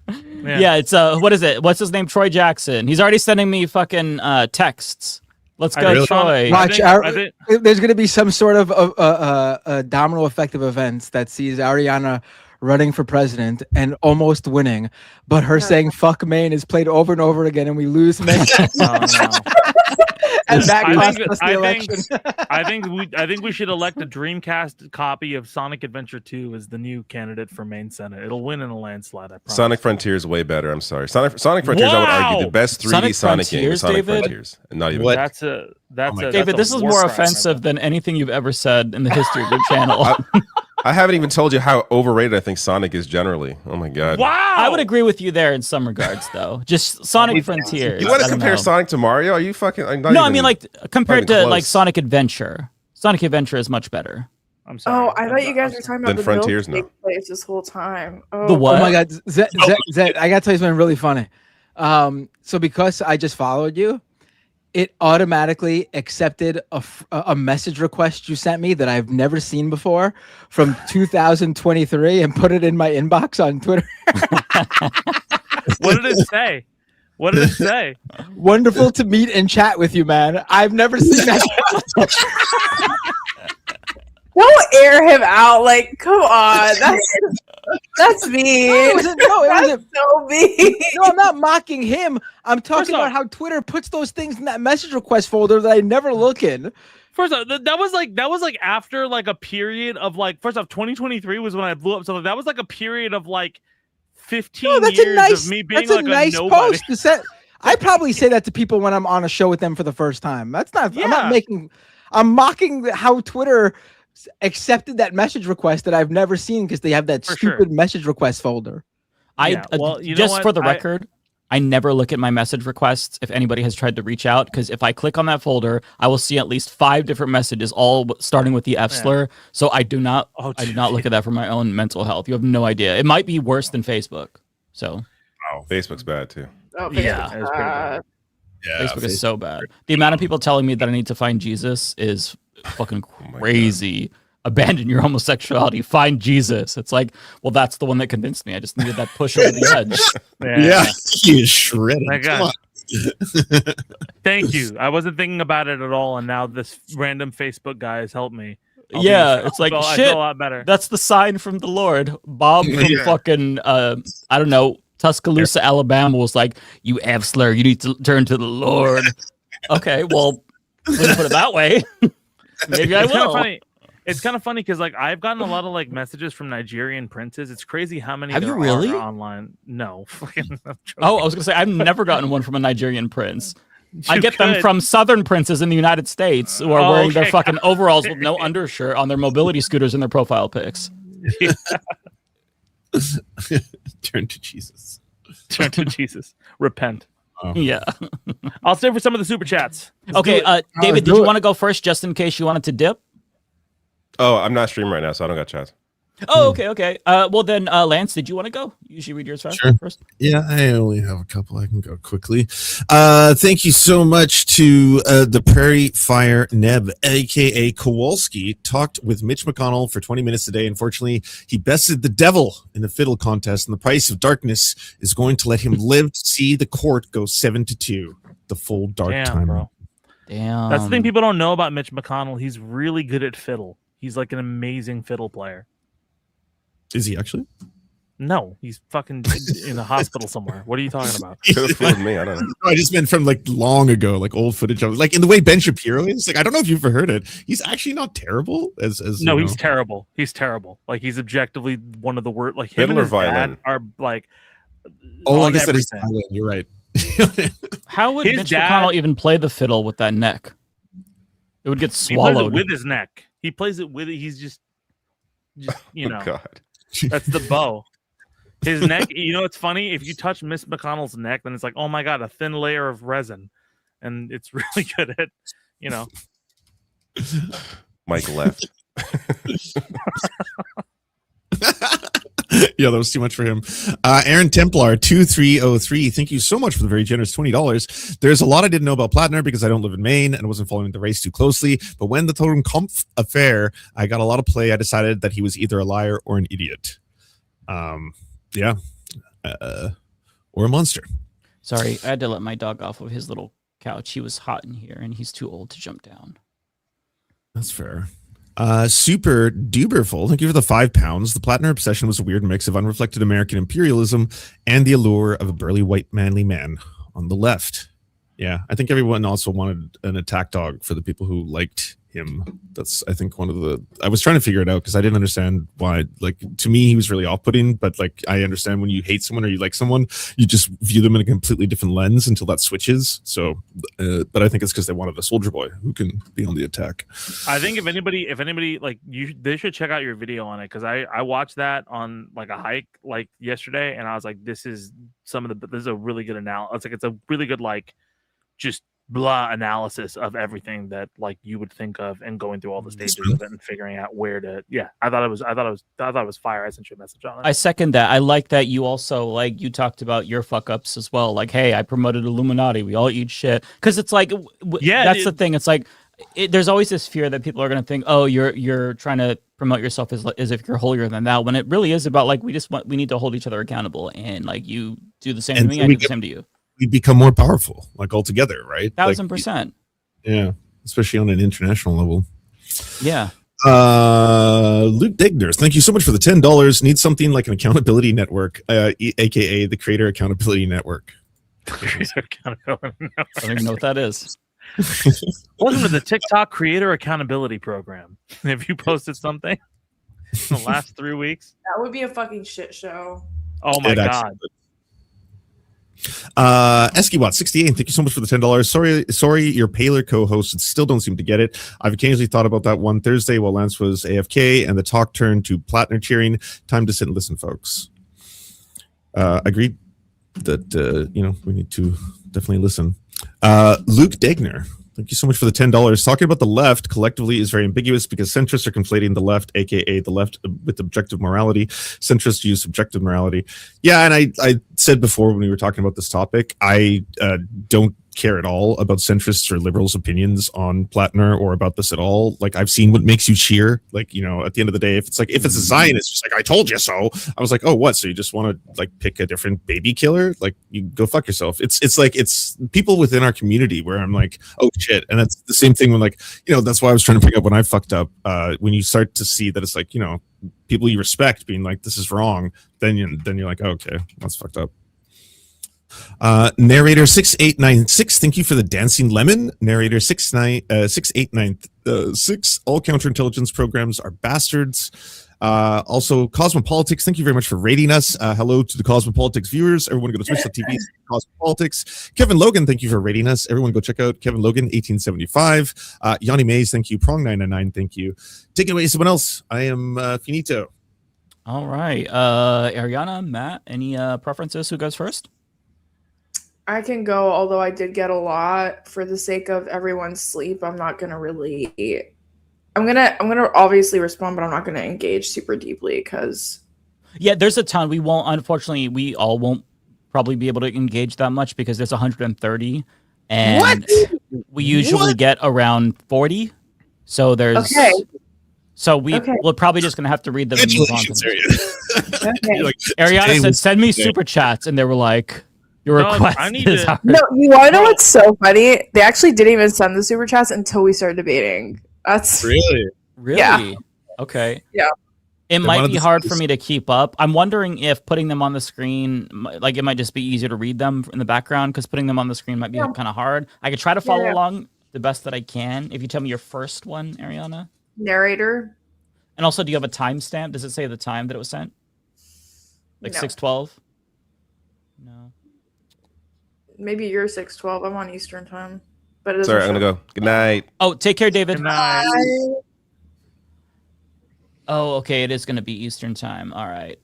Yeah, it's what is it? What's his name? Troy Jackson. He's already sending me fucking texts. Let's go, Troy. Watch, there's going to be some sort of a domino effect of events that sees Ariana running for president and almost winning, but her saying "fuck Maine" is played over and over again, and we lose Maine. And that cost us the election. I think we should elect a Dreamcast copy of Sonic Adventure 2 as the new candidate for Maine Senate. It'll win in a landslide. I promise. Sonic Frontier is way better. I'm sorry. Sonic Frontiers, I would argue, the best 3D Sonic game is Sonic Frontiers. Not even. David, this is more offensive than anything you've ever said in the history of your channel. I haven't even told you how overrated I think Sonic is generally. Oh my god! Wow, I would agree with you there in some regards, though. Just Sonic Frontiers. You want to compare Sonic to Mario? Are you fucking? I mean like compared to like Sonic Adventure. Sonic Adventure is much better. I'm sorry. Oh, I thought you guys were talking about the Frontiers milk place this whole time. Oh. The what? Oh my god, Zed, I gotta tell you something really funny. So because I just followed you, it automatically accepted a message request you sent me that I've never seen before from 2023 and put it in my inbox on Twitter. What did it say? What did it say? Wonderful to meet and chat with you, man. I've never seen that. Don't air him out. Like, come on. That's me. No, it wasn't so mean. No, I'm not mocking him. I'm talking about how Twitter puts those things in that message request folder that I never look in. First off, that was like after like a period of like, first off, 2023 was when I blew up. So that was like a period of like 15 years of me being like a nice nobody. Post to set. I probably say that to people when I'm on a show with them for the first time. That's not. Yeah. I'm mocking how Twitter accepted that message request that I've never seen because they have that stupid message request folder. Just for the record, I never look at my message requests if anybody has tried to reach out, because if I click on that folder, I will see at least 5 different messages, all starting with the F slur. So I do not look at that for my own mental health. You have no idea. It might be worse than Facebook. So, wow, Facebook's bad too. Oh, yeah, it's pretty bad. Yeah, Facebook is so bad. The amount of people telling me that I need to find Jesus is fucking crazy. Abandon your homosexuality, find Jesus. It's like, well, that's the one that convinced me. I just needed that push over the edge. Yeah, he is shredded. My Come God. on. Thank you. I wasn't thinking about it at all, and now this random Facebook guy has helped me. It's like, I shit, feel a lot better. that's the sign from the Lord. Bob from fucking, I don't know, Tuscaloosa, Alabama was like, you slur, you need to turn to the Lord. Okay, well, when you put it that way, maybe I It's kind of will. funny. It's kind of funny because like I've gotten a lot of like messages from Nigerian princes. It's crazy how many Have there you really? are online. No, fucking. Oh, I was gonna say I've never gotten one from a Nigerian prince. I You get them could. from Southern princes in the United States who are Oh, wearing their okay. fucking overalls with no undershirt on their mobility scooters in their profile pics. Turn to Jesus. Turn to Jesus. Repent. Yeah. I'll stay for some of the super chats. Okay, David, did you want to go first just in case you wanted to dip? Oh, I'm not streaming right now, so I don't got chats. Oh, okay. Well then, Lance, did you want to go? You usually read yours first. Sure. Yeah, I only have a couple. I can go quickly. Thank you so much to the Prairie Fire Neb, aka Kowalski, talked with Mitch McConnell for 20 minutes today. Unfortunately, he bested the devil in a fiddle contest, and the price of darkness is going to let him live to see the court go 7-2, the full dark Damn, time. bro. Damn. That's the thing people don't know about Mitch McConnell. He's really good at fiddle. He's like an amazing fiddle player. Is he actually? No, he's fucking in a hospital somewhere. What are you talking about? Could have fooled me. I don't know. No, I just meant from like long ago, like old footage of like in the way Ben Shapiro is. Like I don't know if you've ever heard it. He's actually not terrible. As No, you he's know. terrible. He's terrible. Like he's objectively one of the worst. Like him Fiddle and or his dad violin? are like. Oh, I on guess that is everything. violent. You're right. How would His Mitch dad- McConnell even play the fiddle with that neck? It would get He plays it swallowed. with his neck. He plays it with it. He's just you know. Oh, God. That's the bow. His neck. You know, it's funny. If you touch Miss McConnell's neck, then it's like, oh my God, a thin layer of resin, and it's really good at, you know. Mike left. Yeah, that was too much for him. Aaron Templar 2303. Thank you so much for the very generous $20. There's a lot I didn't know about Platner because I don't live in Maine and wasn't following the race too closely. But when the Totem Kampf affair, I got a lot of play. I decided that he was either a liar or an idiot. Yeah, or a monster. Sorry, I had to let my dog off of his little couch. He was hot in here, and he's too old to jump down. That's fair. Super Duberful, thank you for the £5. The Platner obsession was a weird mix of unreflected American imperialism and the allure of a burly white manly man on the left. Yeah, I think everyone also wanted an attack dog for the people who liked him. That's, I think, one of the... I was trying to figure it out because I didn't understand why. Like, to me, he was really off-putting, but like, I understand when you hate someone or you like someone, you just view them in a completely different lens until that switches. So, but I think it's because they wanted a soldier boy who can be on the attack. I think if anybody like they should check out your video on it, because I watched that on like a hike like yesterday, and I was like, this is a really good analysis. It's a really good like just blah analysis of everything that like you would think of, and going through all the stages of it and figuring out where to. Yeah, I thought it was fire. I sent you a message on it. I second that. I like that you also like you talked about your fuck ups as well. Like, hey, I promoted Illuminati. We all eat shit because it's like, that's the thing. It's like there's always this fear that people are going to think, oh, you're trying to promote yourself as if you're holier than thou. When it really is about like we need to hold each other accountable, and like you do the same to me, I do the same to you. We become more powerful, like altogether, right? 1000%. Yeah, especially on an international level. Yeah. Luke Digner, thank you so much for the $10. Need something like an accountability network, aka the Creator Accountability Network. I don't even know what that is. Welcome to the TikTok Creator Accountability Program. Have you posted something in the last 3 weeks? That would be a fucking shit show. Oh my God. Eskibot 68, thank you so much for the $10. Sorry, your paler co-hosts still don't seem to get it. I've occasionally thought about that one Thursday while Lance was AFK and the talk turned to Platner cheering. Time to sit and listen, folks. Agreed that we need to definitely listen. Luke Degner, Thank you so much for the $10. Talking about the left collectively is very ambiguous because centrists are conflating the left, aka the left, with objective morality. Centrists use subjective morality. Yeah, and I said before when we were talking about this topic, I don't care at all about centrists or liberals' opinions on Platner or about this at all. Like, I've seen what makes you cheer. Like, at the end of the day, if it's a Zionist, just like, I told you so. I was like, oh, what? So you just want to like pick a different baby killer? Like, you go fuck yourself. It's people within our community where I'm like, oh shit. And that's the same thing when like, that's why I was trying to pick up when I fucked up. When you start to see that it's like, people you respect being like, this is wrong, then you're like, oh, okay, that's fucked up. Narrator 6896, thank you for the dancing lemon. Narrator 6896, all counterintelligence programs are bastards. Also Cosmopolitics, thank you very much for rating us. Hello to the Cosmopolitics viewers. Everyone go to twitch.tv Cosmopolitics. Kevin Logan, thank you for rating us. Everyone go check out Kevin Logan 1875. Yanni Mays, thank you. Prong 999, thank you. Take it away, someone else. I am finito. All right. Ariana, Matt, any preferences? Who goes first? I can go, although I did get a lot. For the sake of everyone's sleep, I'm not gonna really. I'm gonna obviously respond, but I'm not gonna engage super deeply because. Yeah, there's a ton. We won't. Unfortunately, we all won't probably be able to engage that much because there's 130, and we usually get around 40. So there's. Okay. So we're probably just gonna have to read them. And move on to Okay. like, Ariana said, "Send me super chats," and they were like. Your request is hard. No, you want to know what's so funny? They actually didn't even send the super chats until we started debating. That's really. Yeah. Okay. Yeah. It might be hard for me to keep up. I'm wondering if putting them on the screen, like it might just be easier to read them in the background because putting them on the screen might be kind of hard. I could try to follow along the best that I can. If you tell me your first one, Ariana. Narrator. And also, do you have a timestamp? Does it say the time that it was sent? Like 6:12? No. Maybe you're 6:12. I'm on Eastern time. But it sorry, I'm gonna go. Good night. Oh, take care, David. Good night. Oh, okay. It is gonna be Eastern time. All right.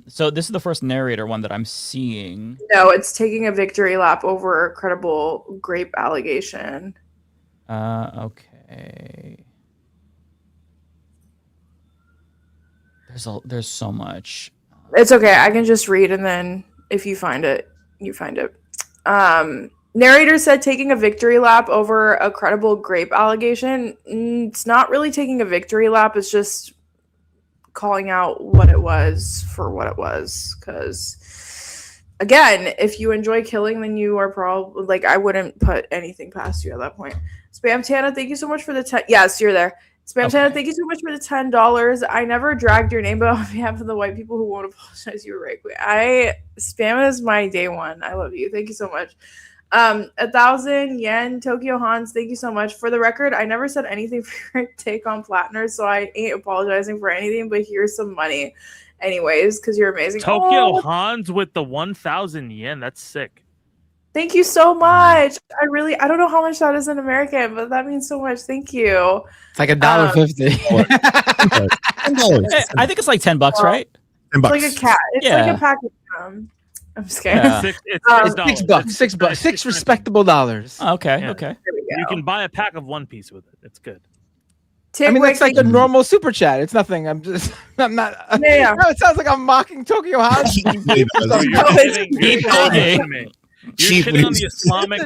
So this is the first narrator one that I'm seeing. No, it's taking a victory lap over a credible grape allegation. Okay. There's so much. It's okay. I can just read, and then if you find it, you find it. Narrator said taking a victory lap over a credible grape allegation. It's not really taking a victory lap. It's just calling out what it was for what it was. Because, again, if you enjoy killing, then you are probably, like, I wouldn't put anything past you at that point. Spam Tana, thank you so much for the 10. Yes, you're there. Spam Tana, thank you so much for the $10. I never dragged your name, but on behalf of the white people who won't apologize, you were right. Spam is my day one. I love you. Thank you so much. 1,000 yen, Tokyo Hans, thank you so much. For the record, I never said anything for your take on Platner, so I ain't apologizing for anything, but here's some money. Anyways, because you're amazing. Tokyo Hans with the 1,000 yen. That's sick. Thank you so much. I don't know how much that is in American, but that means so much. Thank you. It's like $1.50. I think it's like $10, right? It's like a cat. It's like a pack of I'm just kidding. Yeah. $6. 6 respectable dollars. Okay. Yeah. Okay. You can buy a pack of One Piece with it. It's good. I mean, that's like a normal super chat. It's nothing. I'm not. Yeah. No, it sounds like I'm mocking Tokyo House. You're shitting on the Islamic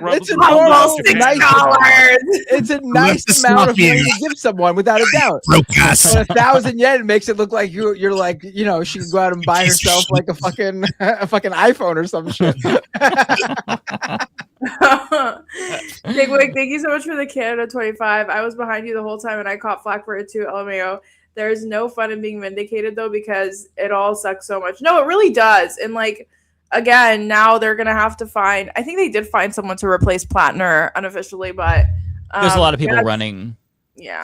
It's a nice amount of money to give someone, without a doubt. But 1,000 yen makes it look like you're like, she can go out and buy herself like a fucking iPhone or some shit. Big Wig, thank you so much for the Canada 25. I was behind you the whole time and I caught flack for it too. LMAO. There's no fun in being vindicated though, because it all sucks so much. No, it really does. And like, again, now they're gonna have to find. I think they did find someone to replace Platner unofficially, but there's a lot of people running.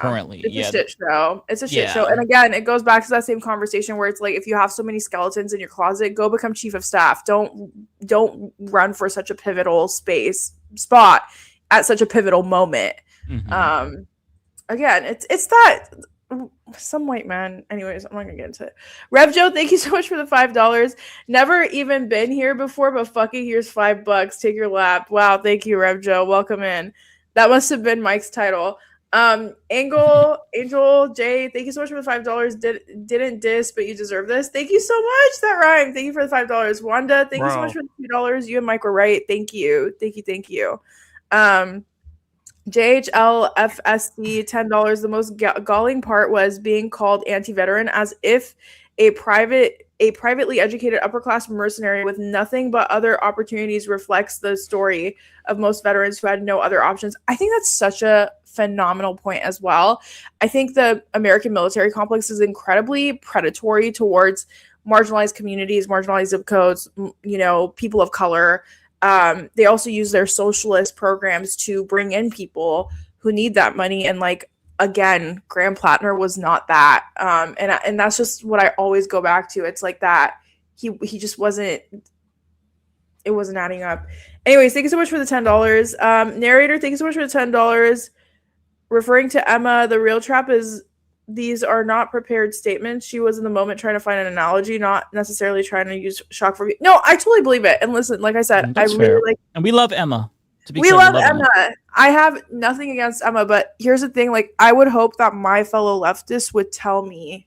Currently, it's a shit show. It's a shit show, and again, it goes back to that same conversation where it's like, if you have so many skeletons in your closet, go become chief of staff. Don't run for such a pivotal spot at such a pivotal moment. Mm-hmm. Again, it's that. Some white man. Anyways, I'm not gonna get into it. Rev Joe, thank you so much for the $5. Never even been here before, but fucking here's $5. Take your lap. Wow, thank you, Rev Joe. Welcome in. That must have been Mike's title. Angel J, thank you so much for the $5. Didn't diss, but you deserve this. Thank you so much. That rhymed. Thank you for the $5. Wanda, thank you so much for the $2. You and Mike were right. Thank you. Thank you. JHLFSD, $10. The most galling part was being called anti-veteran, as if a privately educated upper class mercenary with nothing but other opportunities reflects the story of most veterans who had no other options. I think that's such a phenomenal point as well. I think the American military complex is incredibly predatory towards marginalized communities, marginalized zip codes, people of color. They also use their socialist programs to bring in people who need that money. And again, Graham Platner was not that. And that's just what I always go back to. It's like that. He just wasn't, it wasn't adding up. Anyways, thank you so much for the $10. Narrator, thank you so much for the $10. Referring to Emma, the real trap is these are not prepared statements. She was in the moment trying to find an analogy, not necessarily trying to use shock for. No, I totally believe it. And listen, like I said, That's I fair. really like. And we love Emma. We love Emma. I have nothing against Emma, but here's the thing: I would hope that my fellow leftists would tell me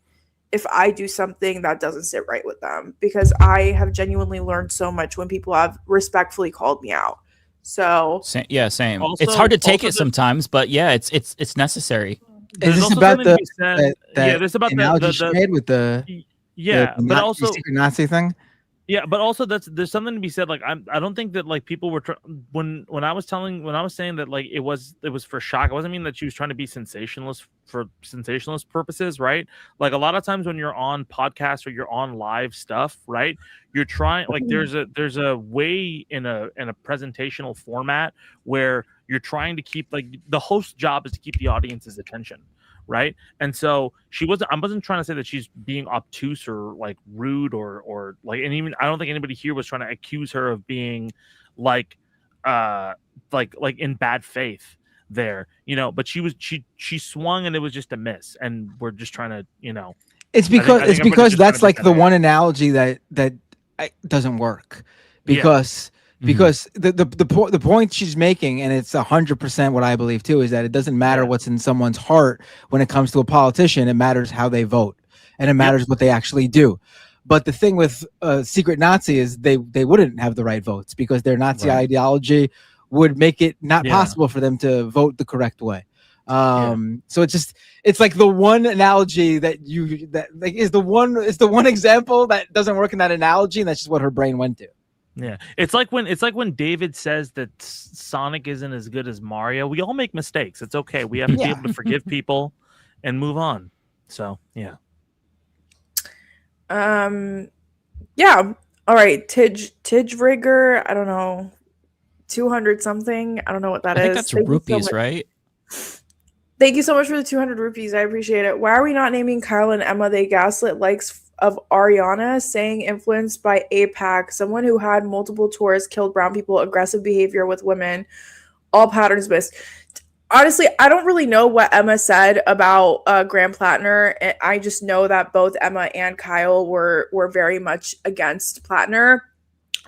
if I do something that doesn't sit right with them, because I have genuinely learned so much when people have respectfully called me out. So same. Also, it's hard to take it sometimes, but yeah, it's necessary. Is this about the there's about analogy she made with the but also secret Nazi thing? Yeah, but also there's something to be said. I don't think that people were when I was saying that it was for shock. It wasn't mean that she was trying to be sensationalist for sensationalist purposes, right? A lot of times when you're on podcasts or you're on live stuff, right? You're trying there's a way in a presentational format where you're trying to keep the host's job is to keep the audience's attention. Right. And so I wasn't trying to say that she's being obtuse or rude or and even I don't think anybody here was trying to accuse her of being in bad faith there, but she swung and it was just a miss. And we're just trying to, it's because that's the one analogy that doesn't work because the point she's making, and it's 100% what I believe too, is that it doesn't matter what's in someone's heart when it comes to a politician. It matters how they vote, and it matters what they actually do. But the thing with secret Nazi is they wouldn't have the right votes because their Nazi ideology would make it not possible for them to vote the correct way. So it's like the one analogy is the one example that doesn't work in that analogy, and that's just what her brain went to. Yeah, it's like when David says that Sonic isn't as good as Mario. We all make mistakes. It's okay. We have to be able to forgive people and move on. So yeah. Yeah. All right. Tidge Rigger. I don't know. 200 something. I don't know what that is. I think that's rupees, right? Thank you so much for the 200 rupees. I appreciate it. Why are we not naming Kyle and Emma? They gaslit likes of Ariana, saying influenced by APAC, someone who had multiple tours, killed brown people, aggressive behavior with women, all patterns missed. Honestly, I don't really know what Emma said about Graham Platner. I just know that both Emma and Kyle were very much against Platner.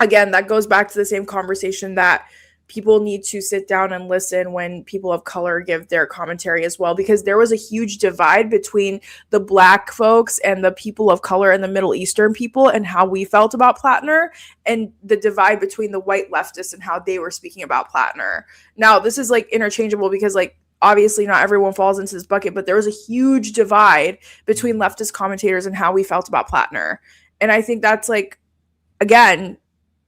Again, that goes back to the same conversation that people need to sit down and listen when people of color give their commentary as well, because there was a huge divide between the Black folks and the people of color and the Middle Eastern people and how we felt about Platner, and the divide between the white leftists and how they were speaking about Platner. Now, this is interchangeable because obviously not everyone falls into this bucket, but there was a huge divide between leftist commentators and how we felt about Platner. And I think that's again,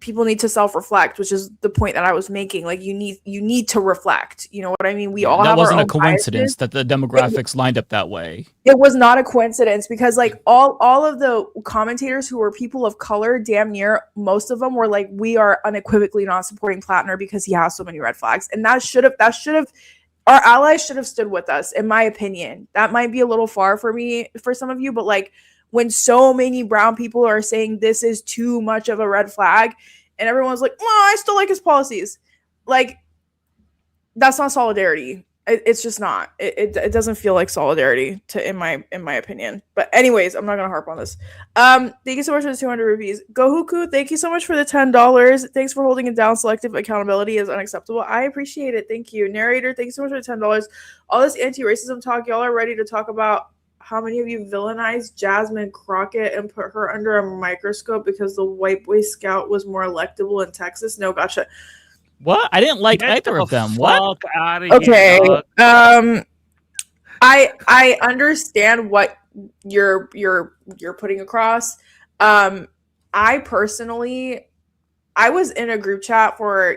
people need to self-reflect, which is the point that I was making. You need to reflect. You know what I mean? We all have wasn't our a own coincidence biases. that the demographics lined up that way. It was not a coincidence because all of the commentators who were people of color, damn near most of them were we are unequivocally not supporting Platner because he has so many red flags. And that should have our allies should have stood with us, in my opinion. That might be a little far for some of you, but when so many brown people are saying this is too much of a red flag and everyone's like, oh, I still like his policies. That's not solidarity. It's just not. It doesn't feel like solidarity in my opinion. But anyways, I'm not gonna harp on this. Thank you so much for the 200 rupees. Gohuku, thank you so much for the $10. Thanks for holding it down. Selective accountability is unacceptable. I appreciate it. Thank you. Narrator, thank you so much for the $10. All this anti-racism talk, y'all are ready to talk about how many of you villainized Jasmine Crockett and put her under a microscope because the white boy scout was more electable in Texas? No, gotcha. What? I didn't like either of them. What? Okay. I understand what you're putting across. I personally, I was in a group chat for,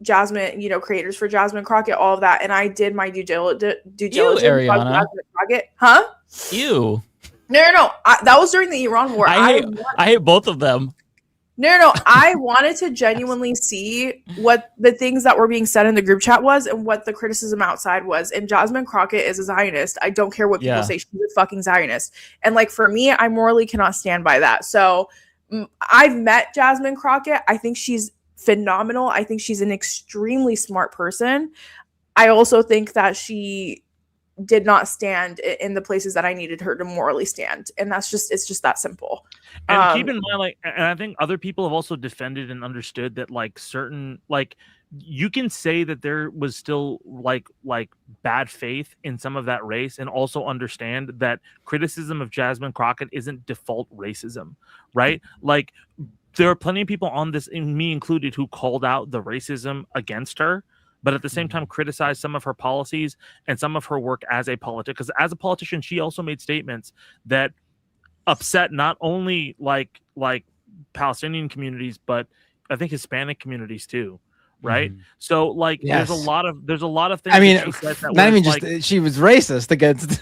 Jasmine, creators for Jasmine Crockett, all of that, and I did my due diligence. Ariana. On Jasmine Crockett. Huh? Ew. No. That was during the Iran war. I hate both of them. No. I wanted to genuinely see what the things that were being said in the group chat was and what the criticism outside was. And Jasmine Crockett is a Zionist. I don't care what people say. She's a fucking Zionist. And for me, I morally cannot stand by that. So I've met Jasmine Crockett. I think she's phenomenal. I think she's an extremely smart person. I also think that she did not stand in the places that I needed her to morally stand. And it's just that simple. And keep in mind, and I think other people have also defended and understood that certain, you can say that there was still bad faith in some of that race, and also understand that criticism of Jasmine Crockett isn't default racism, right? There are plenty of people on this, and me included, who called out the racism against her, but at the same time criticized some of her policies and some of her work as a politician. Because as a politician, she also made statements that upset not only Palestinian communities, but I think Hispanic communities too, right? So Yes. there's a lot of things. I mean, that she said that not even was, just she was racist against.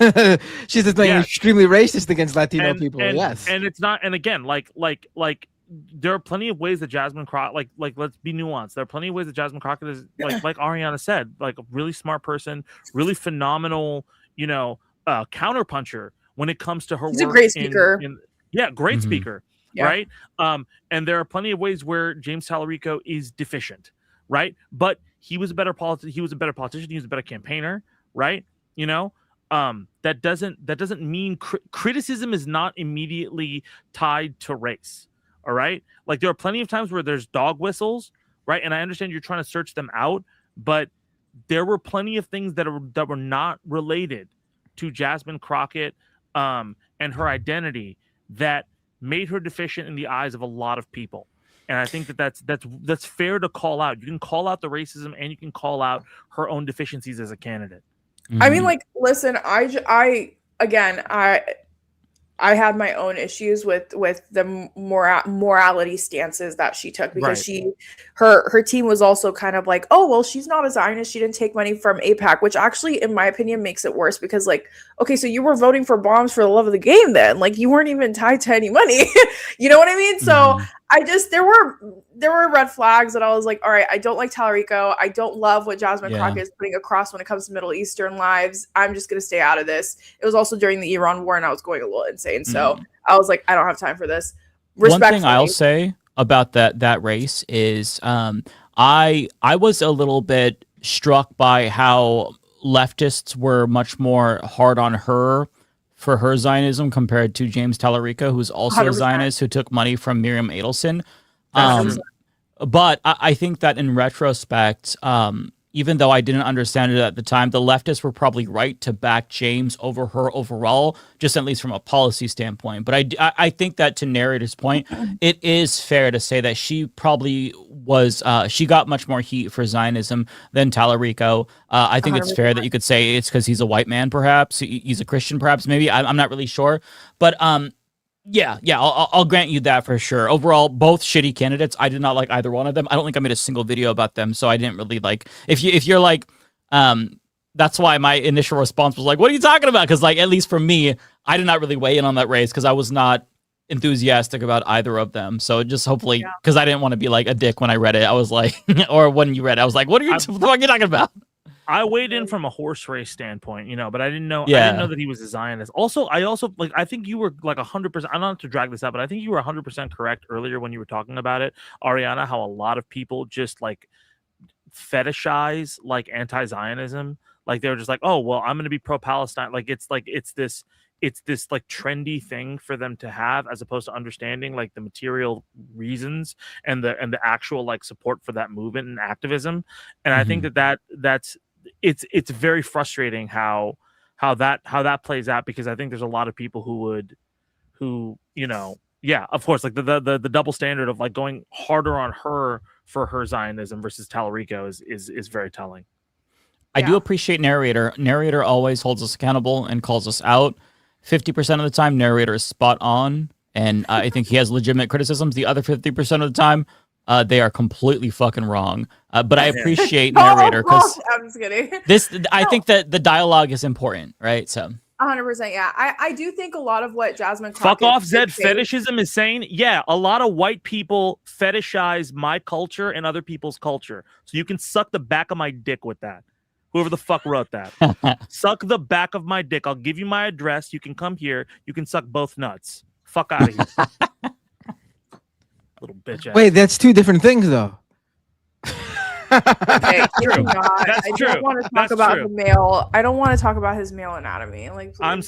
She's just extremely racist against Latino people. Yes, and it's not. And again, there are plenty of ways that Jasmine Crockett, let's be nuanced. There are plenty of ways that Jasmine Crockett is, like Ariana said, a really smart person, really phenomenal, counterpuncher when it comes to her She's work. a great speaker. Great speaker, right? And there are plenty of ways where James Tallarico is deficient, right? But he was a better politician. He was a better campaigner, right? That doesn't mean criticism is not immediately tied to race. All right. There are plenty of times where there's dog whistles, right? And I understand you're trying to search them out, but there were plenty of things that were not related to Jasmine Crockett and her identity that made her deficient in the eyes of a lot of people. And I think that's fair to call out. You can call out the racism, and you can call out her own deficiencies as a candidate. I mean, listen, I had my own issues with the morality stances that she took, because her team was also kind of oh, well, she's not a Zionist, she didn't take money from AIPAC, which actually, in my opinion, makes it worse, because okay, so you were voting for bombs for the love of the game then, you weren't even tied to any money. You know what I mean? So there were red flags that I was all right, I don't like Tallarico. I don't love what Jasmine Crockett is putting across when it comes to Middle Eastern lives. I'm just going to stay out of this. It was also during the Iran war, and I was going a little insane. So I was I don't have time for this. One thing I'll say about that race is I was a little bit struck by how leftists were much more hard on her for her Zionism compared to James Tallarico, who's also 100%. A Zionist who took money from Miriam Adelson. But I think that in retrospect, even though I didn't understand it at the time, the leftists were probably right to back James over her overall, just at least from a policy standpoint. But I think that, to narrator's point, it is fair to say that she probably was, she got much more heat for Zionism than Tallarico. I think it's fair that you could say it's because he's a white man, perhaps. He's a Christian, perhaps, maybe. I'm not really sure. But yeah, I'll grant you that for sure. Overall, both shitty candidates. I did not like either one of them. I don't think I made a single video about them, so I didn't really like. If you're that's why my initial response was what are you talking about? Because at least for me, I did not really weigh in on that race because I was not enthusiastic about either of them. So just hopefully, because I didn't want to be a dick when I read it. I was or when you read it, I was what are you talking about? I weighed in from a horse race standpoint, but I didn't know. I didn't know that he was a Zionist. Also, I think you were 100%. I'm not to drag this out, but I think you were 100% correct earlier when you were talking about it, Ariana. How a lot of people just fetishize anti-Zionism. Like they were just like, oh well, I'm gonna be pro-Palestine. It's this like trendy thing for them to have, as opposed to understanding like the material reasons and the actual like support for that movement and activism. And I think that's it's very frustrating how that plays out, because I think there's a lot of people who yeah, of course, like the double standard of like going harder on her for her Zionism versus Tallarico is very telling. I do appreciate narrator. Narrator always holds us accountable and calls us out. 50% of the time, narrator is spot on, and I think he has legitimate criticisms. The other 50% of the time, they are completely fucking wrong. But I appreciate narrator because I'm just kidding. I think that the dialogue is important, right? So 100%, yeah. I do think a lot of what Jasmine fuck off Zed fetishism is saying, yeah, a lot of white people fetishize my culture and other people's culture. So you can suck the back of my dick with that. Whoever the fuck wrote that. Suck the back of my dick. I'll give you my address. You can come here. You can suck both nuts. Fuck out of here. Little bitch ass. Wait, that's two different things though. Okay, True. I don't want to talk about the male. I don't want to talk about his male anatomy. Like, please. I'm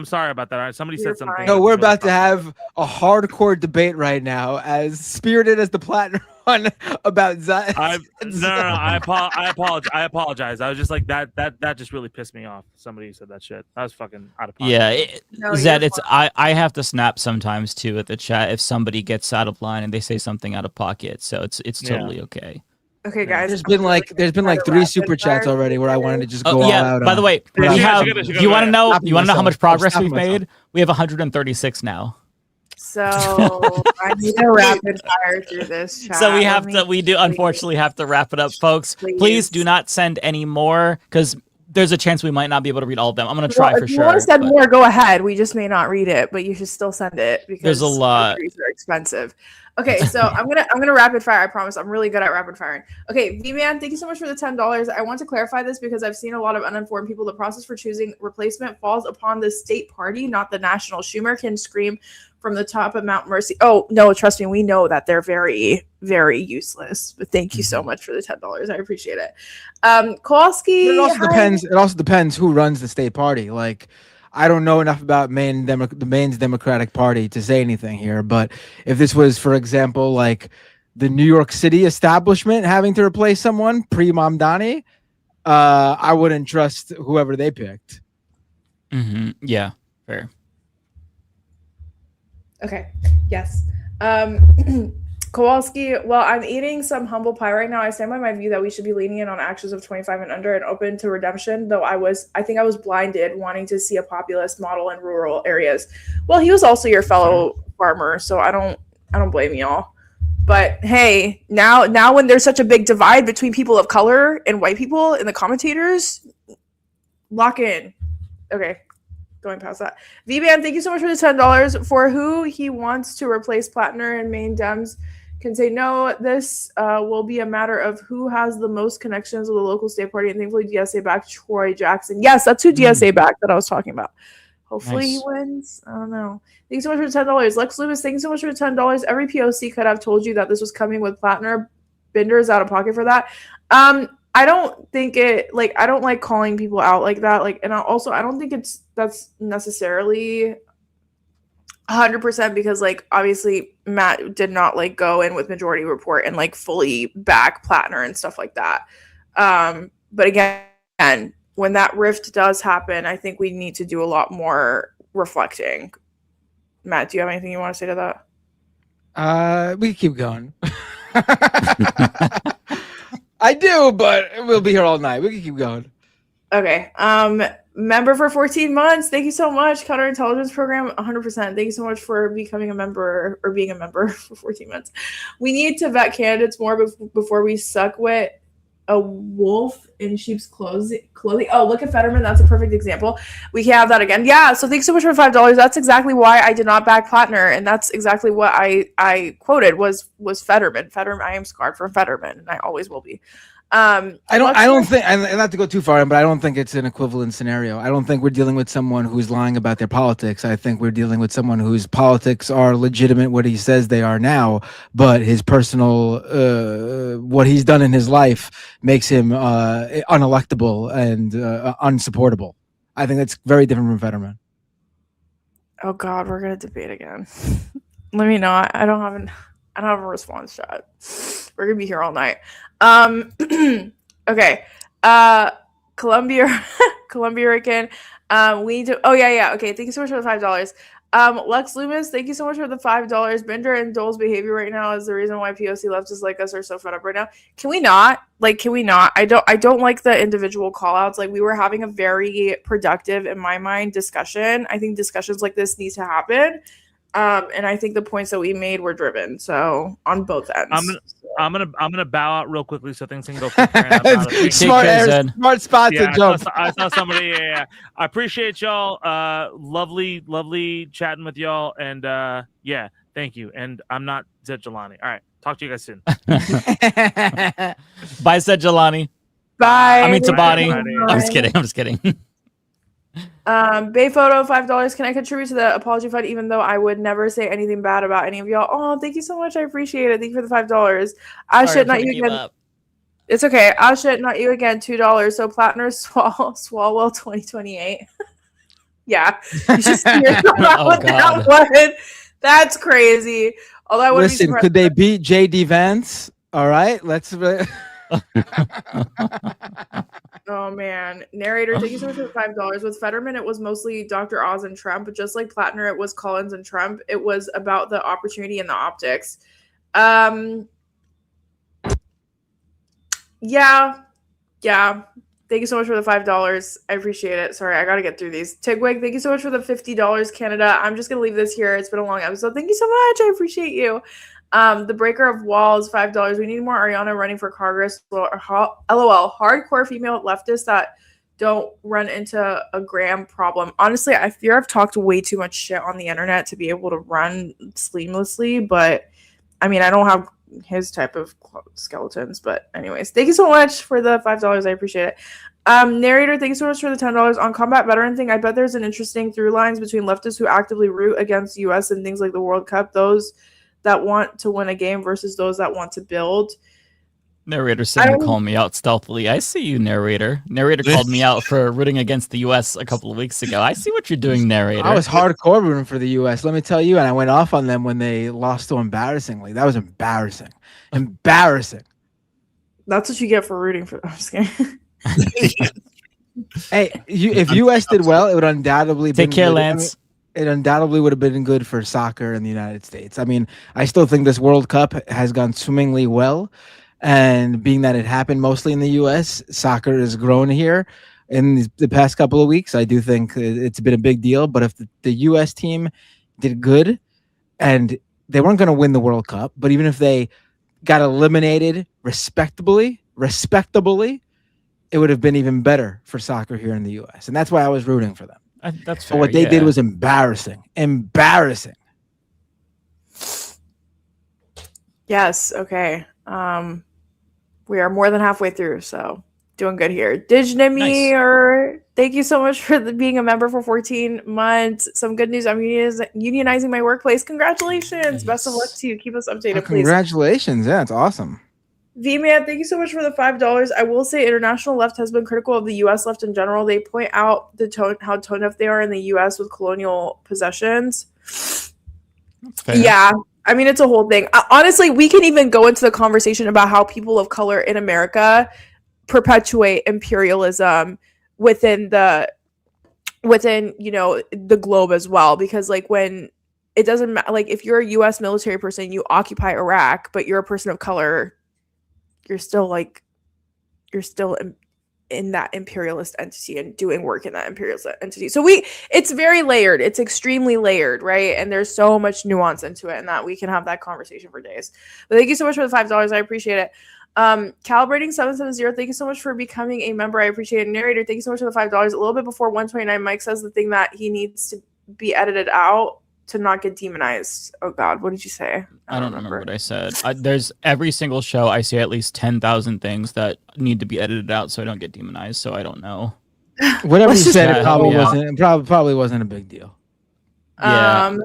sorry about that. All right, somebody said something. No, we're about to have a hardcore debate right now, as spirited as the Platner one about Zaid. No, I apologize. I was just like that just really pissed me off. Somebody said that shit. I was fucking out of pocket. Yeah, Zed, I have to snap sometimes too at the chat if somebody gets out of line and they say something out of pocket. So it's totally okay. Okay, guys. There's been like 3 super chats already where I wanted to just go all out. By the way, you want to know how much progress we've made? We have 136 now. So I need to rapid fire through this chat. So we do unfortunately have to wrap it up, folks. Please do not send any more, because there's a chance we might not be able to read all of them. I'm going to try for sure. If you want to send more, go ahead. We just may not read it, but you should still send it because there's a lot. These are expensive. Okay, so I'm gonna rapid fire. I promise. I'm really good at rapid firing. Okay, V-Man, thank you so much for the $10. I want to clarify this because I've seen a lot of uninformed people. The process for choosing replacement falls upon the state party, not the national. Schumer can scream from the top of Mount Mercy. Oh no, trust me, we know that they're very, very useless. But thank you so much for the $10. I appreciate it. Kowalski. It also depends who runs the state party. Like, I don't know enough about the Maine's Democratic Party to say anything here, but if this was, for example, like the New York City establishment having to replace someone pre-Mamdani, I wouldn't trust whoever they picked. Yeah, fair. Okay. Yes. Kowalski, well, I'm eating some humble pie right now. I stand by my view that we should be leaning in on actions of 25 and under and open to redemption, though I think I was blinded wanting to see a populist model in rural areas. Well, he was also your fellow farmer, so I don't blame y'all. But hey, now when there's such a big divide between people of color and white people in the commentators, lock in. Okay. Going past that. V-Man, thank you so much for the $10. For who he wants to replace Platner and Maine Dems can say no. This will be a matter of who has the most connections with the local state party, and thankfully DSA backed Troy Jackson. Yes, that's who DSA backed that I was talking about. Hopefully he wins. I don't know. Thanks so much for the $10. Lex Loomis, thank you so much for the $10. Every POC could have told you that this was coming with Platner. Binder is out of pocket for that. I don't think I don't like calling people out like that. And I don't think that's necessarily 100% because obviously Matt did not go in with Majority Report and fully back Platner and stuff like that. But again, when that rift does happen, I think we need to do a lot more reflecting. Matt, do you have anything you want to say to that? We can keep going. I do, but we'll be here all night. We can keep going. Okay. Member for 14 months. Thank you so much. Counterintelligence program, 100%. Thank you so much for becoming a member or being a member for 14 months. We need to vet candidates more before we suck with a wolf in sheep's clothing. Oh, look at Fetterman. That's a perfect example. We can have that again. Yeah. So thanks so much for $5. That's exactly why I did not back Platner. And that's exactly what I quoted was Fetterman. I am scarred from Fetterman and I always will be. I don't think, and not to go too far in, but I don't think it's an equivalent scenario. I don't think we're dealing with someone who's lying about their politics. I think we're dealing with someone whose politics are legitimate, what he says they are now, but his personal, what he's done in his life makes him unelectable and unsupportable. I think that's very different from Fetterman. Oh God, we're gonna debate again. Let me know. I don't have a response chat. We're gonna be here all night. Okay. Columbia Rican. We need to. Oh yeah. Okay. Thank you so much for the $5. Lex Loomis, thank you so much for the $5. Bender and Doel's behavior right now is the reason why POC leftists like us are so fed up right now. Can we not? I don't like the individual call outs. Like, we were having a very productive, in my mind, discussion. I think discussions like this need to happen. And I think the points that we made were driven. So on both ends. I'm gonna bow out real quickly so things can go quicker. Smart spot to jump. I saw somebody. Yeah. I appreciate y'all. Lovely chatting with y'all. And yeah, thank you. And I'm not Zaid Tabani. All right, talk to you guys soon. Bye, Zaid Tabani. Bye. I mean Tabani. Bye. I'm just kidding. Bay Photo, $5. Can I contribute to the apology fund even though I would never say anything bad about any of y'all? Oh, thank you so much. I appreciate it. Thank you for the $5. Shit, not you again. It's okay. Shit, not you again. $2. So Platner Swalwell 2028. Yeah. You should see yourself out with that one. That's crazy. Although I wouldn't Listen, could they beat JD Vance? All right, let's. Oh man, narrator, thank you so much for the $5. With Fetterman, it was mostly Dr. Oz and Trump, but just like Platner, it was Collins and Trump. It was about the opportunity and the optics. Yeah. Thank you so much for the $5. I appreciate it. Sorry, I gotta get through these. Tigwig, thank you so much for the $50, Canada. I'm just gonna leave this here. It's been a long episode. Thank you so much. I appreciate you. The breaker of walls, $5. We need more Ariana running for Congress. LOL. Hardcore female leftists that don't run into a Graham problem. Honestly, I fear I've talked way too much shit on the internet to be able to run seamlessly, but I mean, I don't have his type of skeletons. But anyways, thank you so much for the $5. I appreciate it. Narrator, thank you so much for the $10 on combat veteran thing. I bet there's an interesting through lines between leftists who actively root against the U.S. and things like the World Cup, those that want to win a game versus those that want to build. Narrator said to call me out stealthily. I see you, narrator. Narrator called me out for rooting against the U.S. a couple of weeks ago. I see what you're doing, narrator. I was hardcore rooting for the U.S. Let me tell you, and I went off on them when they lost so embarrassingly. That was embarrassing. Embarrassing. That's what you get for rooting for them. I'm just kidding. Hey, if U.S. did well, it would undoubtedly take care, Lance. It undoubtedly would have been good for soccer in the United States. I mean, I still think this World Cup has gone swimmingly well. And being that it happened mostly in the U.S., soccer has grown here in the past couple of weeks. I do think it's been a big deal. But if the U.S. team did good and they weren't going to win the World Cup, but even if they got eliminated respectably, it would have been even better for soccer here in the U.S. And that's why I was rooting for them. That's fair, but what they did was embarrassing. Embarrassing. Yes. Okay. We are more than halfway through, so doing good here. Dijnami, or thank you so much for being a member for 14 months. Some good news. I'm unionizing my workplace. Congratulations. Best of luck to you. Keep us updated, please. Congratulations. Yeah, it's awesome. V-Man, thank you so much for the $5. I will say international left has been critical of the U.S. left in general. They point out how tone deaf they are in the U.S. with colonial possessions. Yeah. I mean, it's a whole thing. Honestly, we can even go into the conversation about how people of color in America perpetuate imperialism within the globe as well. Because like when it doesn't matter, like if you're a U.S. military person, you occupy Iraq, but you're a person of color, you're still in that imperialist entity and doing work in that imperialist entity. So it's very layered. It's extremely layered, right? And there's so much nuance into it, and that we can have that conversation for days. But thank you so much for the $5. I appreciate it. Calibrating 770, thank you so much for becoming a member. I appreciate it. Narrator, thank you so much for the $5. A little bit before 129, Mike says the thing that he needs to be edited out. to not get demonized. Oh God, what did you say? I don't remember what I said. There's every single show I say at least 10,000 things that need to be edited out so I don't get demonized. So I don't know. Whatever you said, it help probably me out. wasn't. Probably wasn't a big deal. Yeah.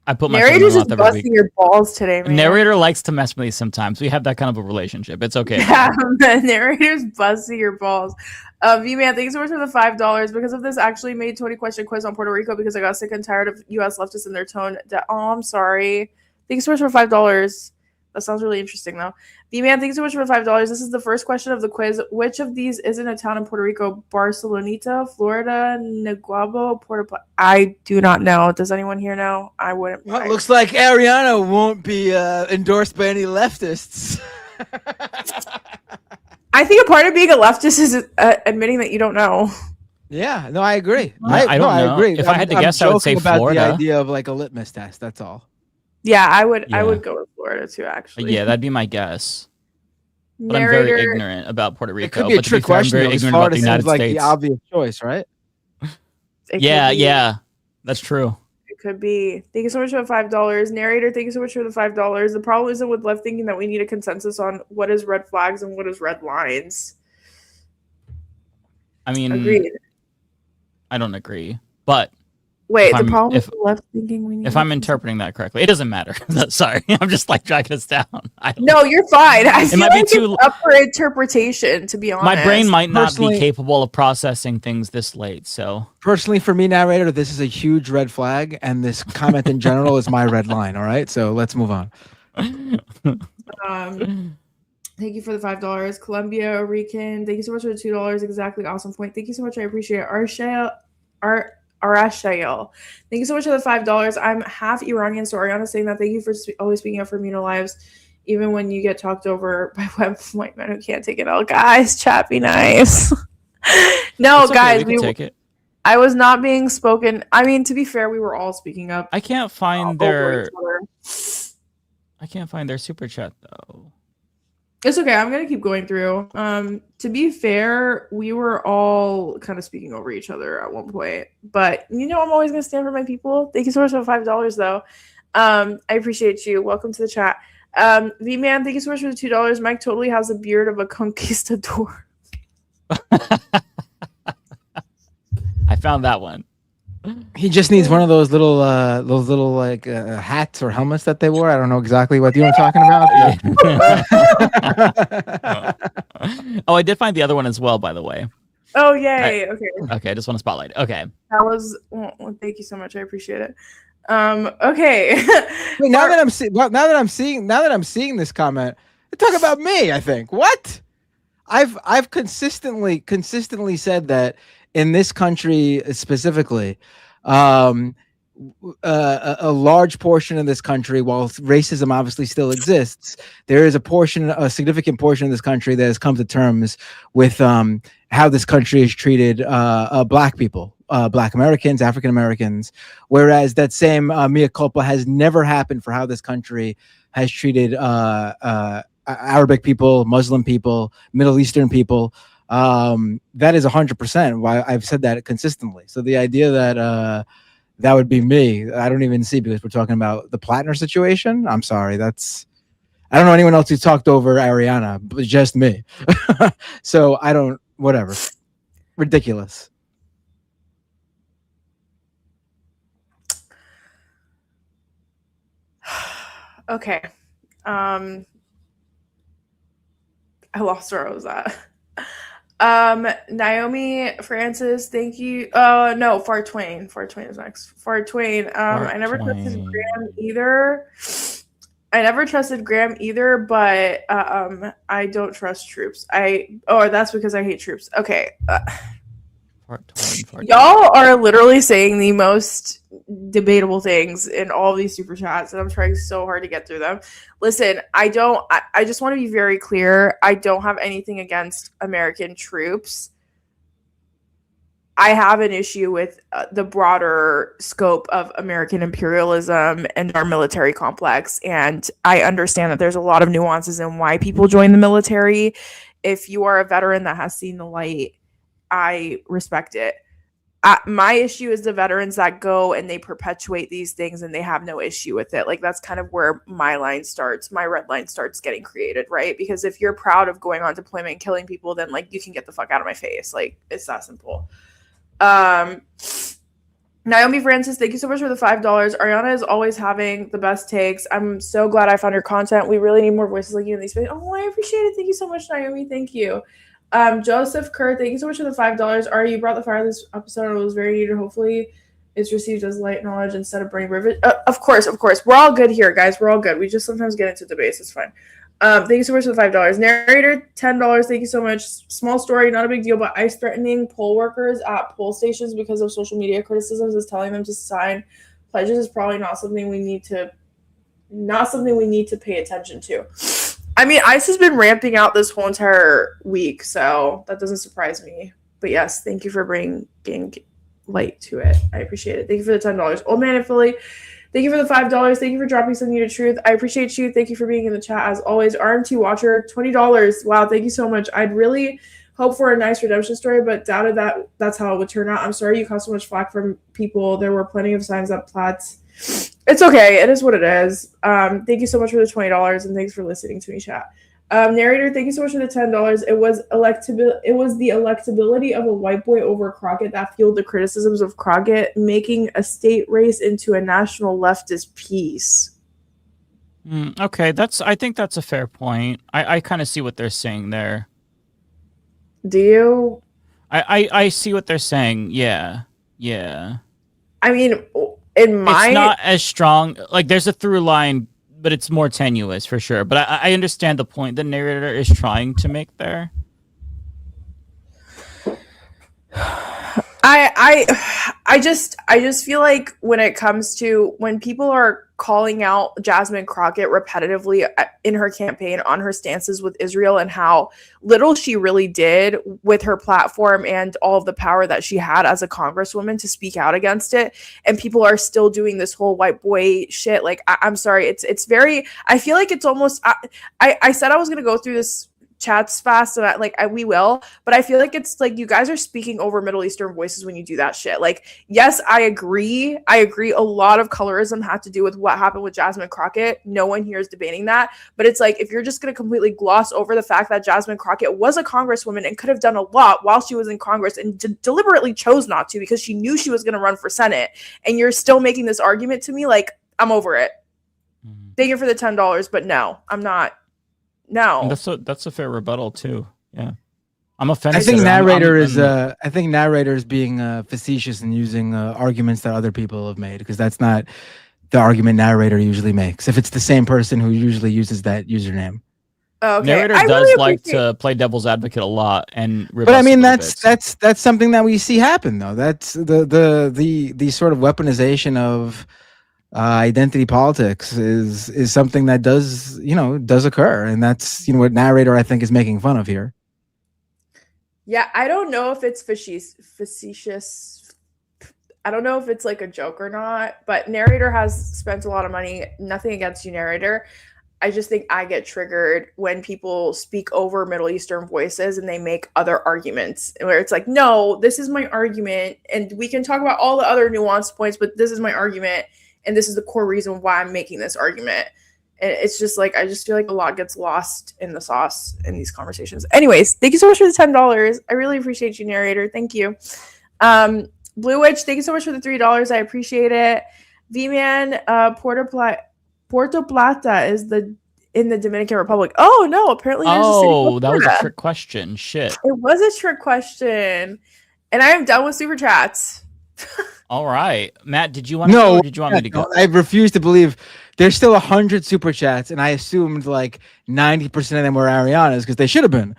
I put my phone in Narrator's my just mouth every busting week. your balls today, man. Narrator likes to mess with me sometimes. We have that kind of a relationship. It's okay. Yeah, the narrator's busting your balls. V-Man, thanks so much for the $5. Because of this, actually made 20-question quiz on Puerto Rico because I got sick and tired of U.S. leftists and their tone. Oh, I'm sorry. Thanks so much for $5. That sounds really interesting, though. V-Man, thanks so much for $5. This is the first question of the quiz. Which of these isn't a town in Puerto Rico? Barceloneta, Florida, Naguabo, I do not know. Does anyone here know? I wouldn't. Well, it looks like Ariana won't be endorsed by any leftists. I think a part of being a leftist is admitting that you don't know. Yeah, no, I agree. I don't know. agree. If I had to guess, I would say joking about Florida. the idea of like a litmus test. That's all. Yeah, I would Yeah. go with Florida too, actually. Yeah, that'd be my guess. But I'm very Narrator- ignorant about Puerto Rico. It could be a but to trick fair, I'm question. very Though, 'cause ignorant about Florida the seems United like States. the obvious choice, right? It Yeah, could be. yeah. That's true. It could be. Thank you so much for the $5. Narrator, thank you so much for the $5. The problem isn't with left thinking that we need a consensus on what is red flags and what is red lines. I mean, Agreed. I don't agree. But Wait, if the I'm- problem if, with left thinking we need if I'm interpreting that correctly, it doesn't matter. Sorry, I'm just like dragging us down. No, you're fine. I feel might be like too- it's up for interpretation, to be honest. My brain might not Personally- be capable of processing things this late. So Personally, for me, narrator, this is a huge red flag, and this comment in general is my red line. All right, so let's move on. Thank you for the $5. Colombia, Rican, thank you so much for the $2. Exactly, awesome point. Thank you so much. I appreciate it. Arashael, thank you so much for the $5. I'm half Iranian, so Ariana saying that. Thank you for always speaking up for Mino lives, even when you get talked over by white men who can't take it all. Guys, chat be nice. No, It's okay, guys, we can take it. I was not being spoken. I mean, to be fair, we were all speaking up. I can't find over their. each other. I can't find their super chat though. It's okay. I'm gonna keep going through. To be fair, we were all kind of speaking over each other at one point, but I'm always gonna stand for my people. Thank you so much for the $5, though. I appreciate you. Welcome to the chat. V-Man, thank you so much for the $2. Mike totally has the beard of a conquistador. I found that one. He just needs one of those little like hats or helmets that they wore. I don't know exactly what you're talking about. Oh, I did find the other one as well, by the way. Oh yay! Okay, Okay, I just want to spotlight. Okay. that was. Well, thank you so much. I appreciate it. Okay. Wait, now that I'm seeing this comment, they talk about me. I think what I've consistently said that in this country specifically, a large portion of this country, while racism obviously still exists, there is a significant portion of this country that has come to terms with how this country has treated Black people, Black Americans, African Americans, whereas that same mea culpa has never happened for how this country has treated Arabic people, Muslim people, Middle Eastern people. That is 100% why I've said that consistently. So the idea that that would be me, I don't even see, because we're talking about the Platner situation. I'm sorry, I don't know anyone else who talked over Ariana, but just me. So I don't, whatever. Ridiculous. Okay. I lost where I was at. Naomi Francis, thank you. No, Far Twain. Far Twain is next. Far Twain. I never trusted Graham either. But I don't trust troops. That's because I hate troops. Okay. Y'all are literally saying the most debatable things in all these super chats, and I'm trying so hard to get through them. Listen, I just want to be very clear. I don't have anything against American troops. I have an issue with the broader scope of American imperialism and our military complex, and I understand that there's a lot of nuances in why people join the military. If you are a veteran that has seen the light, I respect it. my issue is the veterans that go and they perpetuate these things and they have no issue with it. Like, that's kind of where my line starts. My red line starts getting created, right? Because if you're proud of going on deployment and killing people, then like you can get the fuck out of my face. Like, it's that simple. Naomi Francis, thank you so much for the $5. Ariana is always having the best takes. I'm so glad I found your content. We really need more voices like you in these spaces. Oh, I appreciate it. Thank you so much, Naomi. Thank you. Joseph Kerr, thank you so much for the $5. Ari, you brought the fire this episode. It was very needed. Hopefully it's received as light knowledge instead of brain rivet. Of course. We're all good here, guys. We're all good. We just sometimes get into debates. It's fine. Thank you so much for the $5. Narrator, $10. Thank you so much. Small story, not a big deal, but ICE threatening poll workers at poll stations because of social media criticisms is telling them to sign pledges is probably not something we need to pay attention to. I mean, ICE has been ramping out this whole entire week, so that doesn't surprise me. But yes, thank you for bringing light to it. I appreciate it. Thank you for the $10. Old Man in Philly, thank you for the $5. Thank you for dropping some needed truth. I appreciate you. Thank you for being in the chat as always. RMT Watcher, $20. Wow, thank you so much. I'd really hope for a nice redemption story, but doubted that that's how it would turn out. I'm sorry you caught so much flack from people. There were plenty of signs that Platts. It's okay. It is what it is. Thank you so much for the $20 and thanks for listening to me, chat. Narrator, thank you so much for the $10. It was the electability of a white boy over Crockett that fueled the criticisms of Crockett, making a state race into a national leftist piece. Okay, I think that's a fair point. I kind of see what they're saying there. Do you? I see what they're saying. Yeah. I mean, It's not as strong. Like, there's a through line, but it's more tenuous for sure. But I understand the point the narrator is trying to make there. I just feel like when it comes to when people are calling out Jasmine Crockett repetitively in her campaign on her stances with Israel and how little she really did with her platform and all of the power that she had as a congresswoman to speak out against it, and people are still doing this whole white boy shit. Like, I'm sorry, it's very, I feel like it's almost, I said I was gonna go through this chats fast, and we will, but I feel like it's like you guys are speaking over Middle Eastern voices when you do that shit. Like, yes, I agree a lot of colorism had to do with what happened with Jasmine Crockett. No one here is debating that, but it's like, if you're just going to completely gloss over the fact that Jasmine Crockett was a congresswoman and could have done a lot while she was in Congress and deliberately chose not to because she knew she was going to run for Senate, and you're still making this argument to me, like, I'm over it. Thank you for the $10, but no, I'm not. No, and that's a fair rebuttal too. Yeah, I'm offended. I think narrator is being facetious and using arguments that other people have made, because that's not the argument narrator usually makes. If it's the same person who usually uses that username. Okay. Narrator does like to play devil's advocate a lot, but I mean that's something that we see happen though. That's the sort of weaponization of identity politics is something that does occur, and that's what narrator I think is making fun of here. Yeah, I don't know if it's facetious. I don't know if it's like a joke or not, but narrator has spent a lot of money. Nothing against you, narrator. I just think I get triggered when people speak over Middle Eastern voices and they make other arguments where it's like, no, this is my argument, and we can talk about all the other nuanced points, but this is my argument. And this is the core reason why I'm making this argument. And it's just like, I just feel like a lot gets lost in the sauce in these conversations. Anyways, thank you so much for the $10. I really appreciate you, narrator. Thank you. Blue Witch, thank you so much for the $3. I appreciate it. V-Man, Puerto Plata is in the Dominican Republic. Oh, no, apparently there's a city called that was Florida. a trick question. Shit. It was a trick question. And I am done with Super Chats. All right, Matt, did you want to go or did you want me to go? I refuse to believe there's still 100 super chats, and I assumed like 90% of them were Ariana's, because they should have been.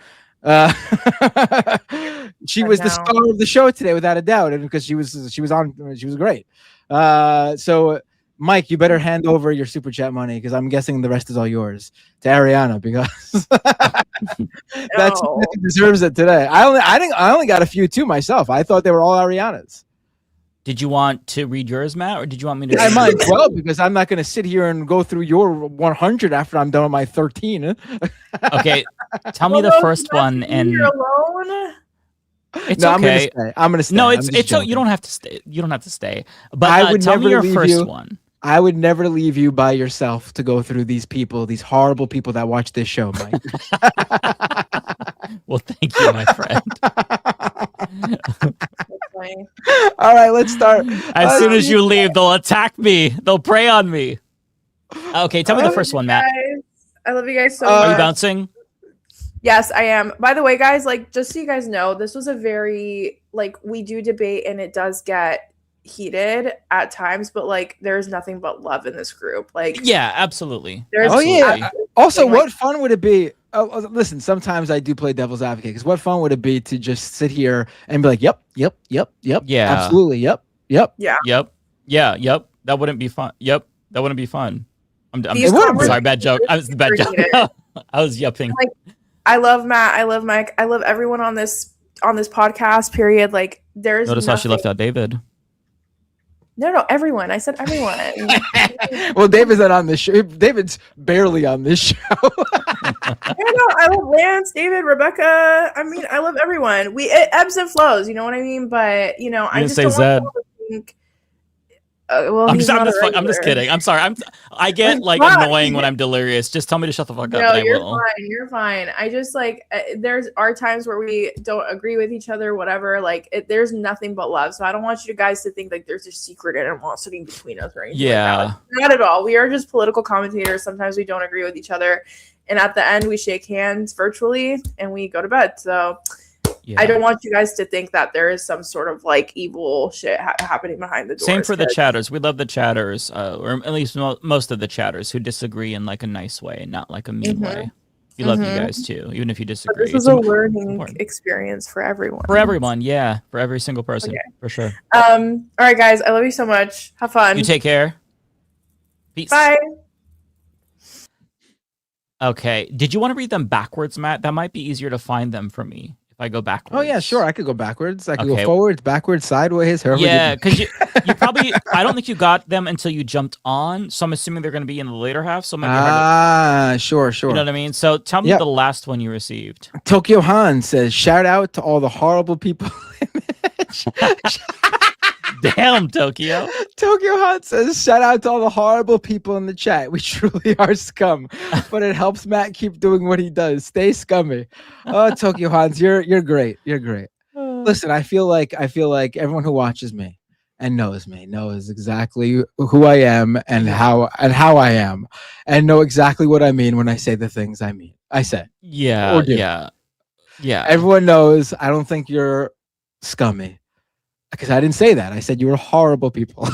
She was the star of the show today, without a doubt, and because she was great. So Mike, you better hand over your super chat money, because I'm guessing the rest is all yours to Ariana, because that's who deserves it today. I only got a few too myself. I thought they were all Ariana's. Did you want to read yours, Matt, or did you want me to? I might as well, because I'm not going to sit here and go through your 100 after I'm done with my 13. Okay, tell me the first one. And you're alone. It's No, okay. I'm gonna stay. No, I'm it's just so you joking. don't have to stay. You don't have to stay. But I would tell me never your leave first you. one. I would never leave you by yourself to go through these people, these horrible people that watch this show, Mike. Well, thank you, my friend. All right, let's start. As soon as you leave, they'll attack me. They'll prey on me. Okay, tell me the first one, Matt. I love you guys so Are you much. bouncing? Yes, I am. By the way, guys, like, just so you guys know, this was a very, like, we do debate and it does get heated at times, but like, there's nothing but love in this group. Like, Yeah, absolutely. There's Also, like- what fun would it be? Listen, sometimes I do play devil's advocate because what fun would it be to just sit here and be like, yep, Yeah. absolutely, yep. Yeah. Yep. That wouldn't be fun. Yep. That wouldn't be fun. I'm These sorry, bad joke. I was the bad joke. heated. I was yupping. Like, I love Matt. I love Mike. I love everyone on this podcast. Period. Like, there's Notice how she left out David. No, everyone. I said everyone. Well, David's not on this show. David's barely on this show. I love Lance, David, Rebecca. I mean, I love everyone. It ebbs and flows. You know what I mean? But I didn't just say don't Zed. want people to think. Well, I'm he's just, not a I'm just regular. kidding. I'm sorry. I get He's like not. annoying when I'm delirious. Just tell me to shut the fuck up. No, And I you're will. fine. You're fine. I just like there's are times where we don't agree with each other, whatever. Like there's nothing but love. So I don't want you guys to think like there's a secret animosity between us or anything. Yeah. Like that. Like, not at all. We are just political commentators. Sometimes we don't agree with each other, and at the end we shake hands virtually and we go to bed. So. Yeah. I don't want you guys to think that there is some sort of like evil shit happening behind the doors. Same for the 'cause- chatters. We love the chatters, or at least most of the chatters who disagree in like a nice way, not like a mean way. We love you guys too, even if you But disagree. this is It's a learning important. experience for everyone. For everyone, yeah, for every single person, Okay. for sure. All right, guys. I love you so much. Have fun. You take care. Peace. Bye. Okay. Did you want to read them backwards, Matt? That might be easier to find them for me if I go backwards. Oh yeah, sure. I could go backwards. I could Okay. go forwards, backwards, sideways. However Yeah, you- because you probably I don't think you got them until you jumped on, so I'm assuming they're going to be in the later half. So it might be hard Sure. to, you know what I mean. So tell me Yep. the last one you received. Tokyo Han says, "Shout out to all the horrible people." Damn, Tokyo. Tokyo Han says, "Shout out to all the horrible people in the chat. We truly are scum, but it helps Matt keep doing what he does. Stay scummy." Oh, Tokyo Hans, you're great. You're great. Listen, I feel like everyone who watches me and knows me knows exactly who I am and how I am, and know exactly what I mean when I say the things I mean. I say. Yeah, Or do. yeah. Everyone knows I don't think you're scummy. Because I didn't say that. I said you were horrible people.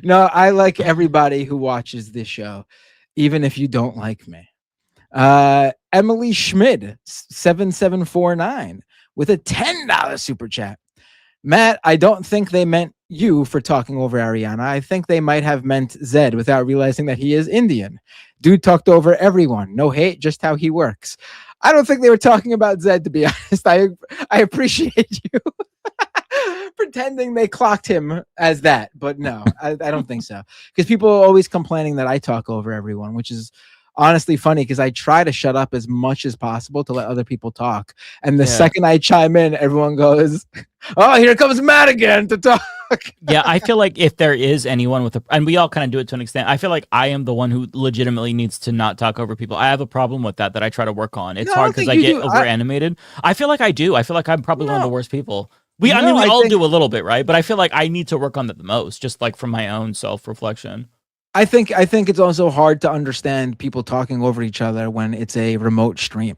No, I like everybody who watches this show, even if you don't like me. Emily Schmid, 7749, with a $10 super chat. Matt, I don't think they meant you for talking over Ariana. I think they might have meant Zed without realizing that he is Indian. Dude talked over everyone. No hate, just how he works. I don't think they were talking about Zed, to be honest. I appreciate you pretending they clocked him as that, but no, I don't think so. Because people are always complaining that I talk over everyone, which is honestly funny because I try to shut up as much as possible to let other people talk. And the second I chime in, everyone goes, "Oh, here comes Matt again to talk." Yeah, I feel like if there is anyone with and we all kind of do it to an extent, I feel like I am the one who legitimately needs to not talk over people. I have a problem with that I try to work on. It's No, I hard don't because think I you get do. over animated. I feel like I do. I feel like I'm probably one of the worst people. I No, mean, we I all think- do a little bit, right? But I feel like I need to work on that the most, just like from my own self-reflection. I think it's also hard to understand people talking over each other when it's a remote stream.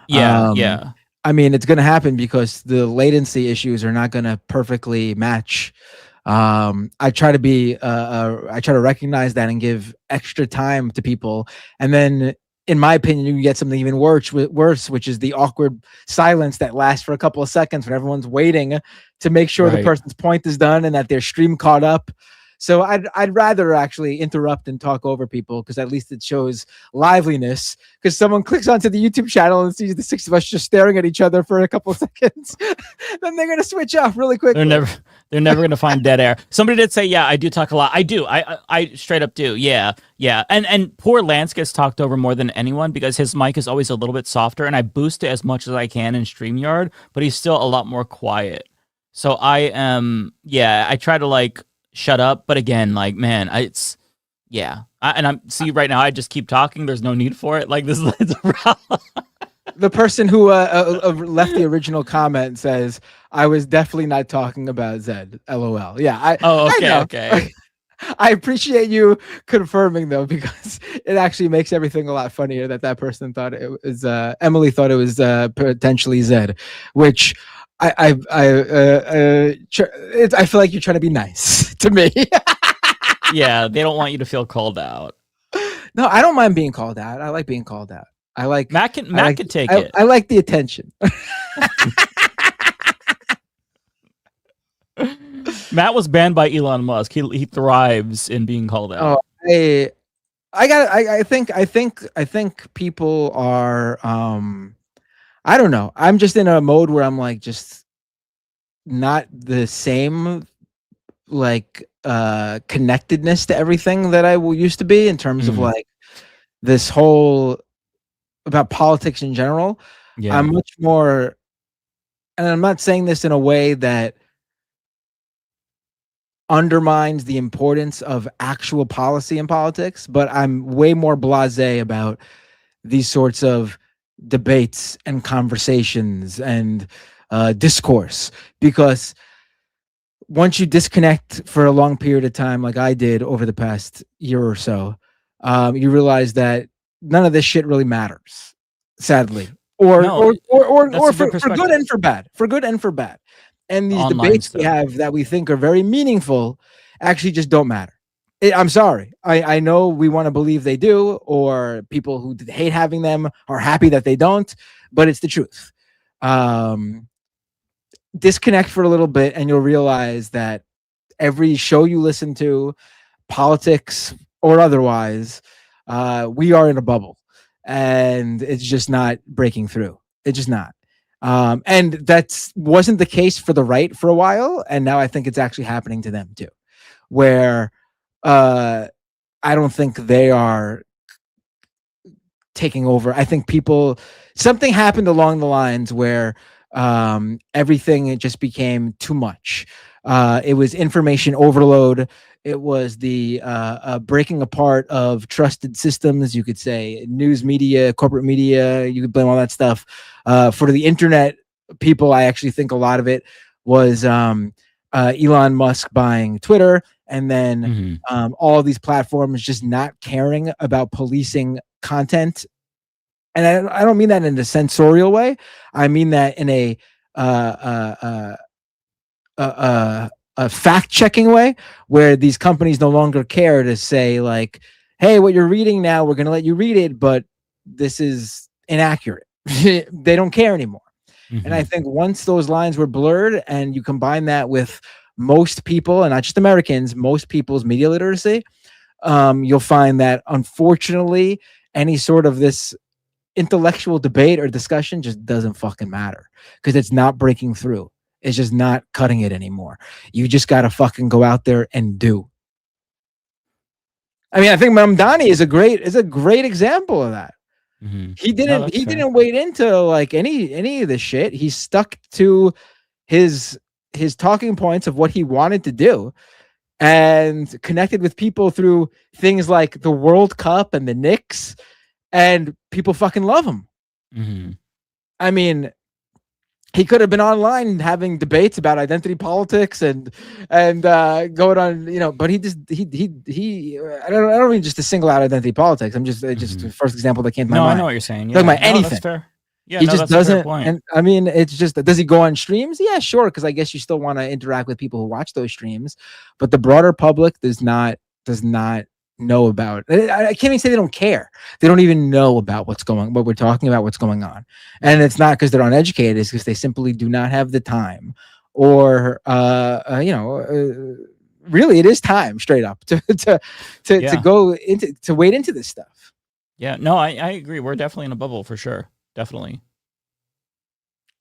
Yeah, yeah. I mean, it's going to happen because the latency issues are not going to perfectly match. I try to recognize that and give extra time to people. And then, in my opinion, you can get something even worse, which is the awkward silence that lasts for a couple of seconds when everyone's waiting to make sure the Right. person's point is done and that their stream caught up. So I'd rather actually interrupt and talk over people because at least it shows liveliness. Because someone clicks onto the YouTube channel and sees the six of us just staring at each other for a couple of seconds, then they're gonna switch off really quickly. They're never going to find dead air. Somebody did say, yeah, I do talk a lot. I do. I straight up do. Yeah. Yeah. And poor Lance gets talked over more than anyone because his mic is always a little bit softer, and I boost it as much as I can in StreamYard, but he's still a lot more quiet. So I try to like shut up, but again, like, man, see right now I just keep talking. There's no need for it. Like, this is a problem. The person who left the original comment says, "I was definitely not talking about Zed." LOL. Yeah. Okay. I appreciate you confirming though, because it actually makes everything a lot funnier that person thought it was Emily thought it was potentially Zed, which I feel like you're trying to be nice to me. Yeah, they don't want you to feel called out. No, I don't mind being called out. I like being called out. I like Matt can take it. I like the attention. Matt was banned by Elon Musk. He thrives in being called out. Oh, I think people are I don't know. I'm just in a mode where I'm like just not the same like connectedness to everything that I used to be in terms of like this whole about politics in general. Yeah. I'm much more, and I'm not saying this in a way that undermines the importance of actual policy in politics, but I'm way more blasé about these sorts of debates and conversations and discourse, because once you disconnect for a long period of time, like I did over the past year or so, you realize that none of this shit really matters, sadly, or for good and for bad, And these debates we have that we think are very meaningful actually just don't matter. I'm sorry. I know we want to believe they do, or people who hate having them are happy that they don't, but it's the truth. Disconnect for a little bit and you'll realize that every show you listen to, politics or otherwise, we are in a bubble and it's just not breaking through. It's just not. And that wasn't the case for the right for a while. And now I think it's actually happening to them too, where I don't think they are taking over. I think something happened along the lines where everything, it just became too much. It was information overload. It was the breaking apart of trusted systems. You could say news media, corporate media, you could blame all that stuff. For the internet people, I actually think a lot of it was Elon Musk buying Twitter, and then all these platforms just not caring about policing content. And I don't mean that in a censorial way. I mean that in a fact-checking way, where these companies no longer care to say like, hey, what you're reading now, we're going to let you read it, but this is inaccurate. They don't care anymore. And I think once those lines were blurred and you combine that with most people, and not just Americans, most people's media literacy, you'll find that unfortunately any sort of this intellectual debate or discussion just doesn't fucking matter, because it's not breaking through. It's just not cutting it anymore. You just got to fucking go out there and do. I mean, I think Mamdani is a great example of that. He didn't wade into like any of this shit. He stuck to his talking points of what he wanted to do, and connected with people through things like the World Cup and the Knicks, and people fucking love him. I memean, he could have been online having debates about identity politics and going on, but he I don't mean just to single out identity politics. I'm just the first example that came to my mind. I know what you're saying. Talking about anything. That's fair. Yeah, he just that's a fair doesn't. point. And I mean, it's just, does he go on streams? Yeah, sure. Because I guess you still want to interact with people who watch those streams, but the broader public does not know about. I can't even say they don't care. They don't even know about what we're talking about, what's going on. And it's not because they're uneducated. It's because they simply do not have the time, or really, it is time straight up to go into, to wade into this stuff. Yeah, no, I agree. We're definitely in a bubble for sure. Definitely.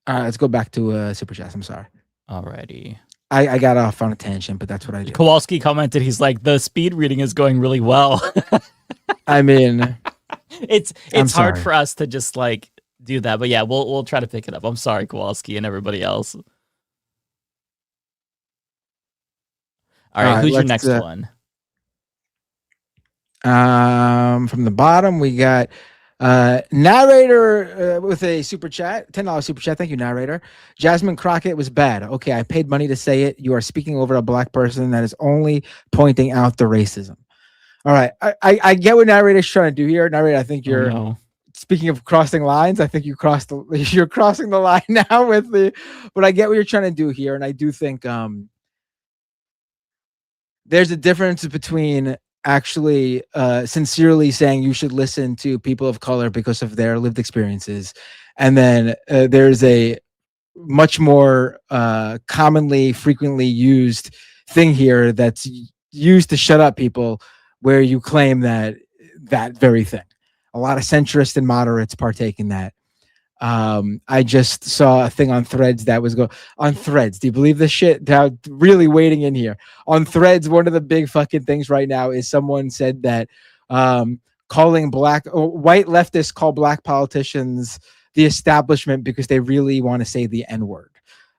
All right, let's go back to Superchats. I'm sorry. Alrighty. I got off on a tangent, but that's what I do. Kowalski commented, he's like, the speed reading is going really well. I mean, it's I'm hard sorry. for us to just like do that, but yeah, we'll try to pick it up. I'm sorry, Kowalski and everybody else. All right, who's your next one? From the bottom, we got narrator with a super chat, $10 super chat. Thank you, narrator. Jasmine Crockett was bad. Okay, I paid money to say it. You are speaking over a black person that is only pointing out the racism. All right, I get what narrator's trying to do here. Narrator, I think you're speaking of crossing lines. I think you're crossing the line now with the. But I get what you're trying to do here, and I do think there's a difference between actually sincerely saying you should listen to people of color because of their lived experiences, and then there's a much more commonly, frequently used thing here that's used to shut up people, where you claim that very thing. A lot of centrists and moderates partake in that. I just saw a thing on Threads that was on Threads. Do you believe this shit? Now, really wading in here on Threads. One of the big fucking things right now is someone said that calling white leftists call black politicians the establishment because they really want to say the N-word.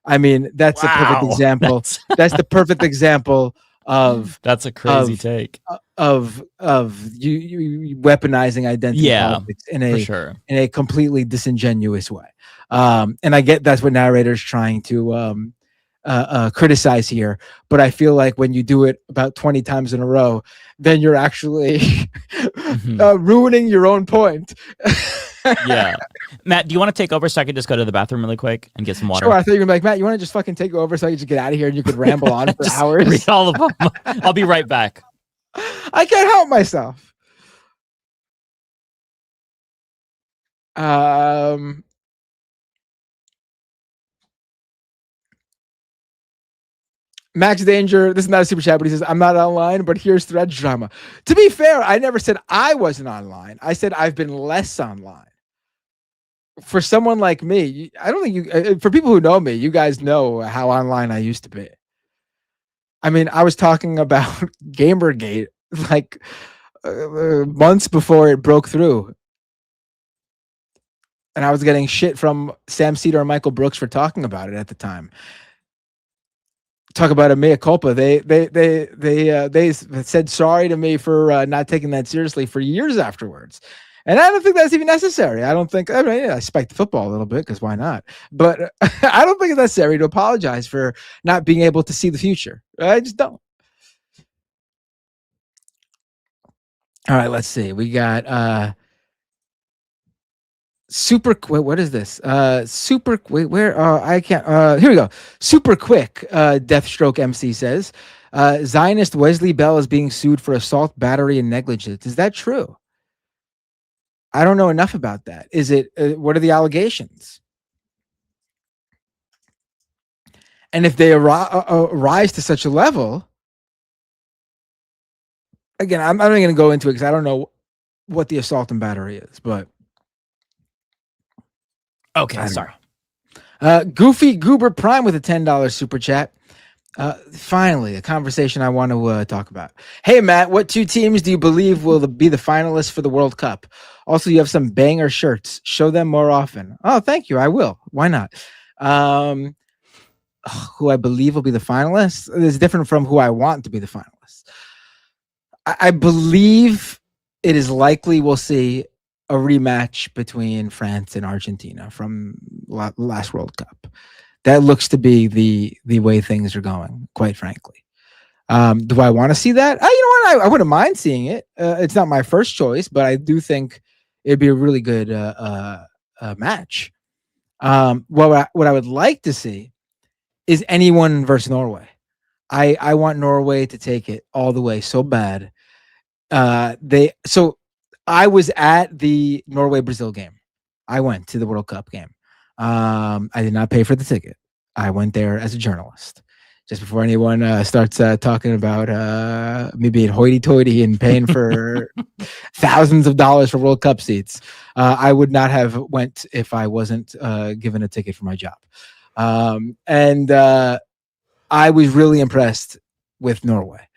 I mean, that's a perfect example. That's the perfect example of that's a crazy take of you weaponizing identity politics in a completely disingenuous way. And I get that's what narrator's trying to criticize here, but I feel like when you do it about 20 times in a row, then you're actually ruining your own point. Yeah. Matt, do you want to take over so I can just go to the bathroom really quick and get some water? Sure. I thought you were like, Matt, you want to just fucking take over so I can just get out of here and you could ramble on for hours? Read all of them. I'll be right back. I can't help myself. Max Danger, this is not a super chat, but he says, I'm not online, but here's Threads drama. To be fair, I never said I wasn't online. I said I've been less online. For someone like me, I don't think for people who know me, you guys know how online I used to be. I mean, I was talking about Gamergate like months before it broke through. And I was getting shit from Sam Cedar and Michael Brooks for talking about it at the time. Talk about a mea culpa. They said sorry to me for not taking that seriously for years afterwards. And I don't think that's even necessary. I spiked the football a little bit because why not? But I don't think it's necessary to apologize for not being able to see the future. I just don't. All right, let's see. We got super quick. What is this? Super quick. Where? I can't. Here we go. Super quick. Deathstroke MC says, Zionist Wesley Bell is being sued for assault, battery, and negligence. Is that true? I don't know enough about that. Is it? What are the allegations? And if they rise to such a level, again, I'm not going to go into it because I don't know what the assault and battery is. But okay, sorry. Goofy Goober Prime with a $10 super chat. Finally, a conversation I want to talk about. Hey, Matt, what two teams do you believe will be the finalists for the World Cup? Also, you have some banger shirts. Show them more often. Oh, thank you. I will. Why not? Who I believe will be the finalists is different from who I want to be the finalists. I believe it is likely we'll see a rematch between France and Argentina from last World Cup. That looks to be the way things are going, quite frankly. Do I want to see that? You know what? I wouldn't mind seeing it. It's not my first choice, but I do think it'd be a really good match. What I would like to see is anyone versus Norway. I want Norway to take it all the way so bad. So I was at the Norway-Brazil game. I went to the World Cup game. I did not pay for the ticket. I went there as a journalist. Just before anyone starts talking about me being hoity-toity and paying for thousands of dollars for World Cup seats, I would not have went if I wasn't given a ticket for my job. And I was really impressed with Norway.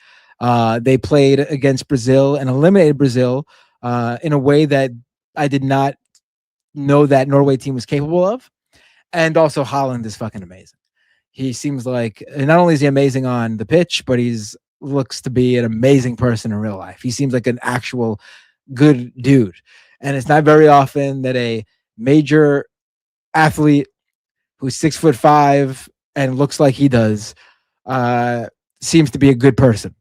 They played against Brazil and eliminated Brazil in a way that I did not know that Norway team was capable of. And also Holland is fucking amazing. He seems like, not only is he amazing on the pitch, but he's looks to be an amazing person in real life. He seems like an actual good dude. And it's not very often that a major athlete who's 6'5" and looks like he does seems to be a good person.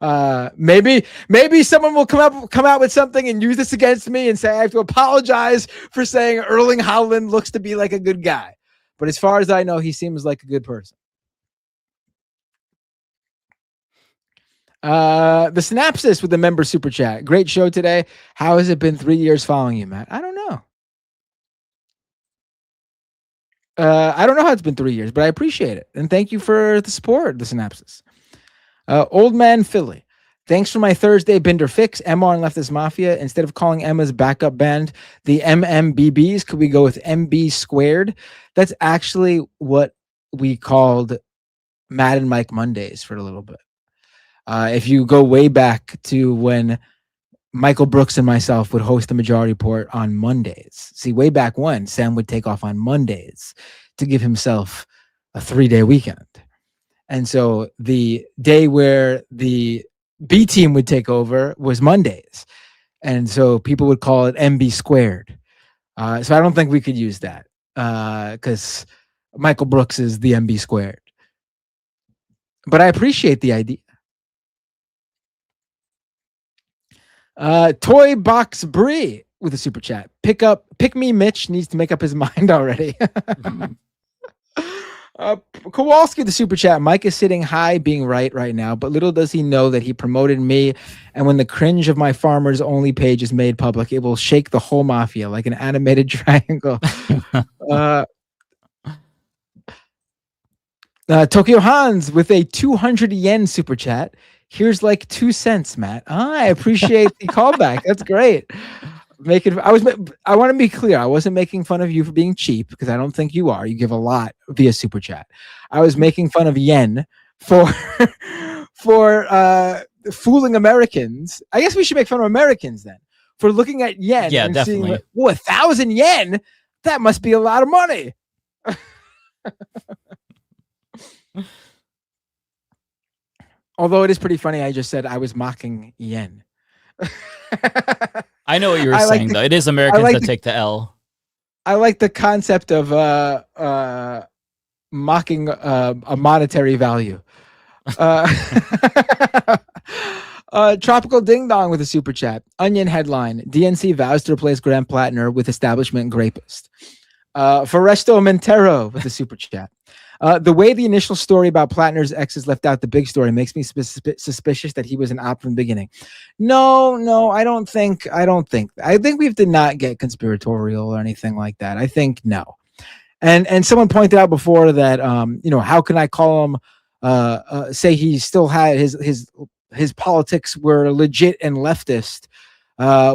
Maybe someone will come out with something and use this against me and say I have to apologize for saying Erling Haaland looks to be like a good guy. But as far as I know, he seems like a good person. The Synapsis with the member super chat. Great show today. How has it been 3 years following you, Matt? I don't know. I don't know how it's been 3 years, but I appreciate it. And thank you for the support, the Synapsis. Old Man Philly. Thanks for my Thursday Binder fix. MR and Leftist Mafia. Instead of calling Emma's backup band the MMBBs, could we go with MB squared? That's actually what we called Matt and Mike Mondays for a little bit. If you go way back to when Michael Brooks and myself would host the Majority Report on Mondays. See, way back when Sam would take off on Mondays to give himself a 3-day weekend. And so the day where the B team would take over was Mondays. And so people would call it MB squared. So I don't think we could use that because Michael Brooks is the MB squared. But I appreciate the idea. Toy Box Brie with a super chat. Pick me, Mitch needs to make up his mind already. Kowalski, the super chat. Mike is sitting high being right now, but little does he know that he promoted me. And when the cringe of my farmers only page is made public, it will shake the whole mafia like an animated triangle. Tokyo Hans with a 200 yen super chat. Here's like 2 cents, Matt. I appreciate the callback. That's great. I want to be clear. I wasn't making fun of you for being cheap because I don't think you are. You give a lot via super chat. I was making fun of yen for fooling Americans. I guess we should make fun of Americans then for looking at yen and definitely. seeing, 1,000 yen. That must be a lot of money. Although it is pretty funny, I just said I was mocking yen. I know what you were saying, though. It is Americans that take the L. I like the concept of mocking a monetary value. Tropical Ding Dong with a super chat. Onion headline. DNC vows to replace Graham Platner with establishment grapist. Foresto Montero with a super chat. The way the initial story about Platner's exes left out the big story makes me suspicious that he was an op from the beginning. No, I don't think. I think we did not get conspiratorial or anything like that. I think no. And someone pointed out before that how can I call him say he still had his politics were legit and leftist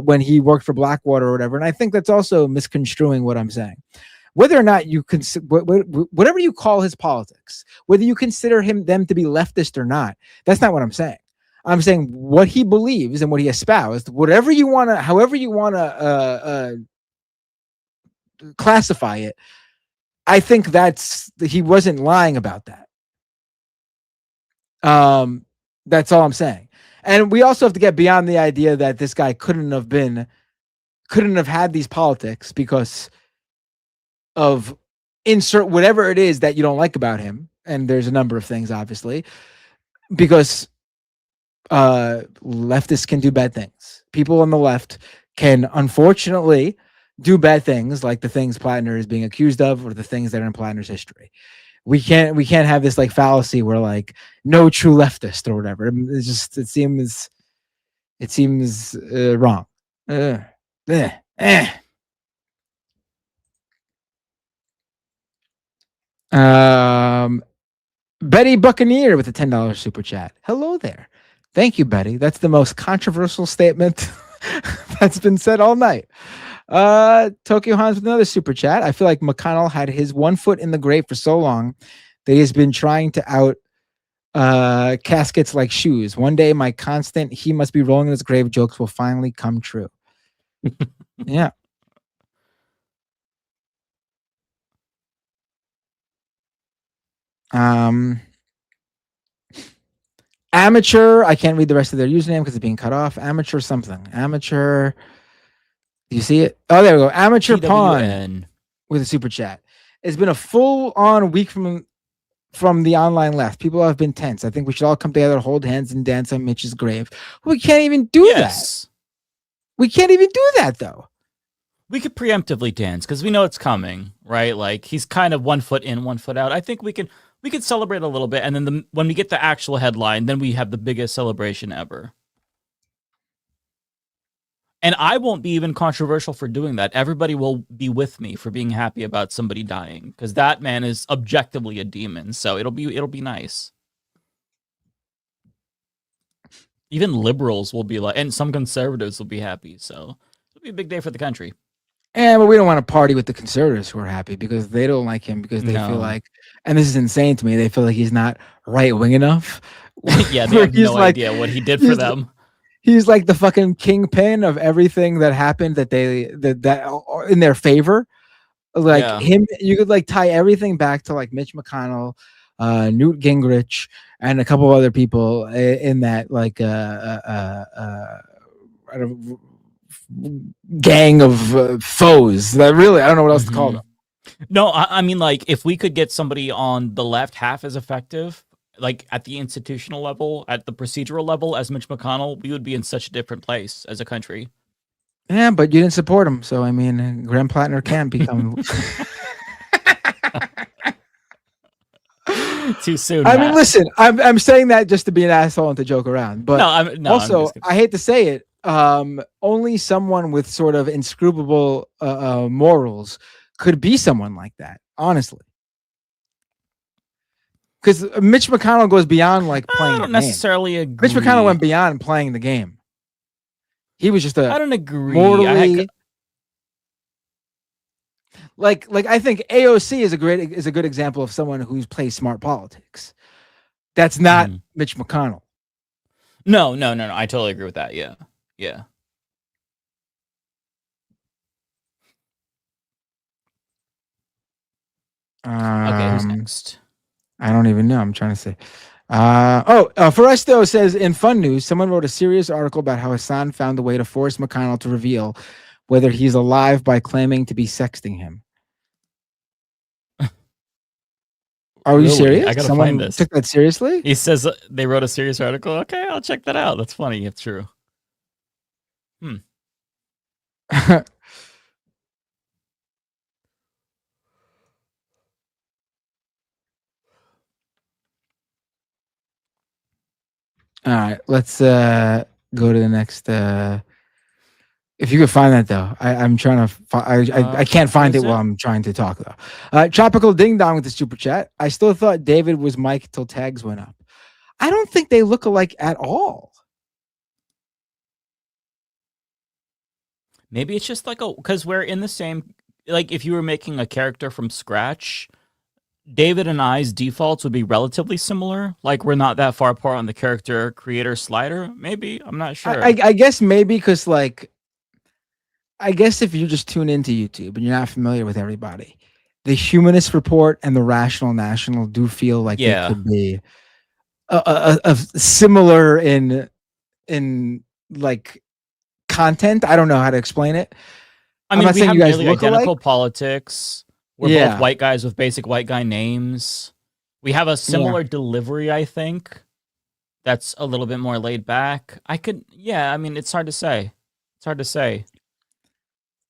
when he worked for Blackwater or whatever. And I think that's also misconstruing what I'm saying. Whether or not you whatever you call his politics, whether you consider them to be leftist or not, that's not what I'm saying. I'm saying what he believes and what he espoused, however you want to classify it. I think he wasn't lying about that. That's all I'm saying. And we also have to get beyond the idea that this guy couldn't have had these politics because of insert whatever it is that you don't like about him. And there's a number of things, obviously, because leftists can do bad things. People on the left can, unfortunately, do bad things like the things Platner is being accused of or the things that are in Platner's history. We can't have this like fallacy where like no true leftist or whatever. It seems wrong. Betty Buccaneer with a $10 super chat. Hello there. Thank you, Betty. That's the most controversial statement that's been said all night. Tokyo Hans with another super chat. I feel like McConnell had his one foot in the grave for so long that he has been trying to out caskets like shoes. One day, my constant "he must be rolling in his grave" jokes will finally come true. Yeah. Amateur. I can't read the rest of their username because it's being cut off. Amateur something. Amateur. Do you see it? Oh, there we go. Amateur Pawn with a super chat. It's been a full-on week from the online left. People have been tense. I think we should all come together, hold hands, and dance on Mitch's grave. We can't even do that. We can't even do that, though. We could preemptively dance because we know it's coming, right? Like he's kind of 1 foot in, 1 foot out. I think we could celebrate a little bit, and then when we get the actual headline, then we have the biggest celebration ever. And I won't be even controversial for doing that. Everybody will be with me for being happy about somebody dying because that man is objectively a demon. So it'll be nice. Even liberals will be like, and some conservatives will be happy. So it'll be a big day for the country. Yeah, but we don't want to party with the conservatives who are happy because they don't like him because they feel like, and this is insane to me, they feel like he's not right wing enough. Yeah, they have no idea what he did for them. He's like the fucking kingpin of everything that happened that in their favor. Like him, you could like tie everything back to like Mitch McConnell, Newt Gingrich, and a couple of other people in that like gang of foes. That really, I don't know what else to call them. No, I mean like if we could get somebody on the left half as effective, like at the institutional level, at the procedural level as Mitch McConnell, we would be in such a different place as a country. Yeah, but you didn't support him. So, I mean, Graham Platner can become... Too soon. I mean, listen, I'm saying that just to be an asshole and to joke around. But also, I hate to say it, only someone with sort of inscrutable morals could be someone like that, honestly. Because Mitch McConnell goes beyond like playing. I don't necessarily agree. Mitch McConnell went beyond playing the game. He was just I don't agree. Morally, like I think AOC is a good example of someone who's plays smart politics. That's not Mitch McConnell. No. I totally agree with that. Yeah. Okay, who's next? I don't even know. I'm trying to say. For us though, says in fun news, someone wrote a serious article about how Hassan found a way to force McConnell to reveal whether he's alive by claiming to be sexting him. Are you serious? I gotta Someone find this. took that seriously? He says they wrote a serious article. Okay, I'll check that out. That's funny if true. All right, let's go to the next. If you could find that though, I'm trying to. I can't find it while I'm trying to talk though. Tropical Ding Dong with the super chat. I still thought David was Mike till tags went up. I don't think they look alike at all. Maybe it's just like because we're in the same. Like if you were making a character from scratch, David and I's defaults would be relatively similar. Like we're not that far apart on the character creator slider. Maybe I'm not sure. I guess maybe because like, I guess if you just tune into YouTube and you're not familiar with everybody, the Humanist Report and the Rational National do feel like they could be a similar in like content. I don't know how to explain it. I mean, we have nearly identical politics. We're both white guys with basic white guy names. We have a similar delivery, I think. That's a little bit more laid back. I mean, it's hard to say.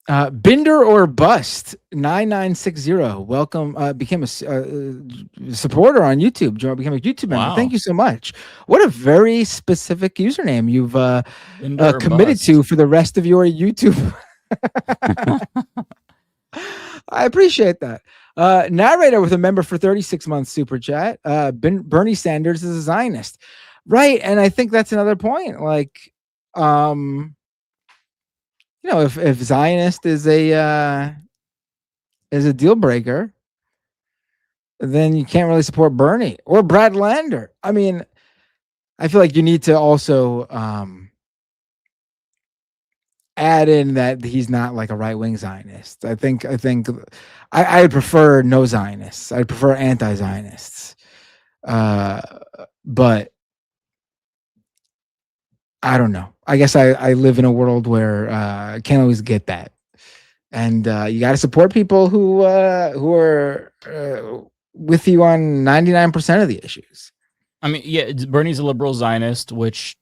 Binder or Bust 9960. Welcome. Became a supporter on YouTube. Became a YouTube member. Wow. Thank you so much. What a very specific username you've committed to for the rest of your YouTube. I appreciate that. Narrator with a member for 36 months super chat. Bernie Sanders is a Zionist. Right. And I think that's another point. Like, if Zionist is a deal breaker, then you can't really support Bernie or Brad Lander. I mean, I feel like you need to also add in that he's not like a right-wing Zionist. I think I would prefer no Zionists. I'd prefer anti-Zionists. But I don't know. I guess I live in a world where I can't always get that. And you got to support people who are with you on 99% of the issues. I mean, yeah, Bernie's a liberal Zionist, which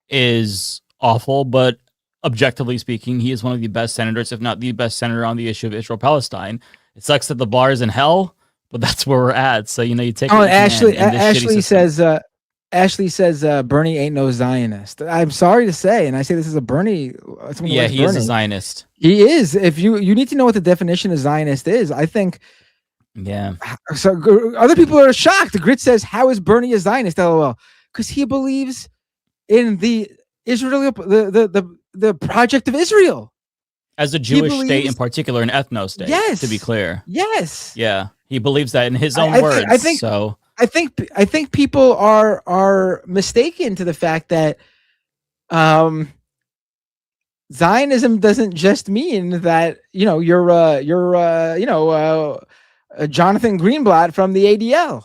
is awful, but objectively speaking, he is one of the best senators, if not the best senator on the issue of Israel-Palestine. It sucks that the bar is in hell, but that's where we're at. So, you take Oh, Ashley says Bernie ain't no Zionist. I'm sorry to say, and I say this is a Bernie. Yeah, he is a Zionist. He is. If you need to know what the definition of Zionist is, I think. Yeah. So other people are shocked. Grit says, "How is Bernie a Zionist?" LOL. Because he believes in the Israel, the project of Israel as a Jewish state, in particular, an ethno state. Yes. To be clear. Yes. Yeah, he believes that in his own words. I think people are mistaken to the fact that Zionism doesn't just mean that you're Jonathan Greenblatt from the ADL.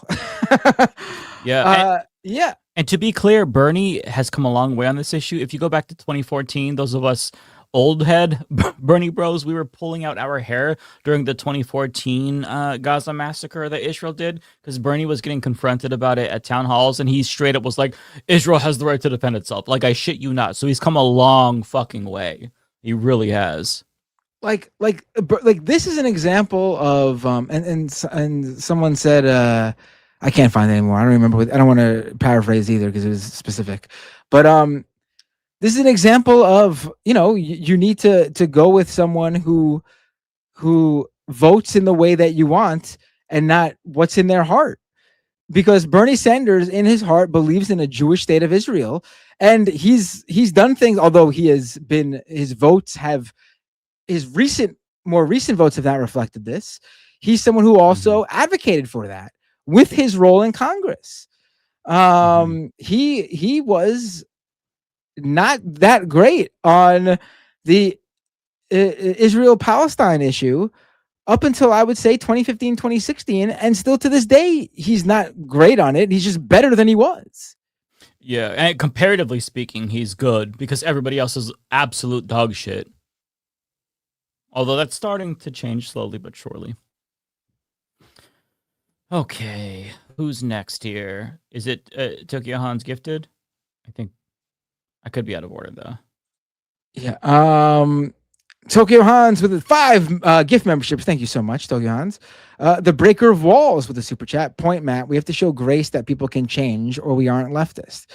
Yeah. And to be clear, Bernie has come a long way on this issue. If you go back to 2014, those of us old head Bernie bros, we were pulling out our hair during the 2014 Gaza massacre that Israel did, because Bernie was getting confronted about it at town halls, and he straight up was like, Israel has the right to defend itself. Like, I shit you not. So he's come a long fucking way. He really has. Like this is an example of and someone said I can't find it anymore. I don't remember. I don't want to paraphrase either because it was specific, but this is an example of, you need to go with someone who votes in the way that you want and not what's in their heart. Because Bernie Sanders in his heart believes in a Jewish state of Israel, and he's done things, although his more recent votes have not reflected this. He's someone who also advocated for that with his role in Congress. He was not that great on the Israel-Palestine issue up until, I would say, 2015, 2016. And still to this day, he's not great on it. He's just better than he was. Yeah, and comparatively speaking, he's good because everybody else is absolute dog shit. Although that's starting to change slowly but surely. Okay, who's next here? Is it Tokyo Han's Gifted? I think I could be out of order though. Yeah. Tokyo Hans with 5 gift memberships. Thank you so much, Tokyo Hans. The Breaker of Walls with a super chat. Point, Matt. We have to show grace that people can change, or we aren't leftist.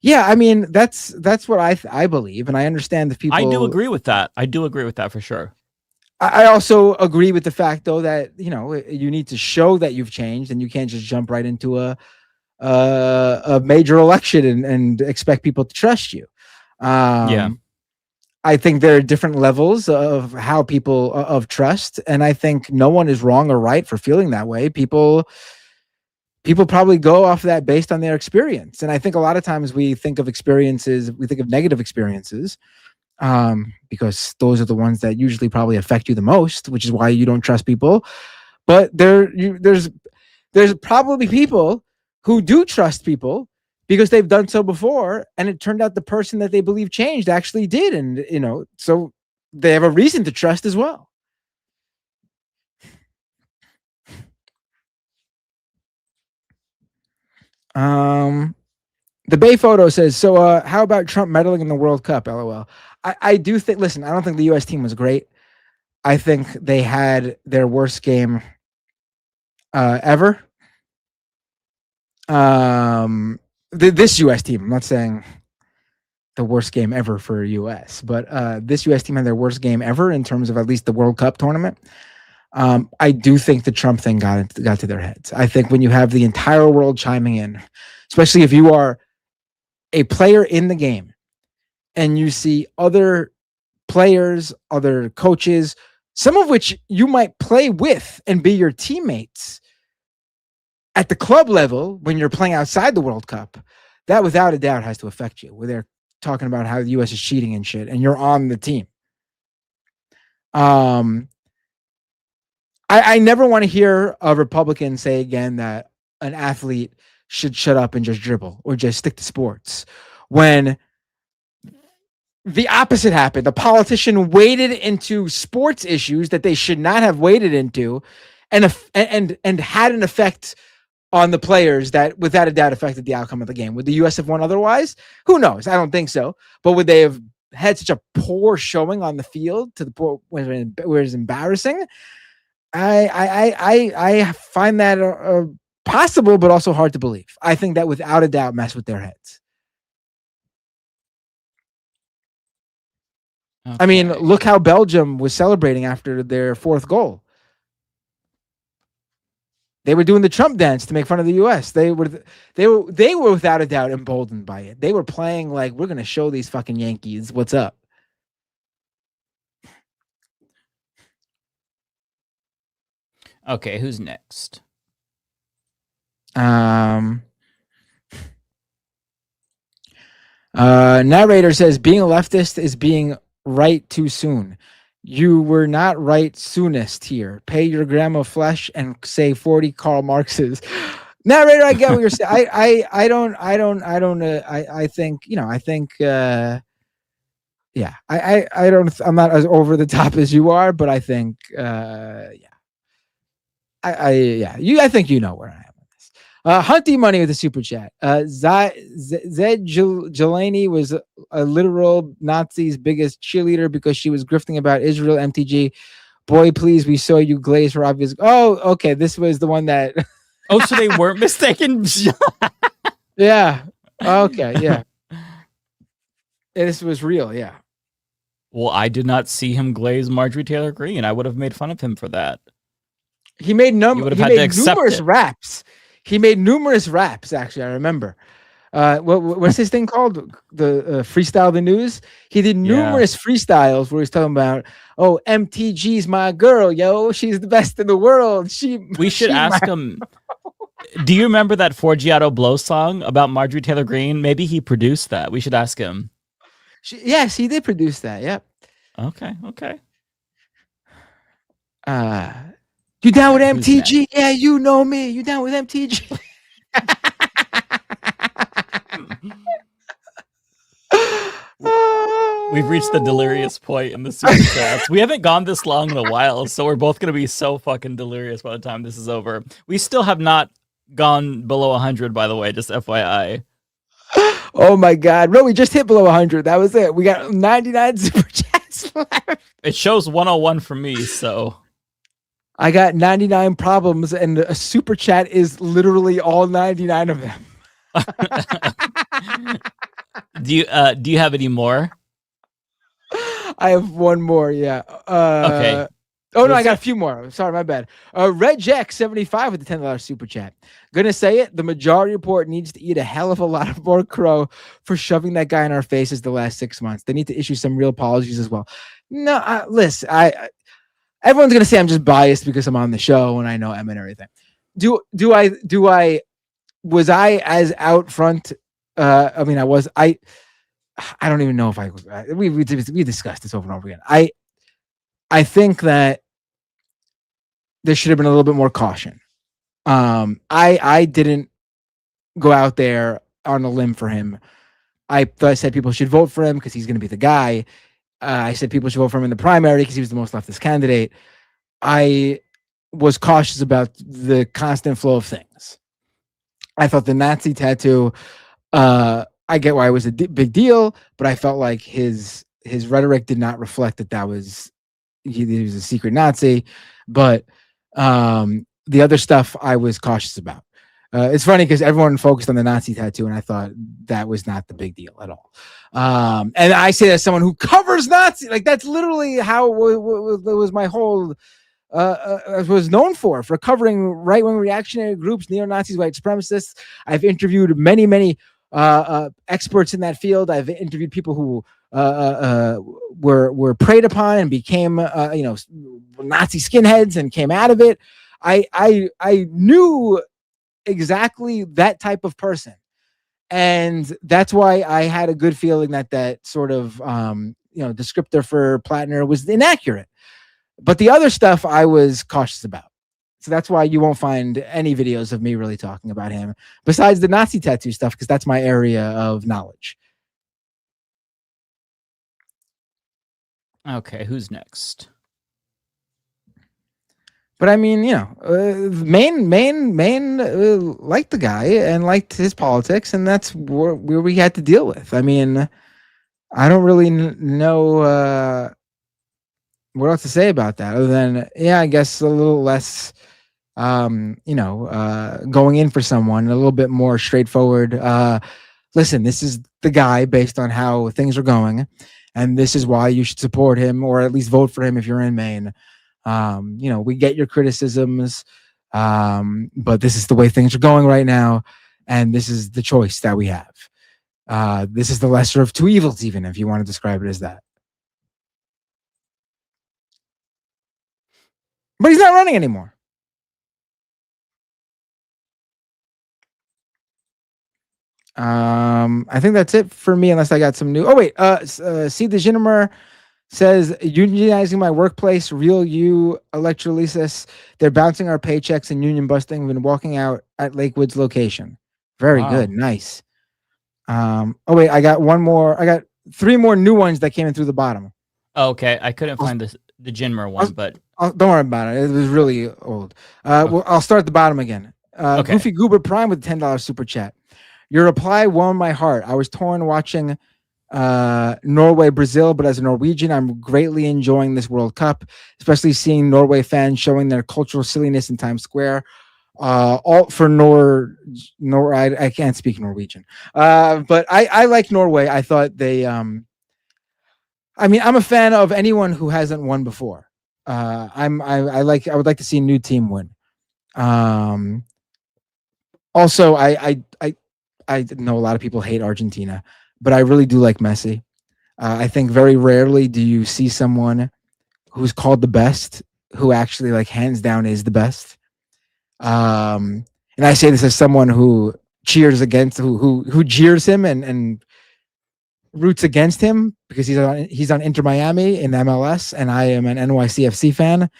Yeah, I mean that's what I believe, and I understand the people. I do agree with that. I do agree with that for sure. I also agree with the fact, though, that you need to show that you've changed, and you can't just jump right into a major election and expect people to trust you. Yeah. I think there are different levels of how people of trust, and I think no one is wrong or right for feeling that way. People probably go off that based on their experience, and I think a lot of times we think of negative experiences, because those are the ones that usually probably affect you the most, which is why you don't trust people. But there's probably people who do trust people because they've done so before, and it turned out the person that they believe changed actually did, and so they have a reason to trust as well. The Bay Photo says, so how about Trump meddling in the World Cup? LOL. I do think, listen, I don't think the U.S. team was great. I think they had their worst game ever. This U.S. team, I'm not saying the worst game ever for U.S., but this U.S. team had their worst game ever in terms of at least the World Cup tournament. I do think the Trump thing got to their heads. I think when you have the entire world chiming in, especially if you are a player in the game and you see other players, other coaches, some of which you might play with and be your teammates at the club level when you're playing outside the World Cup, that without a doubt has to affect you. Where they're talking about how the U.S. is cheating and shit, and you're on the team. I never want to hear a Republican say again that an athlete should shut up and just dribble or just stick to sports, when the opposite happened. The politician waded into sports issues that they should not have waded into, and had an effect on the players that without a doubt affected the outcome of the game. Would the U.S. have won otherwise? Who knows? I don't think so. But would they have had such a poor showing on the field to the point where it was embarrassing? I find that possible, but also hard to believe. I think that without a doubt messed with their heads. Okay. I mean, look how Belgium was celebrating after their fourth goal. They were doing the Trump dance to make fun of the U.S. They were without a doubt emboldened by it. They were playing like, we're going to show these fucking Yankees what's up. Okay, who's next? Narrator says being a leftist is being right too soon. You were not right soonest here. Pay your grandma flesh and say 40 Karl Marxes. Narrator, I get what you're saying. I think, I'm not as over the top as you are, but I think, I think you know where I am on this. Hunty Money with a super chat. Zaid Tabani was a literal Nazi's biggest cheerleader because she was grifting about Israel. MTG, boy, please, we saw you glaze for obvious. Oh, okay, this was the one that. Oh, so they weren't mistaken. Yeah. Okay. Yeah. This was real. Yeah. Well, I did not see him glaze Marjorie Taylor Greene. I would have made fun of him for that. He made numerous raps. He made numerous raps. Actually, I remember. What's his thing called? The freestyle the news. He did numerous freestyles where he's talking about, oh, MTG's my girl, yo. She's the best in the world. We should ask him. Do you remember that Forgiato Blow song about Marjorie Taylor Greene? Maybe he produced that. We should ask him. Yes, he did produce that. Yep. Okay. You down with MTG? Yeah, you know me. You down with MTG? We've reached the delirious point in the super chats. We haven't gone this long in a while, so we're both going to be so fucking delirious by the time this is over. We still have not gone below 100, by the way, just FYI. Oh my God. Bro, we just hit below 100. That was it. We got 99 super chats left. It shows 101 for me, so... I got 99 problems, and a super chat is literally all 99 of them. Do you have any more? I have one more, yeah. Okay. Oh no, I got a few more. Sorry, my bad. Red Jack 75 with the $10 super chat. Gonna say it. The Majority Report needs to eat a hell of a lot of more crow for shoving that guy in our faces the last 6 months. They need to issue some real apologies as well. No, listen, everyone's gonna say I'm just biased because I'm on the show and I know Em and everything. Was I as out front? I mean, I don't even know if we discussed this over and over again. I think that there should have been a little bit more caution. I didn't go out there on a limb for him. I said people should vote for him because he's going to be the guy. I said people should vote for him in the primary because he was the most leftist candidate. I was cautious about the constant flow of things. I thought the Nazi tattoo, I get why it was a big deal, but I felt like his rhetoric did not reflect that he was a secret Nazi. But the other stuff I was cautious about. It's funny because everyone focused on the Nazi tattoo, and I thought that was not the big deal at all. And I say that as someone who covers Nazi, like that's literally how it was my whole was known for covering right-wing reactionary groups, neo-Nazis, white supremacists. I've interviewed many experts in that field. I've interviewed people who were preyed upon and became Nazi skinheads and came out of it. I knew exactly that type of person, and that's why I had a good feeling that sort of descriptor for Platner was inaccurate. But the other stuff I was cautious about. So that's why you won't find any videos of me really talking about him besides the Nazi tattoo stuff, because that's my area of knowledge. Okay, who's next? But I mean, Maine liked the guy and liked his politics, and that's where we had to deal with. I mean, I don't really know what else to say about that other than, I guess a little less, going in for someone, a little bit more straightforward. Listen, this is the guy based on how things are going, and this is why you should support him or at least vote for him if you're in Maine. We get your criticisms, but this is the way things are going right now, and this is the choice that we have. This is the lesser of two evils, even if you want to describe it as that. But he's not running anymore. I think that's it for me, unless I got some new. Oh wait, C. DeGenemer says unionizing my workplace, real you electrolysis. They're bouncing our paychecks and union busting. We've been walking out at Lakewood's location. Very good, nice. Oh wait, I got one more. I got 3 more new ones that came in through the bottom. Okay, I couldn't find the Jinmer one, but don't worry about it. It was really old. Well, I'll start at the bottom again. Okay. Goofy Goober Prime with $10 super chat. Your reply warmed my heart. I was torn watching Norway, Brazil, but as a Norwegian, I'm greatly enjoying this World Cup, especially seeing Norway fans showing their cultural silliness in Times Square. All for I can't speak Norwegian, but I like Norway. I thought they. I'm a fan of anyone who hasn't won before. I would like to see a new team win. Also, I know a lot of people hate Argentina, but I really do like Messi. I think very rarely do you see someone who's called the best who actually like hands down is the best. And I say this as someone who cheers against who jeers him and roots against him because he's on Inter Miami in MLS, and I am an NYCFC fan,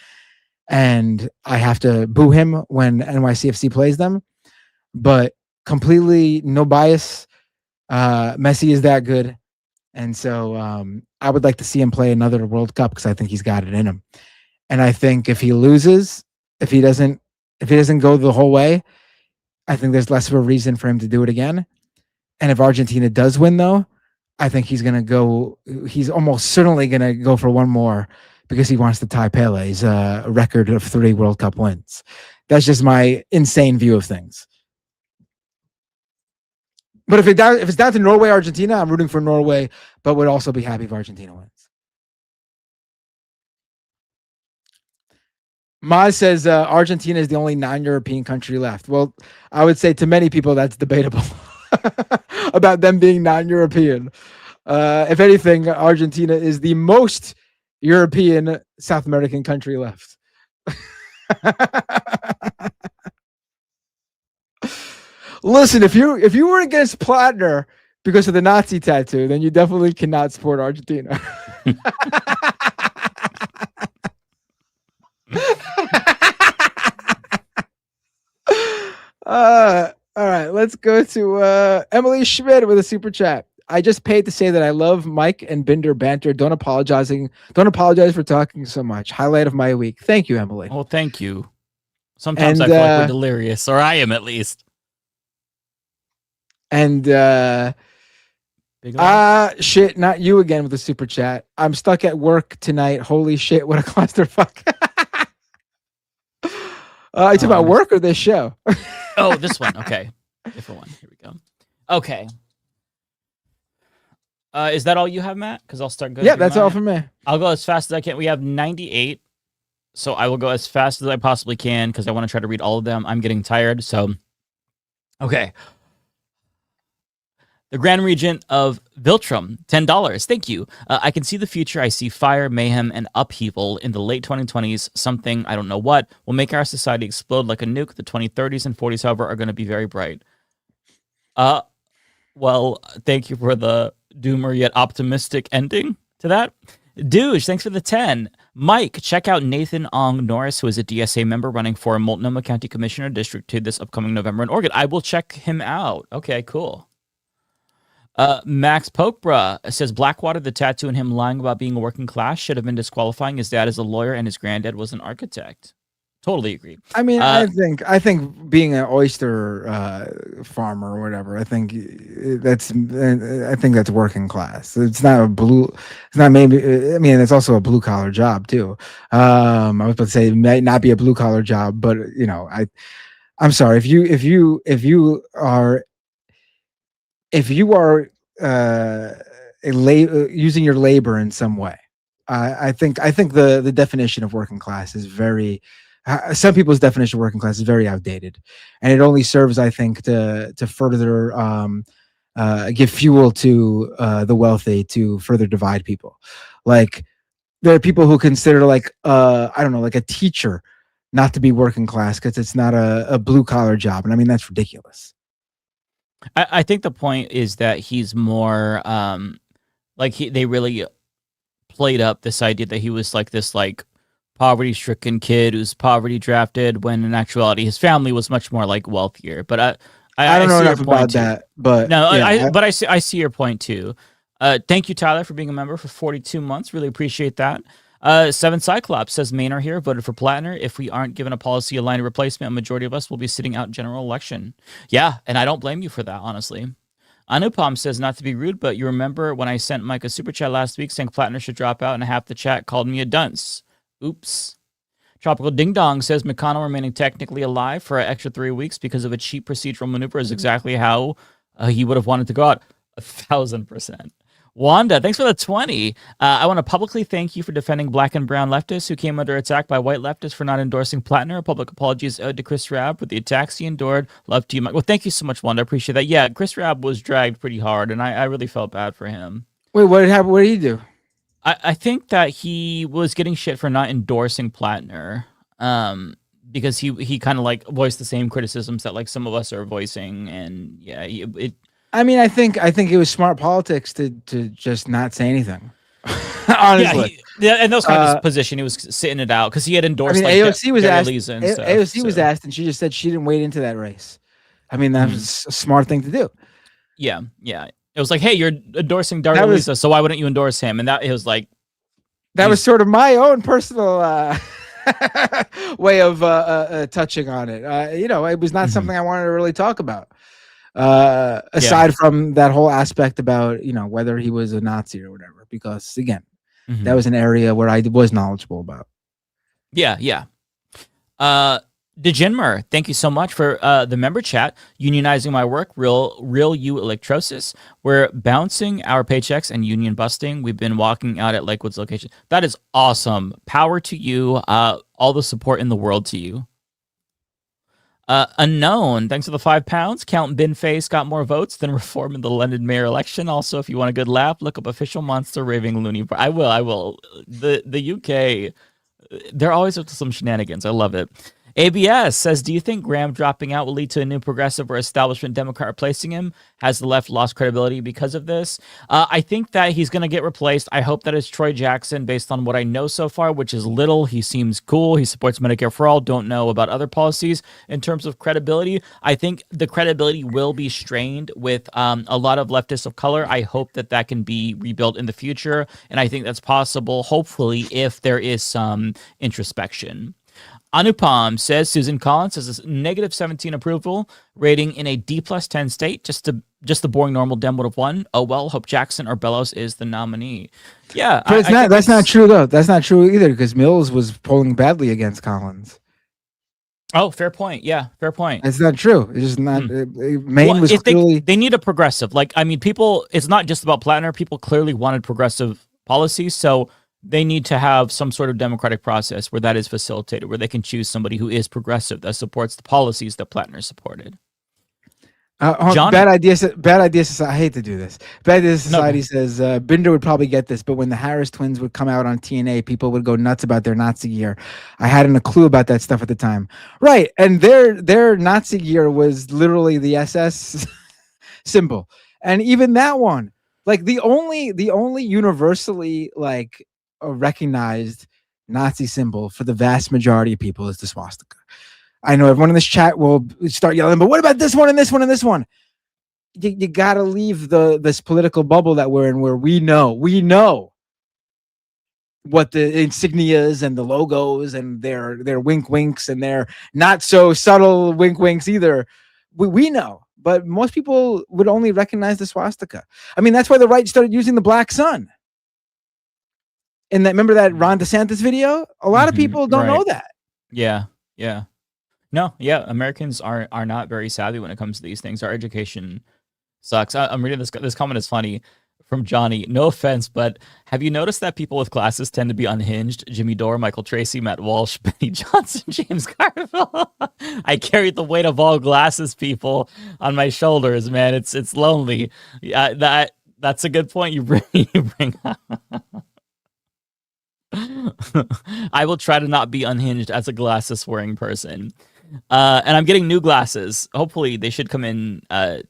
and I have to boo him when NYCFC plays them. But completely no bias. Messi is that good, and so I would like to see him play another World Cup because I think he's got it in him. And I think if he loses, if he doesn't go the whole way, I think there's less of a reason for him to do it again. And if Argentina does win, though, I think he's almost certainly going to go for one more because he wants to tie Pele's record of 3 World Cup wins. That's just my insane view of things. But if it's down to Norway, Argentina, I'm rooting for Norway, but would also be happy if Argentina wins. Maz says Argentina is the only non-European country left. Well, I would say to many people that's debatable about them being non-European. If anything, Argentina is the most European South American country left. Listen, if you were against Platner because of the Nazi tattoo, then you definitely cannot support Argentina. All right, let's go to Emily Schmidt with a super chat. I just paid to say that I love Mike and Binder banter. Don't apologize for talking so much. Highlight of my week. Thank you, Emily. Well, thank you. Sometimes I feel like we're delirious, or I am at least. And shit, not you again with the super chat. I'm stuck at work tonight. Holy shit, what a clusterfuck. Are you talking about work or this show? Oh, this one. Okay. Different one. Here we go. Okay. Is that all you have, Matt? Because I'll start going. Yeah, that's all for me. I'll go as fast as I can. We have 98. So I will go as fast as I possibly can because I want to try to read all of them. I'm getting tired. So, okay. The Grand Regent of Viltrum, $10. Thank you. I can see the future. I see fire, mayhem, and upheaval in the late 2020s. Something, I don't know what, will make our society explode like a nuke. The 2030s and 40s, however, are going to be very bright. Well, thank you for the doomer yet optimistic ending to that. Douche, thanks for the 10. Mike, check out Nathan Ong Norris, who is a DSA member running for Multnomah County Commissioner District 2 this upcoming November in Oregon. I will check him out. Okay, cool. Max Pokebra says Blackwater, the tattoo, and him lying about being a working class should have been disqualifying. His dad is a lawyer and his granddad was an architect. Totally agree. I mean, I think being an oyster farmer or whatever, I think that's working class. It's not maybe. I mean, it's also a blue collar job too. I was about to say it might not be a blue collar job, but you know, I'm sorry if you are using your labor in some way. I think the definition of working class is very. Some people's definition of working class is very outdated, and it only serves, I think, to further give fuel to the wealthy to further divide people. Like there are people who consider like a teacher not to be working class because it's not a blue collar job, and I mean that's ridiculous. I think the point is that he's more they really played up this idea that he was like this poverty-stricken kid who's poverty drafted, when in actuality his family was much more like wealthier. But I don't know enough about that. But no, yeah, I see your point too. Thank you, Tyler, for being a member for 42 months. Really appreciate that. Seven Cyclops says Maynard here voted for Platner. If we aren't given a policy-aligned replacement, a majority of us will be sitting out general election. Yeah, and I don't blame you for that, honestly. Anupam says, not to be rude, but you remember when I sent Mike a super chat last week saying Platner should drop out, and half the chat called me a dunce. Oops. Tropical Ding Dong says McConnell remaining technically alive for an extra 3 weeks because of a cheap procedural maneuver is exactly how he would have wanted to go out. 1,000%. Wanda, thanks for the 20. I want to publicly thank you for defending black and brown leftists who came under attack by white leftists for not endorsing Platner. Public apologies owed to Chris Rabb for the attacks he endured. Love to you, Mike. Well, thank you so much, Wanda. I appreciate that. Yeah, Chris Rabb was dragged pretty hard, and I really felt bad for him. Wait, what happened? What did he do? I think that he was getting shit for not endorsing Platner, because he kind of like voiced the same criticisms that like some of us are voicing, and yeah, I mean, I think it was smart politics to just not say anything. Honestly, yeah, and that was kind of his position. He was sitting it out because he had endorsed. AOC was asked. AOC was asked, and she just said she didn't wade into that race. I mean, that was a smart thing to do. Yeah. It was like, hey, you're endorsing Darla, so why wouldn't you endorse him? And that it was like, that was sort of my own personal way of touching on it. It was not something I wanted to really talk about. Aside from that whole aspect about whether he was a Nazi or whatever, because again, that was an area where I was knowledgeable about. Yeah. Degenmer, thank you so much for the member chat. Unionizing my work, real you electrosis. We're bouncing our paychecks and union busting. We've been walking out at Lakewood's location. That is awesome. Power to you. All the support in the world to you. Unknown, thanks for the £5. Count Binface got more votes than Reform in the London mayor election. Also, if you want a good laugh, look up official monster raving loony. I will. The UK, they're always up to some shenanigans. I love it. ABS says, do you think Graham dropping out will lead to a new progressive or establishment Democrat replacing him? Has the left lost credibility because of this? I think that he's going to get replaced. I hope that it's Troy Jackson based on what I know so far, which is little. He seems cool. He supports Medicare for all. Don't know about other policies. In terms of credibility, I think the credibility will be strained with a lot of leftists of color. I hope that can be rebuilt in the future. And I think that's possible, hopefully, if there is some introspection. Anupam says Susan Collins has a negative 17 approval rating in a D+10 state. Just the boring normal Dem would have won. Oh well, hope Jackson or Bellows is the nominee. Yeah, but that's not true though. That's not true either because Mills was polling badly against Collins. Oh, fair point. Yeah, fair point. It's not true. It's just not. Maine was clearly. They need a progressive. Like, I mean, people. It's not just about Platner. People clearly wanted progressive policies, so they need to have some sort of democratic process where that is facilitated, where they can choose somebody who is progressive that supports the policies that Platner supported. Bad idea. Bad idea. I hate to do this. Bad idea. Society says Binder would probably get this, but when the Harris twins would come out on TNA, people would go nuts about their Nazi gear. I hadn't a clue about that stuff at the time. Right, and their Nazi gear was literally the SS symbol, and even that one, like the only universally like recognized Nazi symbol for the vast majority of people is the swastika. I know everyone in this chat will start yelling, but what about this one and this one and this one? You got to leave this political bubble that we're in, where we know what the insignias and the logos and their wink winks and their not so subtle wink winks either. We know, but most people would only recognize the swastika. I mean, that's why the right started using the black sun. And remember that Ron DeSantis video? A lot of people don't know that. Yeah. No, yeah, Americans are not very savvy when it comes to these things. Our education sucks. I'm reading this comment is funny from Johnny. No offense, but have you noticed that people with glasses tend to be unhinged? Jimmy Dore, Michael Tracy, Matt Walsh, Benny Johnson, James Carville. I carry the weight of all glasses people on my shoulders, man. It's lonely. That's a good point you bring up. I will try to not be unhinged as a glasses wearing person. And I'm getting new glasses. Hopefully they should come in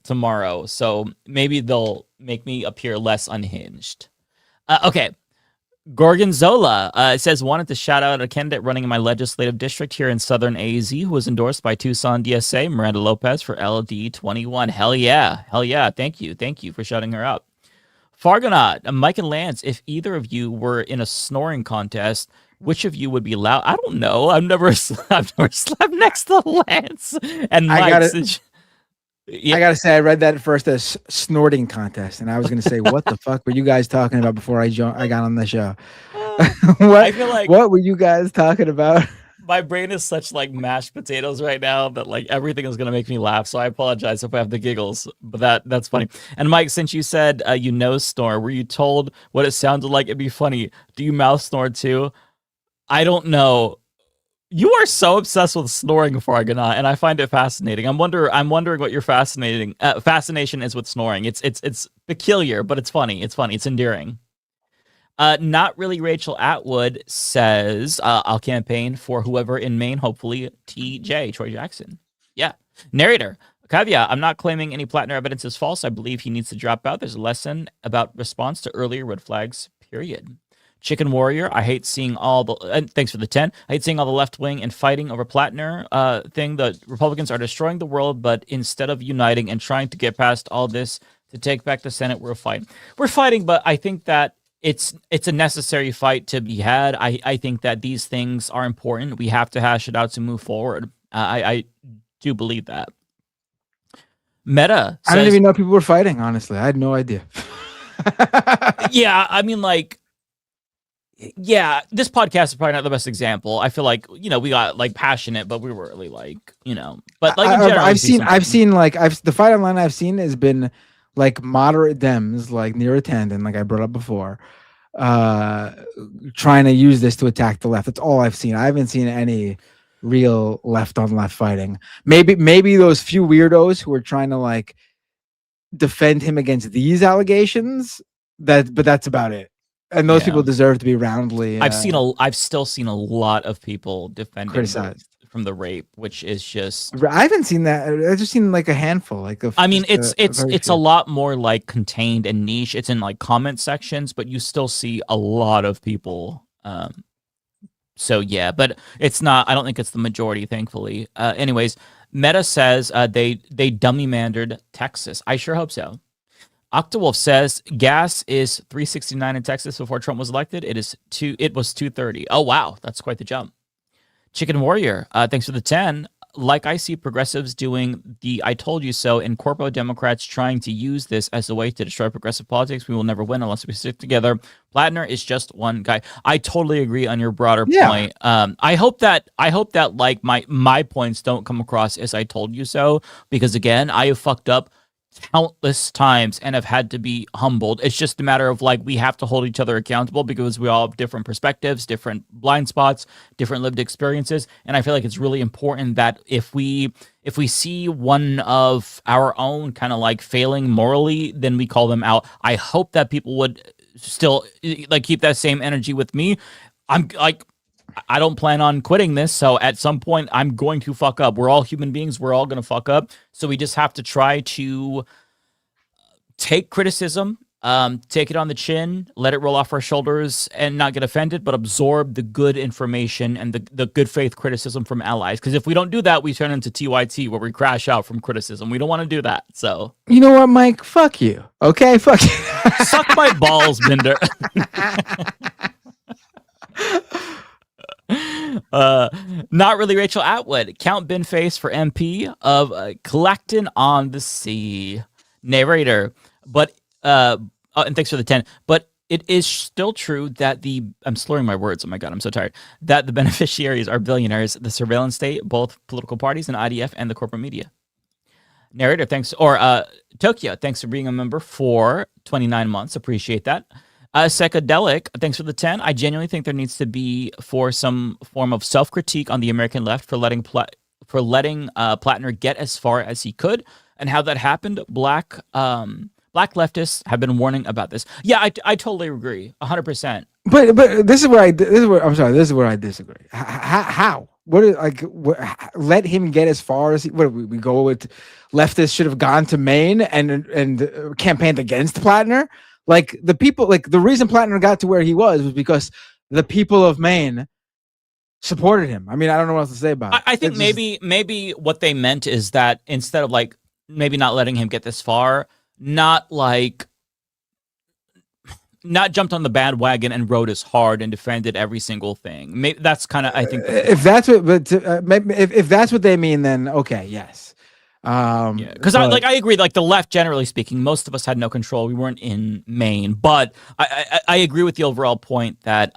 tomorrow. So maybe they'll make me appear less unhinged. Okay. Gorgonzola says, wanted to shout out a candidate running in my legislative district here in Southern AZ who was endorsed by Tucson DSA, Miranda Lopez, for LD21. Hell yeah. Thank you for shouting her out. Fargonaut, Mike and Lance, if either of you were in a snoring contest, which of you would be loud? I don't know. I've never slept next to Lance. And Mike, I gotta say, I read that first as snorting contest, and I was gonna say, what the fuck were you guys talking about before I got on the show? I feel like, what were you guys talking about? My brain is such like mashed potatoes right now that like everything is gonna make me laugh. So I apologize if I have the giggles, but that's funny. And Mike, since you said you nose snore, were you told what it sounded like? It'd be funny. Do you mouth snore too? I don't know. You are so obsessed with snoring, Fargana, and I find it fascinating. I'm wondering what your fascination is with snoring. It's peculiar, but it's funny. It's funny. It's endearing. Not really. Rachel Atwood says, I'll campaign for whoever in Maine, hopefully TJ, Troy Jackson. Yeah. Narrator, caveat, I'm not claiming any Platner evidence is false. I believe he needs to drop out. There's a lesson about response to earlier red flags, period. Chicken Warrior, I hate seeing all the, thanks for the 10. I hate seeing all the left wing and fighting over Platner thing. The Republicans are destroying the world, but instead of uniting and trying to get past all this to take back the Senate, we're fighting. We're fighting, but I think that it's a necessary fight to be had. I think that these things are important. We have to hash it out to move forward. I do believe that. Meta says, I didn't even know people were fighting, honestly. I had no idea. Yeah, I mean, like, yeah, this podcast is probably not the best example. I feel like, we got like passionate, but we were really like, but like in general, I've seen the fight online I've seen has been like moderate Dems, like near attendant, like I brought up before, trying to use this to attack the left. That's all I've seen. I haven't seen any real left on left fighting. Maybe those few weirdos who are trying to like defend him against these allegations. But that's about it. And those people deserve to be roundly. I've still seen a lot of people defending criticized from the rape, which is just. I haven't seen that. I've just seen like a handful. It's a lot more like contained and niche. It's in like comment sections, but you still see a lot of people. So yeah, but it's not. I don't think it's the majority, thankfully. Anyways, Meta says they dummy mandered Texas. I sure hope so. Octawolf says gas is $3.69 in Texas before Trump was elected. It was $2.30. Oh wow, that's quite the jump. Chicken Warrior, thanks for the 10. Like I see progressives doing the I told you so, and corpo Democrats trying to use this as a way to destroy progressive politics. We will never win unless we stick together. Platner is just one guy. I totally agree on your broader point. I hope that like my points don't come across as I told you so, because again, I have fucked up countless times and have had to be humbled. It's just a matter of like we have to hold each other accountable because we all have different perspectives, different blind spots, different lived experiences, and I feel like it's really important that if we see one of our own kind of like failing morally, then we call them out. I hope that people would still like keep that same energy with me. I'm like, I don't plan on quitting this, so at some point I'm going to fuck up. We're all human beings. We're all going to fuck up. So we just have to try to take criticism, take it on the chin, let it roll off our shoulders and not get offended, but absorb the good information and the good faith criticism from allies. Because if we don't do that, we turn into TYT where we crash out from criticism. We don't want to do that. So You know what, Mike? Fuck you. Okay? Fuck you. Suck my balls, Binder. Not really Rachel Atwood. Count Binface for MP of Collectin on the Sea. Narrator. But and thanks for the 10. But it is still true that I'm slurring my words. Oh my God, I'm so tired. That the beneficiaries are billionaires, the surveillance state, both political parties and IDF and the corporate media. Narrator, thanks. Or Tokyo, thanks for being a member for 29 months. Appreciate that. Psychedelic, thanks for the 10. I genuinely think there needs to be for some form of self-critique on the American left for letting Platner get as far as he could, and how that happened. Black leftists have been warning about this. Yeah, I totally agree, 100%. But this is where I disagree. How? Let him get as far as we go with leftists should have gone to Maine and campaigned against Platner. Like the people, like the reason Platner got to where he was because the people of Maine supported him. I mean, I don't know what else to say about it. I think maybe what they meant is that instead of like maybe not letting him get this far, not jumped on the bandwagon and rode as hard and defended every single thing. Maybe that's kind of, I think. If that's what they mean, then okay, yes. Because I agree. Like the left, generally speaking, most of us had no control. We weren't in Maine, but I agree with the overall point that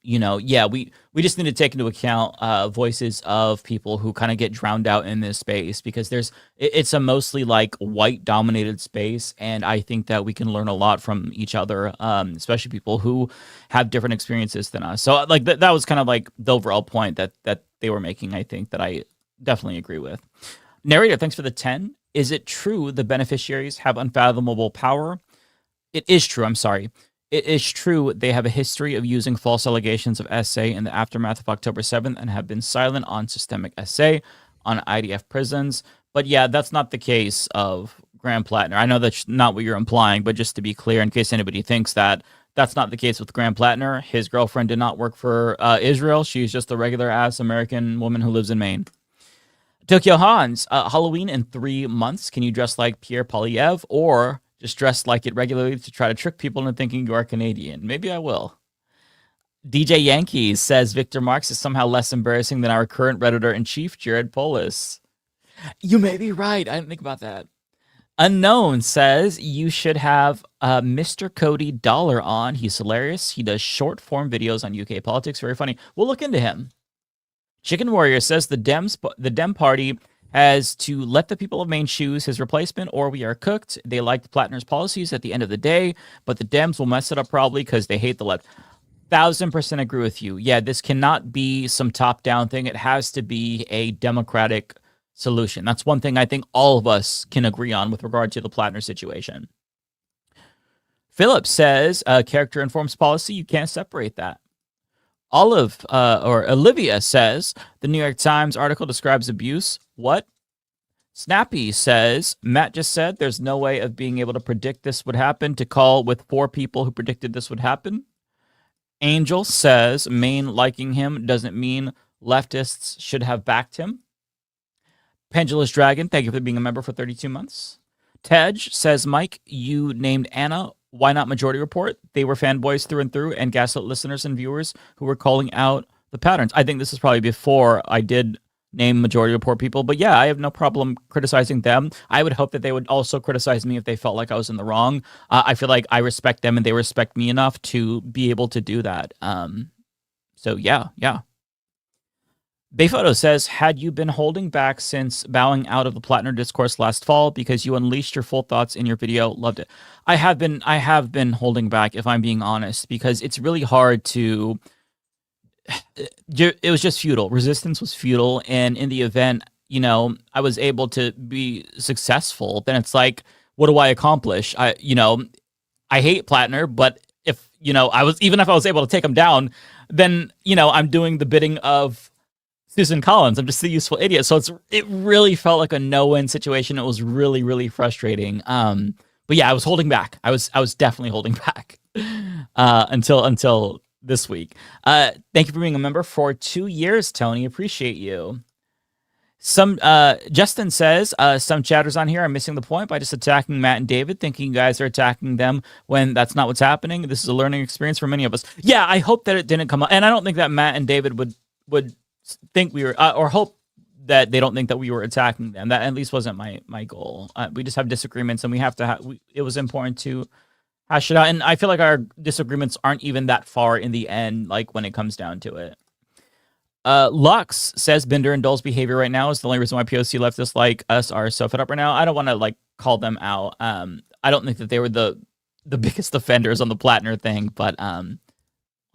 we just need to take into account voices of people who kind of get drowned out in this space because it's a mostly like white dominated space, and I think that we can learn a lot from each other, especially people who have different experiences than us. So like that was kind of like the overall point that they were making. I think that I definitely agree with. Narrator, thanks for the 10. Is it true the beneficiaries have unfathomable power? It is true. I'm sorry. It is true they have a history of using false allegations of SA in the aftermath of October 7th and have been silent on systemic SA on IDF prisons. But yeah, that's not the case of Graham Platner. I know that's not what you're implying, but just to be clear, in case anybody thinks that's not the case with Graham Platner. His girlfriend did not work for Israel. She's just a regular-ass American woman who lives in Maine. Tokyo Hans, Halloween in 3 months. Can you dress like Pierre Poilievre or just dress like it regularly to try to trick people into thinking you are Canadian? Maybe I will. DJ Yankees says Victor Marx is somehow less embarrassing than our current Redditor-in-Chief, Jared Polis. You may be right. I didn't think about that. Unknown says you should have Mr. Cody Dollar on. He's hilarious. He does short-form videos on UK politics. Very funny. We'll look into him. Chicken Warrior says the Dem Party has to let the people of Maine choose his replacement or we are cooked. They liked Platner's policies at the end of the day, but the Dems will mess it up probably because they hate the left. 1000% agree with you. Yeah, this cannot be some top-down thing. It has to be a democratic solution. That's one thing I think all of us can agree on with regard to the Platner situation. Philip says character informs policy. You can't separate that. Olivia says the New York Times article describes abuse. What? Snappy says Matt just said there's no way of being able to predict this would happen to call with 4 people who predicted this would happen. Angel says Maine liking him doesn't mean leftists should have backed him. Pendulous Dragon, thank you for being a member for 32 months. Tej says, Mike, you named Anna. Why not Majority Report? They were fanboys through and through and gaslit listeners and viewers who were calling out the patterns. I think this is probably before I did name Majority Report people, but yeah, I have no problem criticizing them. I would hope that they would also criticize me if they felt like I was in the wrong. I feel like I respect them and they respect me enough to be able to do that. So yeah. Bayphoto says, had you been holding back since bowing out of the Platner discourse last fall because you unleashed your full thoughts in your video? Loved it. I have been holding back, if I'm being honest, because it's really hard to. It was just futile. Resistance was futile, and in the event, I was able to be successful. Then it's like, what do I accomplish? I hate Platner, but if if I was able to take him down, then I'm doing the bidding of Susan Collins. I'm just a useful idiot. So it really felt like a no-win situation. It was really, really frustrating. But yeah, I was holding back. I was definitely holding back until this week. Thank you for being a member for 2 years, Tony. Appreciate you. Justin says, some chatters on here are missing the point by just attacking Matt and David, thinking you guys are attacking them when that's not what's happening. This is a learning experience for many of us. Yeah, I hope that it didn't come up. And I don't think that Matt and David would think we were, or hope that they don't think that we were attacking them. That at least wasn't my goal. We just have disagreements, and we have to it was important to hash it out. And I feel like our disagreements aren't even that far in the end, like when it comes down to it. Lux says Binder and Dole's behavior right now is the only reason why POC leftists like us are so fed up right now. I don't want to call them out. I don't think that they were the biggest offenders on the Platner thing, but want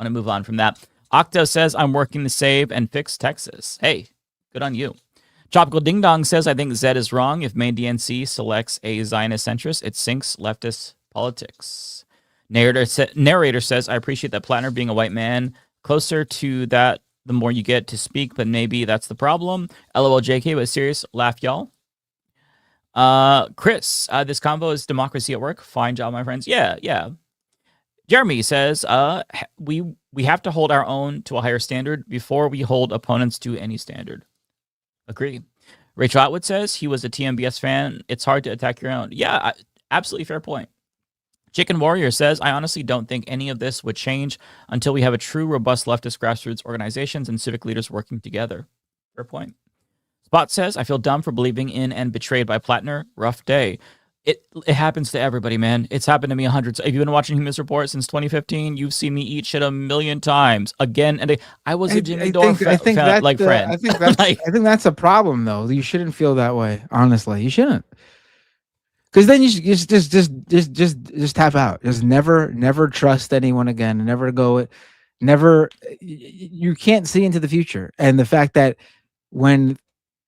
to move on from that. Octo says, I'm working to save and fix Texas. Hey, good on you. Tropical Ding Dong says, I think Zed is wrong. If main DNC selects a Zionist centrist, it sinks leftist politics. Narrator says, I appreciate that Platner being a white man. Closer to that, the more you get to speak, but maybe that's the problem. LOL JK, but serious, laugh y'all. Chris, this convo is democracy at work. Fine job, my friends. Yeah. Jeremy says, we have to hold our own to a higher standard before we hold opponents to any standard. Agree. Rachel Atwood says he was a TMBS fan. It's hard to attack your own. Yeah, absolutely fair point. Chicken Warrior says, I honestly don't think any of this would change until we have a true, robust leftist grassroots organizations and civic leaders working together. Fair point. Spot says, I feel dumb for believing in and betrayed by Platner. Rough day. It happens to everybody, man. It's happened to me hundreds. If you've been watching Humanist Report since 2015, you've seen me eat shit a million times. Again, and I was a Jimmy Dore friend. I think that's a problem, though. You shouldn't feel that way. Honestly, you shouldn't. Because then you just tap out. Just never trust anyone again. You can't see into the future. And the fact that when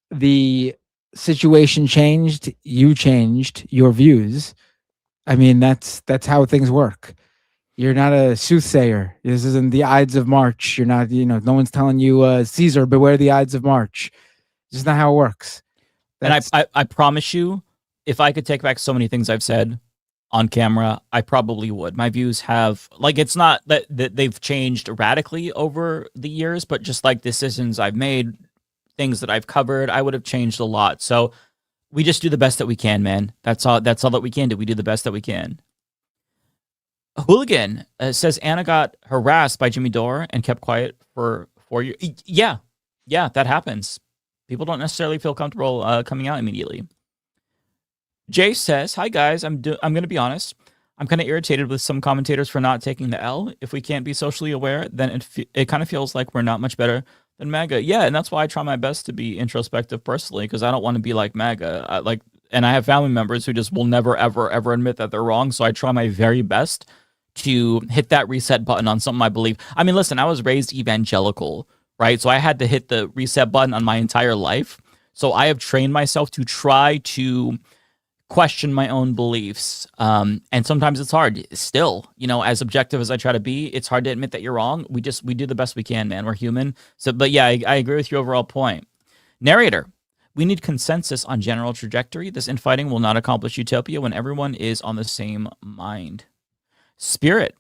the situation changed, you changed your views. I mean, that's how things work. You're not a soothsayer. This isn't the Ides of March. You're not, no one's telling you, Caesar, beware the Ides of March. It's just not how it works. And I promise you, if I could take back so many things I've said on camera, I probably would. My views have, it's not that they've changed radically over the years, but just decisions I've made, things that I've covered, I would have changed a lot. So we just do the best that we can, man. That's all that we can do. We do the best that we can. Hooligan says Anna got harassed by Jimmy Dore and kept quiet for 4 years. Yeah, that happens. People don't necessarily feel comfortable coming out immediately. Jay says, hi guys, I'm going to be honest. I'm kind of irritated with some commentators for not taking the L. If we can't be socially aware, then it kind of feels like we're not much better than MAGA. Yeah, and that's why I try my best to be introspective personally, because I don't want to be like MAGA. And I have family members who just will never, ever, ever admit that they're wrong. So I try my very best to hit that reset button on something I believe. I mean, listen, I was raised evangelical, right? So I had to hit the reset button on my entire life. So I have trained myself to try to question my own beliefs. And sometimes it's hard still, as objective as I try to be, it's hard to admit that you're wrong. We do the best we can, man. We're human. So, but yeah, I agree with your overall point. Narrator, we need consensus on general trajectory. This infighting will not accomplish utopia when everyone is on the same mind. Spirit,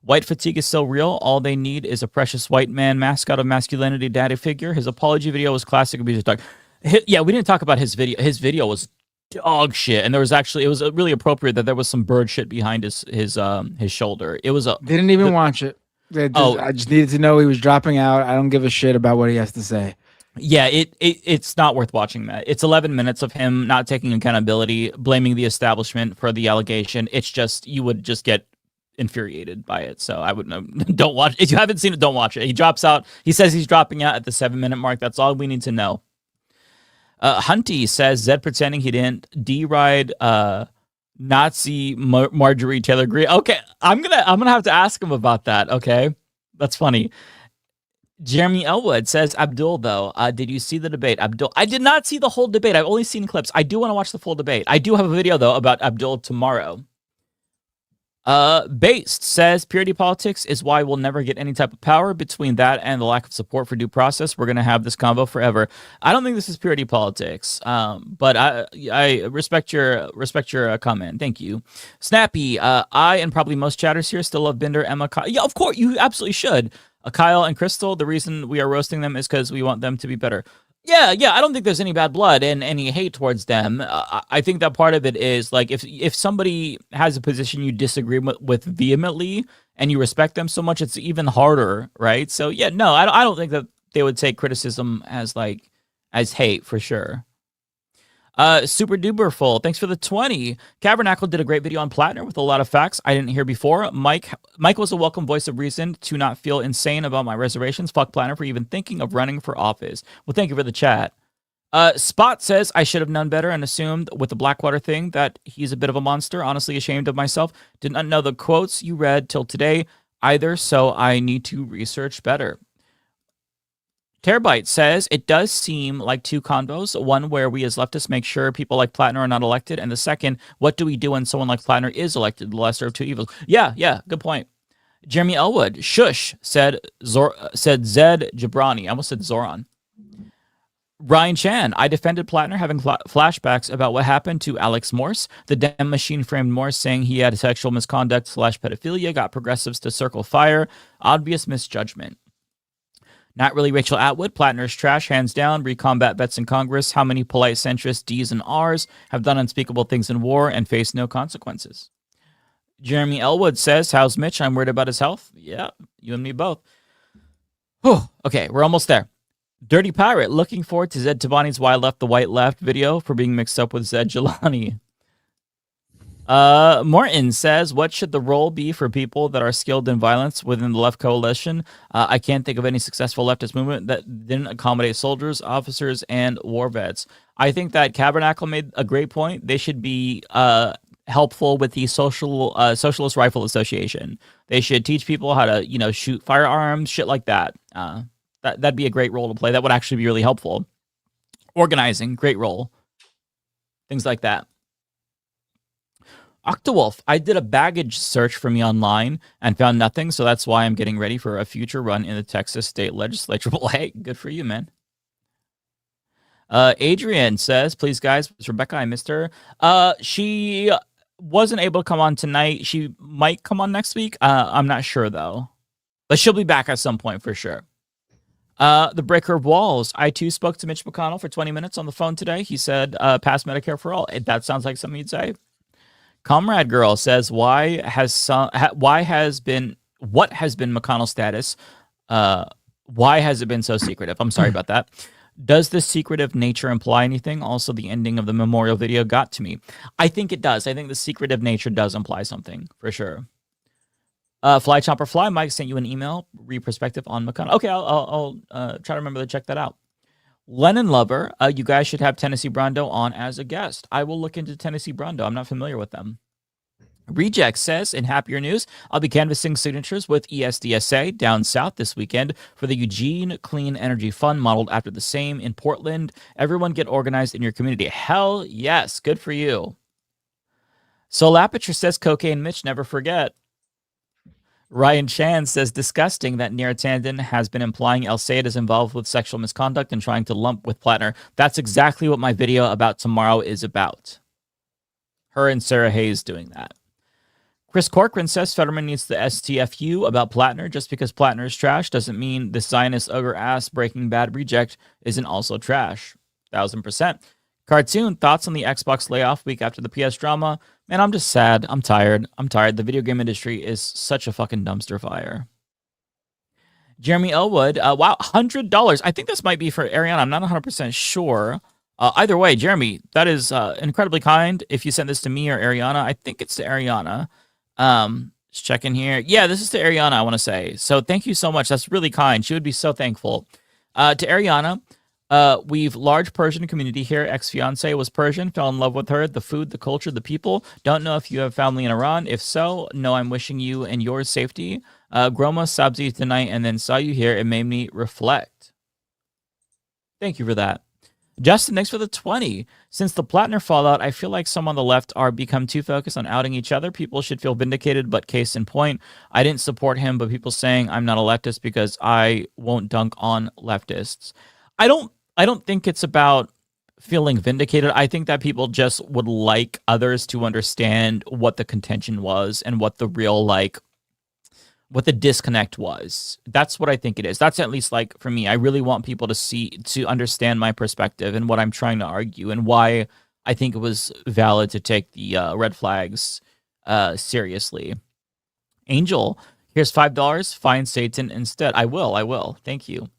white fatigue is so real. All they need is a precious white man mascot of masculinity daddy figure. His apology video was classic abuse talk. Yeah, we didn't talk about his video. His video was dog shit, and it was really appropriate that there was some bird shit behind his shoulder. It was didn't even watch it. I just needed to know he was dropping out. I don't give a shit about what he has to say. Yeah, it's not worth watching that. It's 11 minutes of him not taking accountability, blaming the establishment for the allegation. It's just, you would just get infuriated by it. So I would don't watch. If you haven't seen it, don't watch it. He drops out. He says he's dropping out at the 7-minute mark. That's all we need to know. Hunty says Zed pretending he didn't deride Nazi Marjorie Taylor Greene. Okay, I'm gonna have to ask him about that. Okay, that's funny. Jeremy Elwood says, Abdul, though, did you see the debate? Abdul, I did not see the whole debate. I've only seen clips. I do want to watch the full debate. I do have a video, though, about Abdul tomorrow. Based says, purity politics is why we'll never get any type of power. Between that and the lack of support for due process, we're going to have this convo forever. I don't think this is purity politics, but I respect your comment. Thank you. Snappy, I and probably most chatters here still love Binder, Emma, Kyle. Yeah, of course, you absolutely should. Kyle and Crystal, the reason we are roasting them is because we want them to be better. Yeah, I don't think there's any bad blood and any hate towards them. I think that part of it is like if somebody has a position you disagree with vehemently and you respect them so much, it's even harder, right? So yeah, no, I don't think that they would take criticism as hate for sure. Super duper full. Thanks for the 20. Cavernacle did a great video on Platner with a lot of facts I didn't hear before. Mike was a welcome voice of reason to not feel insane about my reservations. Fuck Platner for even thinking of running for office. Well, thank you for the chat. Spot says I should have known better and assumed with the Blackwater thing that he's a bit of a monster. Honestly ashamed of myself. Did not know the quotes you read till today either, so I need to research better. Terabyte says, it does seem like two convos, one where we as leftists make sure people like Platner are not elected, and the second, what do we do when someone like Platner is elected, the lesser of two evils? Yeah, good point. Jeremy Elwood, shush, said Zed Jabrani. I almost said Zoran. Ryan Chan, I defended Platner having flashbacks about what happened to Alex Morse. The Dem machine framed Morse saying he had sexual misconduct / pedophilia, got progressives to circle fire. Obvious misjudgment. Not really Rachel Atwood. Platner's trash, hands down. Recombat vets in Congress. How many polite centrists, D's and R's, have done unspeakable things in war and face no consequences? Jeremy Elwood says, how's Mitch? I'm worried about his health. Yeah, you and me both. Whew. Okay, we're almost there. Dirty Pirate, looking forward to Zaid Tabani's Why I Left the White Left video for being mixed up with Zed Jelani. Morton says, what should the role be for people that are skilled in violence within the left coalition? I can't think of any successful leftist movement that didn't accommodate soldiers, officers, and war vets. I think that Cabernacle made a great point. They should be helpful with the Socialist Rifle Association. They should teach people how to, shoot firearms, shit like that. That'd be a great role to play. That would actually be really helpful. Organizing, great role. Things like that. Octawolf, I did a baggage search for me online and found nothing, so that's why I'm getting ready for a future run in the Texas State Legislature. Well, hey, good for you, man. Adrian says, please, guys, it's Rebecca. I missed her. She wasn't able to come on tonight. She might come on next week. I'm not sure, though. But she'll be back at some point for sure. The Breaker of Walls. I, too, spoke to Mitch McConnell for 20 minutes on the phone today. He said, pass Medicare for all. That sounds like something you'd say. Comrade Girl says, what has been McConnell's status? Why has it been so secretive? I'm sorry about that. Does the secretive nature imply anything? Also, the ending of the memorial video got to me. I think it does. I think the secretive nature does imply something, for sure. Fly Chomper Fly, Mike sent you an email, re-perspective on McConnell. Okay, I'll try to remember to check that out. Lennon Lover, you guys should have Tennessee Brondo on as a guest. I will look into Tennessee Brondo. I'm not familiar with them. Reject says, in happier news, I'll be canvassing signatures with ESDSA down south this weekend for the Eugene Clean Energy Fund modeled after the same in Portland. Everyone get organized in your community. Hell yes, good for you. Soul Aperture says, cocaine Mitch, never forget. Ryan Chan says, disgusting that Neera Tanden has been implying El Sayed is involved with sexual misconduct and trying to lump with Platner. That's exactly what my video about tomorrow is about. Her and Sarah Hayes doing that. Chris Corcoran says Fetterman needs the STFU about Platner. Just because Platner is trash doesn't mean the Zionist ogre ass Breaking Bad reject isn't also trash. 1000%. Cartoon, thoughts on the Xbox layoff week after the PS drama? Man, I'm just sad. I'm tired. The video game industry is such a fucking dumpster fire. Jeremy Elwood, wow, $100. I think this might be for Ariana. I'm not 100% sure. Either way, Jeremy, that is incredibly kind. If you send this to me or Ariana, I think it's to Ariana. Let's check in here. Yeah, this is to Ariana, I want to say. So thank you so much. That's really kind. She would be so thankful. To Ariana, we've large Persian community here. Ex-fiance was Persian, fell in love with her, the food, the culture, the people. Don't know if you have family in Iran. If so, no, I'm wishing you and yours safety. Groma Sabzi tonight and then saw you here. It made me reflect. Thank you for that. Justin, thanks for the 20. Since the Platner fallout, I feel like some on the left are become too focused on outing each other. People should feel vindicated, but case in point, I didn't support him, but people saying I'm not a leftist because I won't dunk on leftists. I don't think it's about feeling vindicated. I think that people just would like others to understand what the contention was and what the real, like, what the disconnect was. That's what I think it is. That's at least, like, for me, I really want people to understand my perspective and what I'm trying to argue and why I think it was valid to take the red flags seriously. Angel, here's $5. Find Satan instead. I will. Thank you.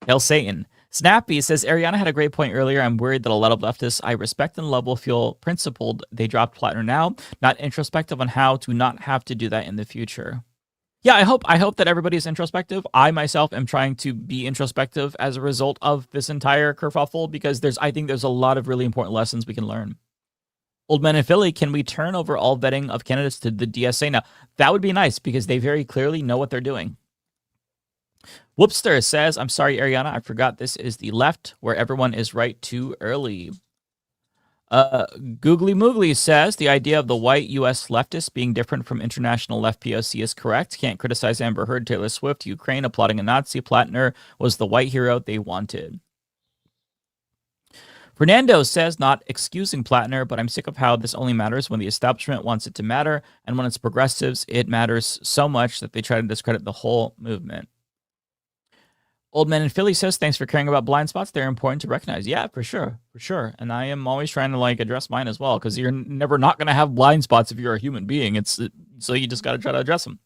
Hail Satan. Snappy says, Ariana had a great point earlier. I'm worried that a lot of leftists I respect and love will feel principled. They dropped Platner now, not introspective on how to not have to do that in the future. Yeah, I hope that everybody's introspective. I myself am trying to be introspective as a result of this entire kerfuffle because I think there's a lot of really important lessons we can learn. Old Man in Philly, can we turn over all vetting of candidates to the DSA now? That would be nice because they very clearly know what they're doing. Whoopster says, I'm sorry, Ariana, I forgot this is the left where everyone is right too early. Googly Moogly says the idea of the white U.S. leftists being different from international left POC is correct. Can't criticize Amber Heard, Taylor Swift, Ukraine applauding a Nazi. Platner was the white hero they wanted. Fernando says, not excusing Platner, but I'm sick of how this only matters when the establishment wants it to matter, and when it's progressives, it matters so much that they try to discredit the whole movement. Old Man in Philly says, thanks for caring about blind spots. They're important to recognize. Yeah, for sure. And I am always trying to, like, address mine as well, because you're never not going to have blind spots if you're a human being. So you just got to try to address them.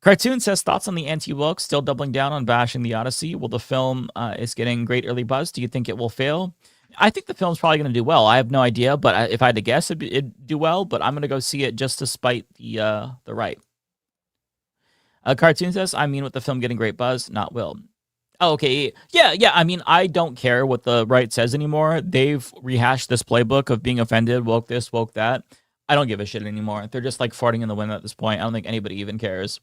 Cartoon says, thoughts on the anti-woke, still doubling down on bashing the Odyssey. Well, the film is getting great early buzz. Do you think it will fail? I think the film's probably going to do well. I have no idea, but if I had to guess, it'd do well, but I'm going to go see it just to spite the right. Cartoon says, I mean, with the film getting great buzz, not will. Oh, okay. Yeah. I mean, I don't care what the right says anymore. They've rehashed this playbook of being offended, woke this, woke that. I don't give a shit anymore. They're just like farting in the wind at this point. I don't think anybody even cares.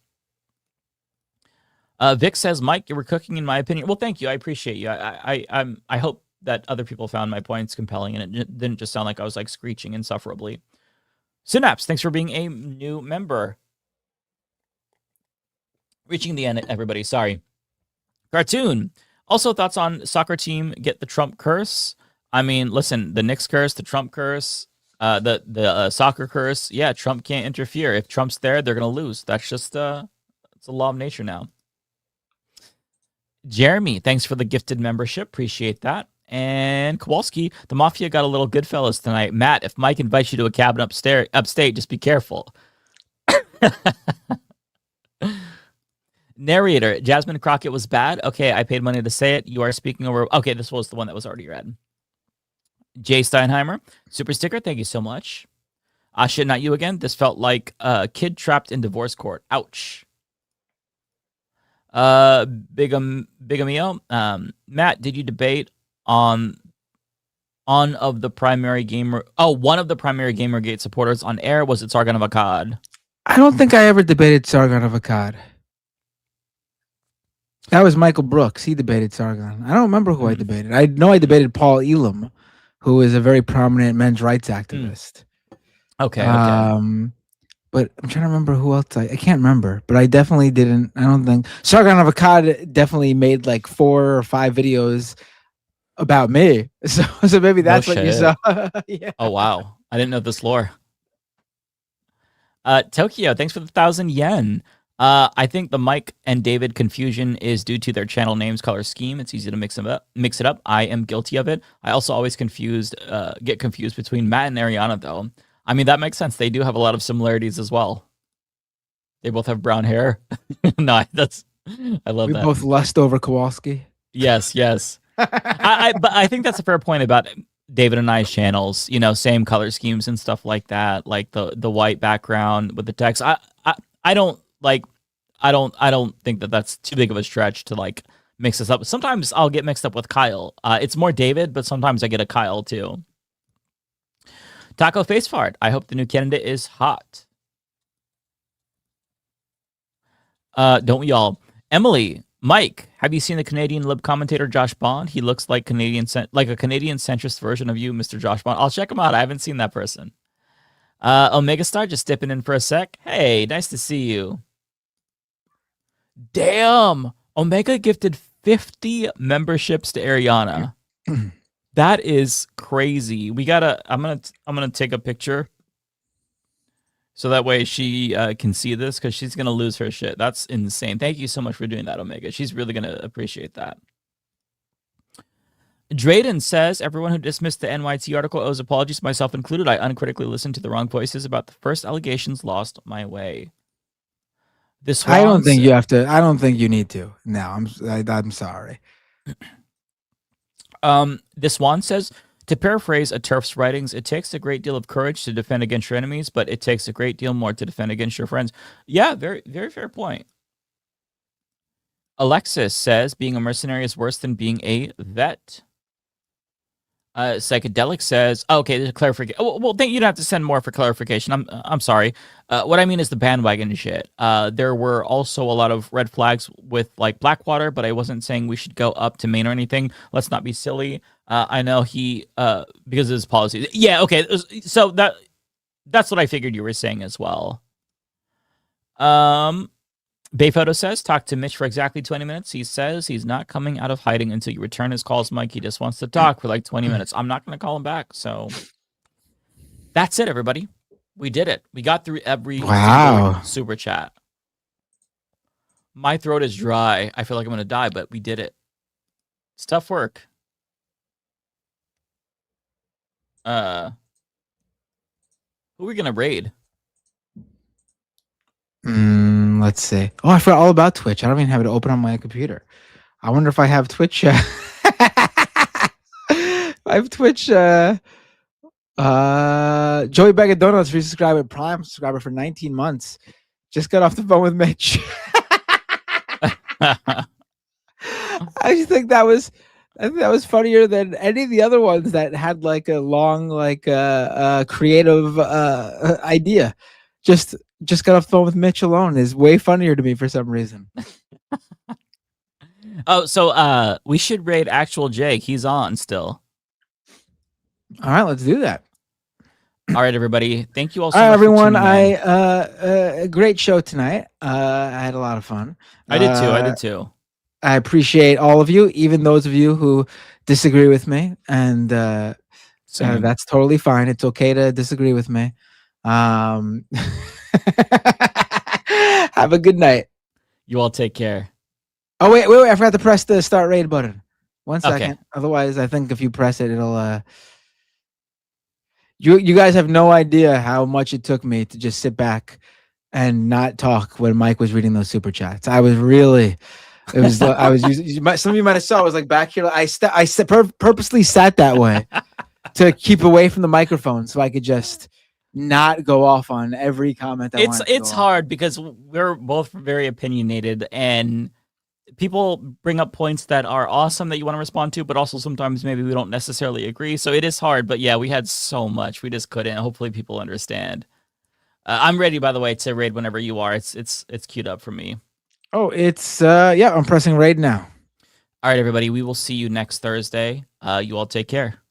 Vic says, Mike, you were cooking in my opinion. Well, thank you. I appreciate you. I hope that other people found my points compelling and it didn't just sound like I was like screeching insufferably. Synapse, thanks for being a new member. Reaching the end, everybody. Sorry. Cartoon. Also, thoughts on soccer team get the Trump curse? I mean, listen, the Knicks curse, the Trump curse, the soccer curse. Yeah, Trump can't interfere. If Trump's there, they're going to lose. That's just it's a law of nature now. Jeremy, thanks for the gifted membership. Appreciate that. And Kowalski, the Mafia got a little Goodfellas tonight. Matt, if Mike invites you to a cabin upstate, just be careful. Narrator, Jasmine Crockett was bad. Okay, I paid money to say it. You are speaking over. Okay, this was the one that was already read. Jay Steinheimer, super sticker. Thank you so much. Shit, not you again. This felt like a kid trapped in divorce court. Ouch. Bigamio. Matt, did you debate on of the primary gamer? Oh, one of the primary Gamergate supporters on air. Was it Sargon of Akkad? I don't think I ever debated Sargon of Akkad. That was Michael Brooks. He debated Sargon. I don't remember who I debated. I know I debated Paul Elam, who is a very prominent men's rights activist. Okay. But I'm trying to remember who else. I can't remember, but I definitely didn't. I don't think Sargon of Akkad definitely made like 4 or 5 videos about me. So maybe that's what you saw. Yeah. Oh, wow. I didn't know this lore. Tokyo, thanks for the 1,000 yen. I think the Mike and David confusion is due to their channel names, color scheme. It's easy to mix it up. I am guilty of it. I also always get confused between Matt and Ariana, though. I mean, that makes sense. They do have a lot of similarities as well. They both have brown hair. No, I love that. We both lust over Kowalski. Yes. But I think that's a fair point about David and I's channels. You know, same color schemes and stuff like that, like the white background with the text. I don't think that that's too big of a stretch to like mix this up. Sometimes I'll get mixed up with Kyle. It's more David, but sometimes I get a Kyle too. Taco Face Fart. I hope the new candidate is hot. Don't we all? Emily, Mike, have you seen the Canadian lib commentator Josh Bond? He looks like a Canadian centrist version of you, Mr. Josh Bond. I'll check him out. I haven't seen that person. Omega Star just dipping in for a sec. Hey, nice to see you. Damn, Omega gifted 50 memberships to Ariana. That is crazy. I'm gonna take a picture so that way she can see this, because she's gonna lose her shit. That's insane. Thank you so much for doing that, Omega. She's really gonna appreciate that. Drayden says, everyone who dismissed the NYT article owes apologies, myself included. I uncritically listened to the wrong voices about the first allegations, lost my way. I don't think you have to. I don't think you need to. No, I'm sorry. This one says, to paraphrase a TERF's writings, it takes a great deal of courage to defend against your enemies, but it takes a great deal more to defend against your friends. Yeah, very, very fair point. Alexis says, being a mercenary is worse than being a vet. Psychedelic says, okay, there's a clarification. Well, you don't have to send more for clarification. I'm sorry. What I mean is the bandwagon shit. There were also a lot of red flags with like Blackwater, but I wasn't saying we should go up to Maine or anything. Let's not be silly. I know he because of his policies. Yeah, okay. So that's what I figured you were saying as well. Bayphoto says, talk to Mitch for exactly 20 minutes. He says he's not coming out of hiding until you return his calls, Mike. He just wants to talk for like 20 minutes. I'm not going to call him back. So that's it, everybody. We did it. We got through every super chat. My throat is dry. I feel like I'm going to die, but we did it. It's tough work. Who are we going to raid? Let's see. Oh, I forgot all about Twitch. I don't even have it open on my computer. I wonder if I have Twitch. I have Twitch. Joey Bag of Donuts, resubscriber, Prime subscriber for 19 months. Just got off the phone with Mitch. I just think that was funnier than any of the other ones that had like a long, like creative idea. Just got off the phone with Mitch alone is way funnier to me for some reason. Oh, so we should raid actual Jake. He's on still. All right, let's do that. All right, everybody. Thank you all so much. All right, everyone. A great show tonight. I had a lot of fun. I did too. I appreciate all of you, even those of you who disagree with me, and that's totally fine. It's okay to disagree with me. Have a good night. You all take care. Oh, wait. I forgot to press the start raid button. 1 second. Okay. Otherwise, I think if you press it, it'll... You guys have no idea how much it took me to just sit back and not talk when Mike was reading those super chats. I was really... It was... I was using... Some of you might have saw I was like back here. I purposely sat that way to keep away from the microphone so I could just... not go off on every comment. It's hard because we're both very opinionated and people bring up points that are awesome that you want to respond to, but also sometimes maybe we don't necessarily agree. So it is hard, but yeah, we had so much. We just couldn't. Hopefully people understand. I'm ready, by the way, to raid whenever you are. It's queued up for me. Oh, it's I'm pressing raid now. All right, everybody. We will see you next Thursday. You all take care.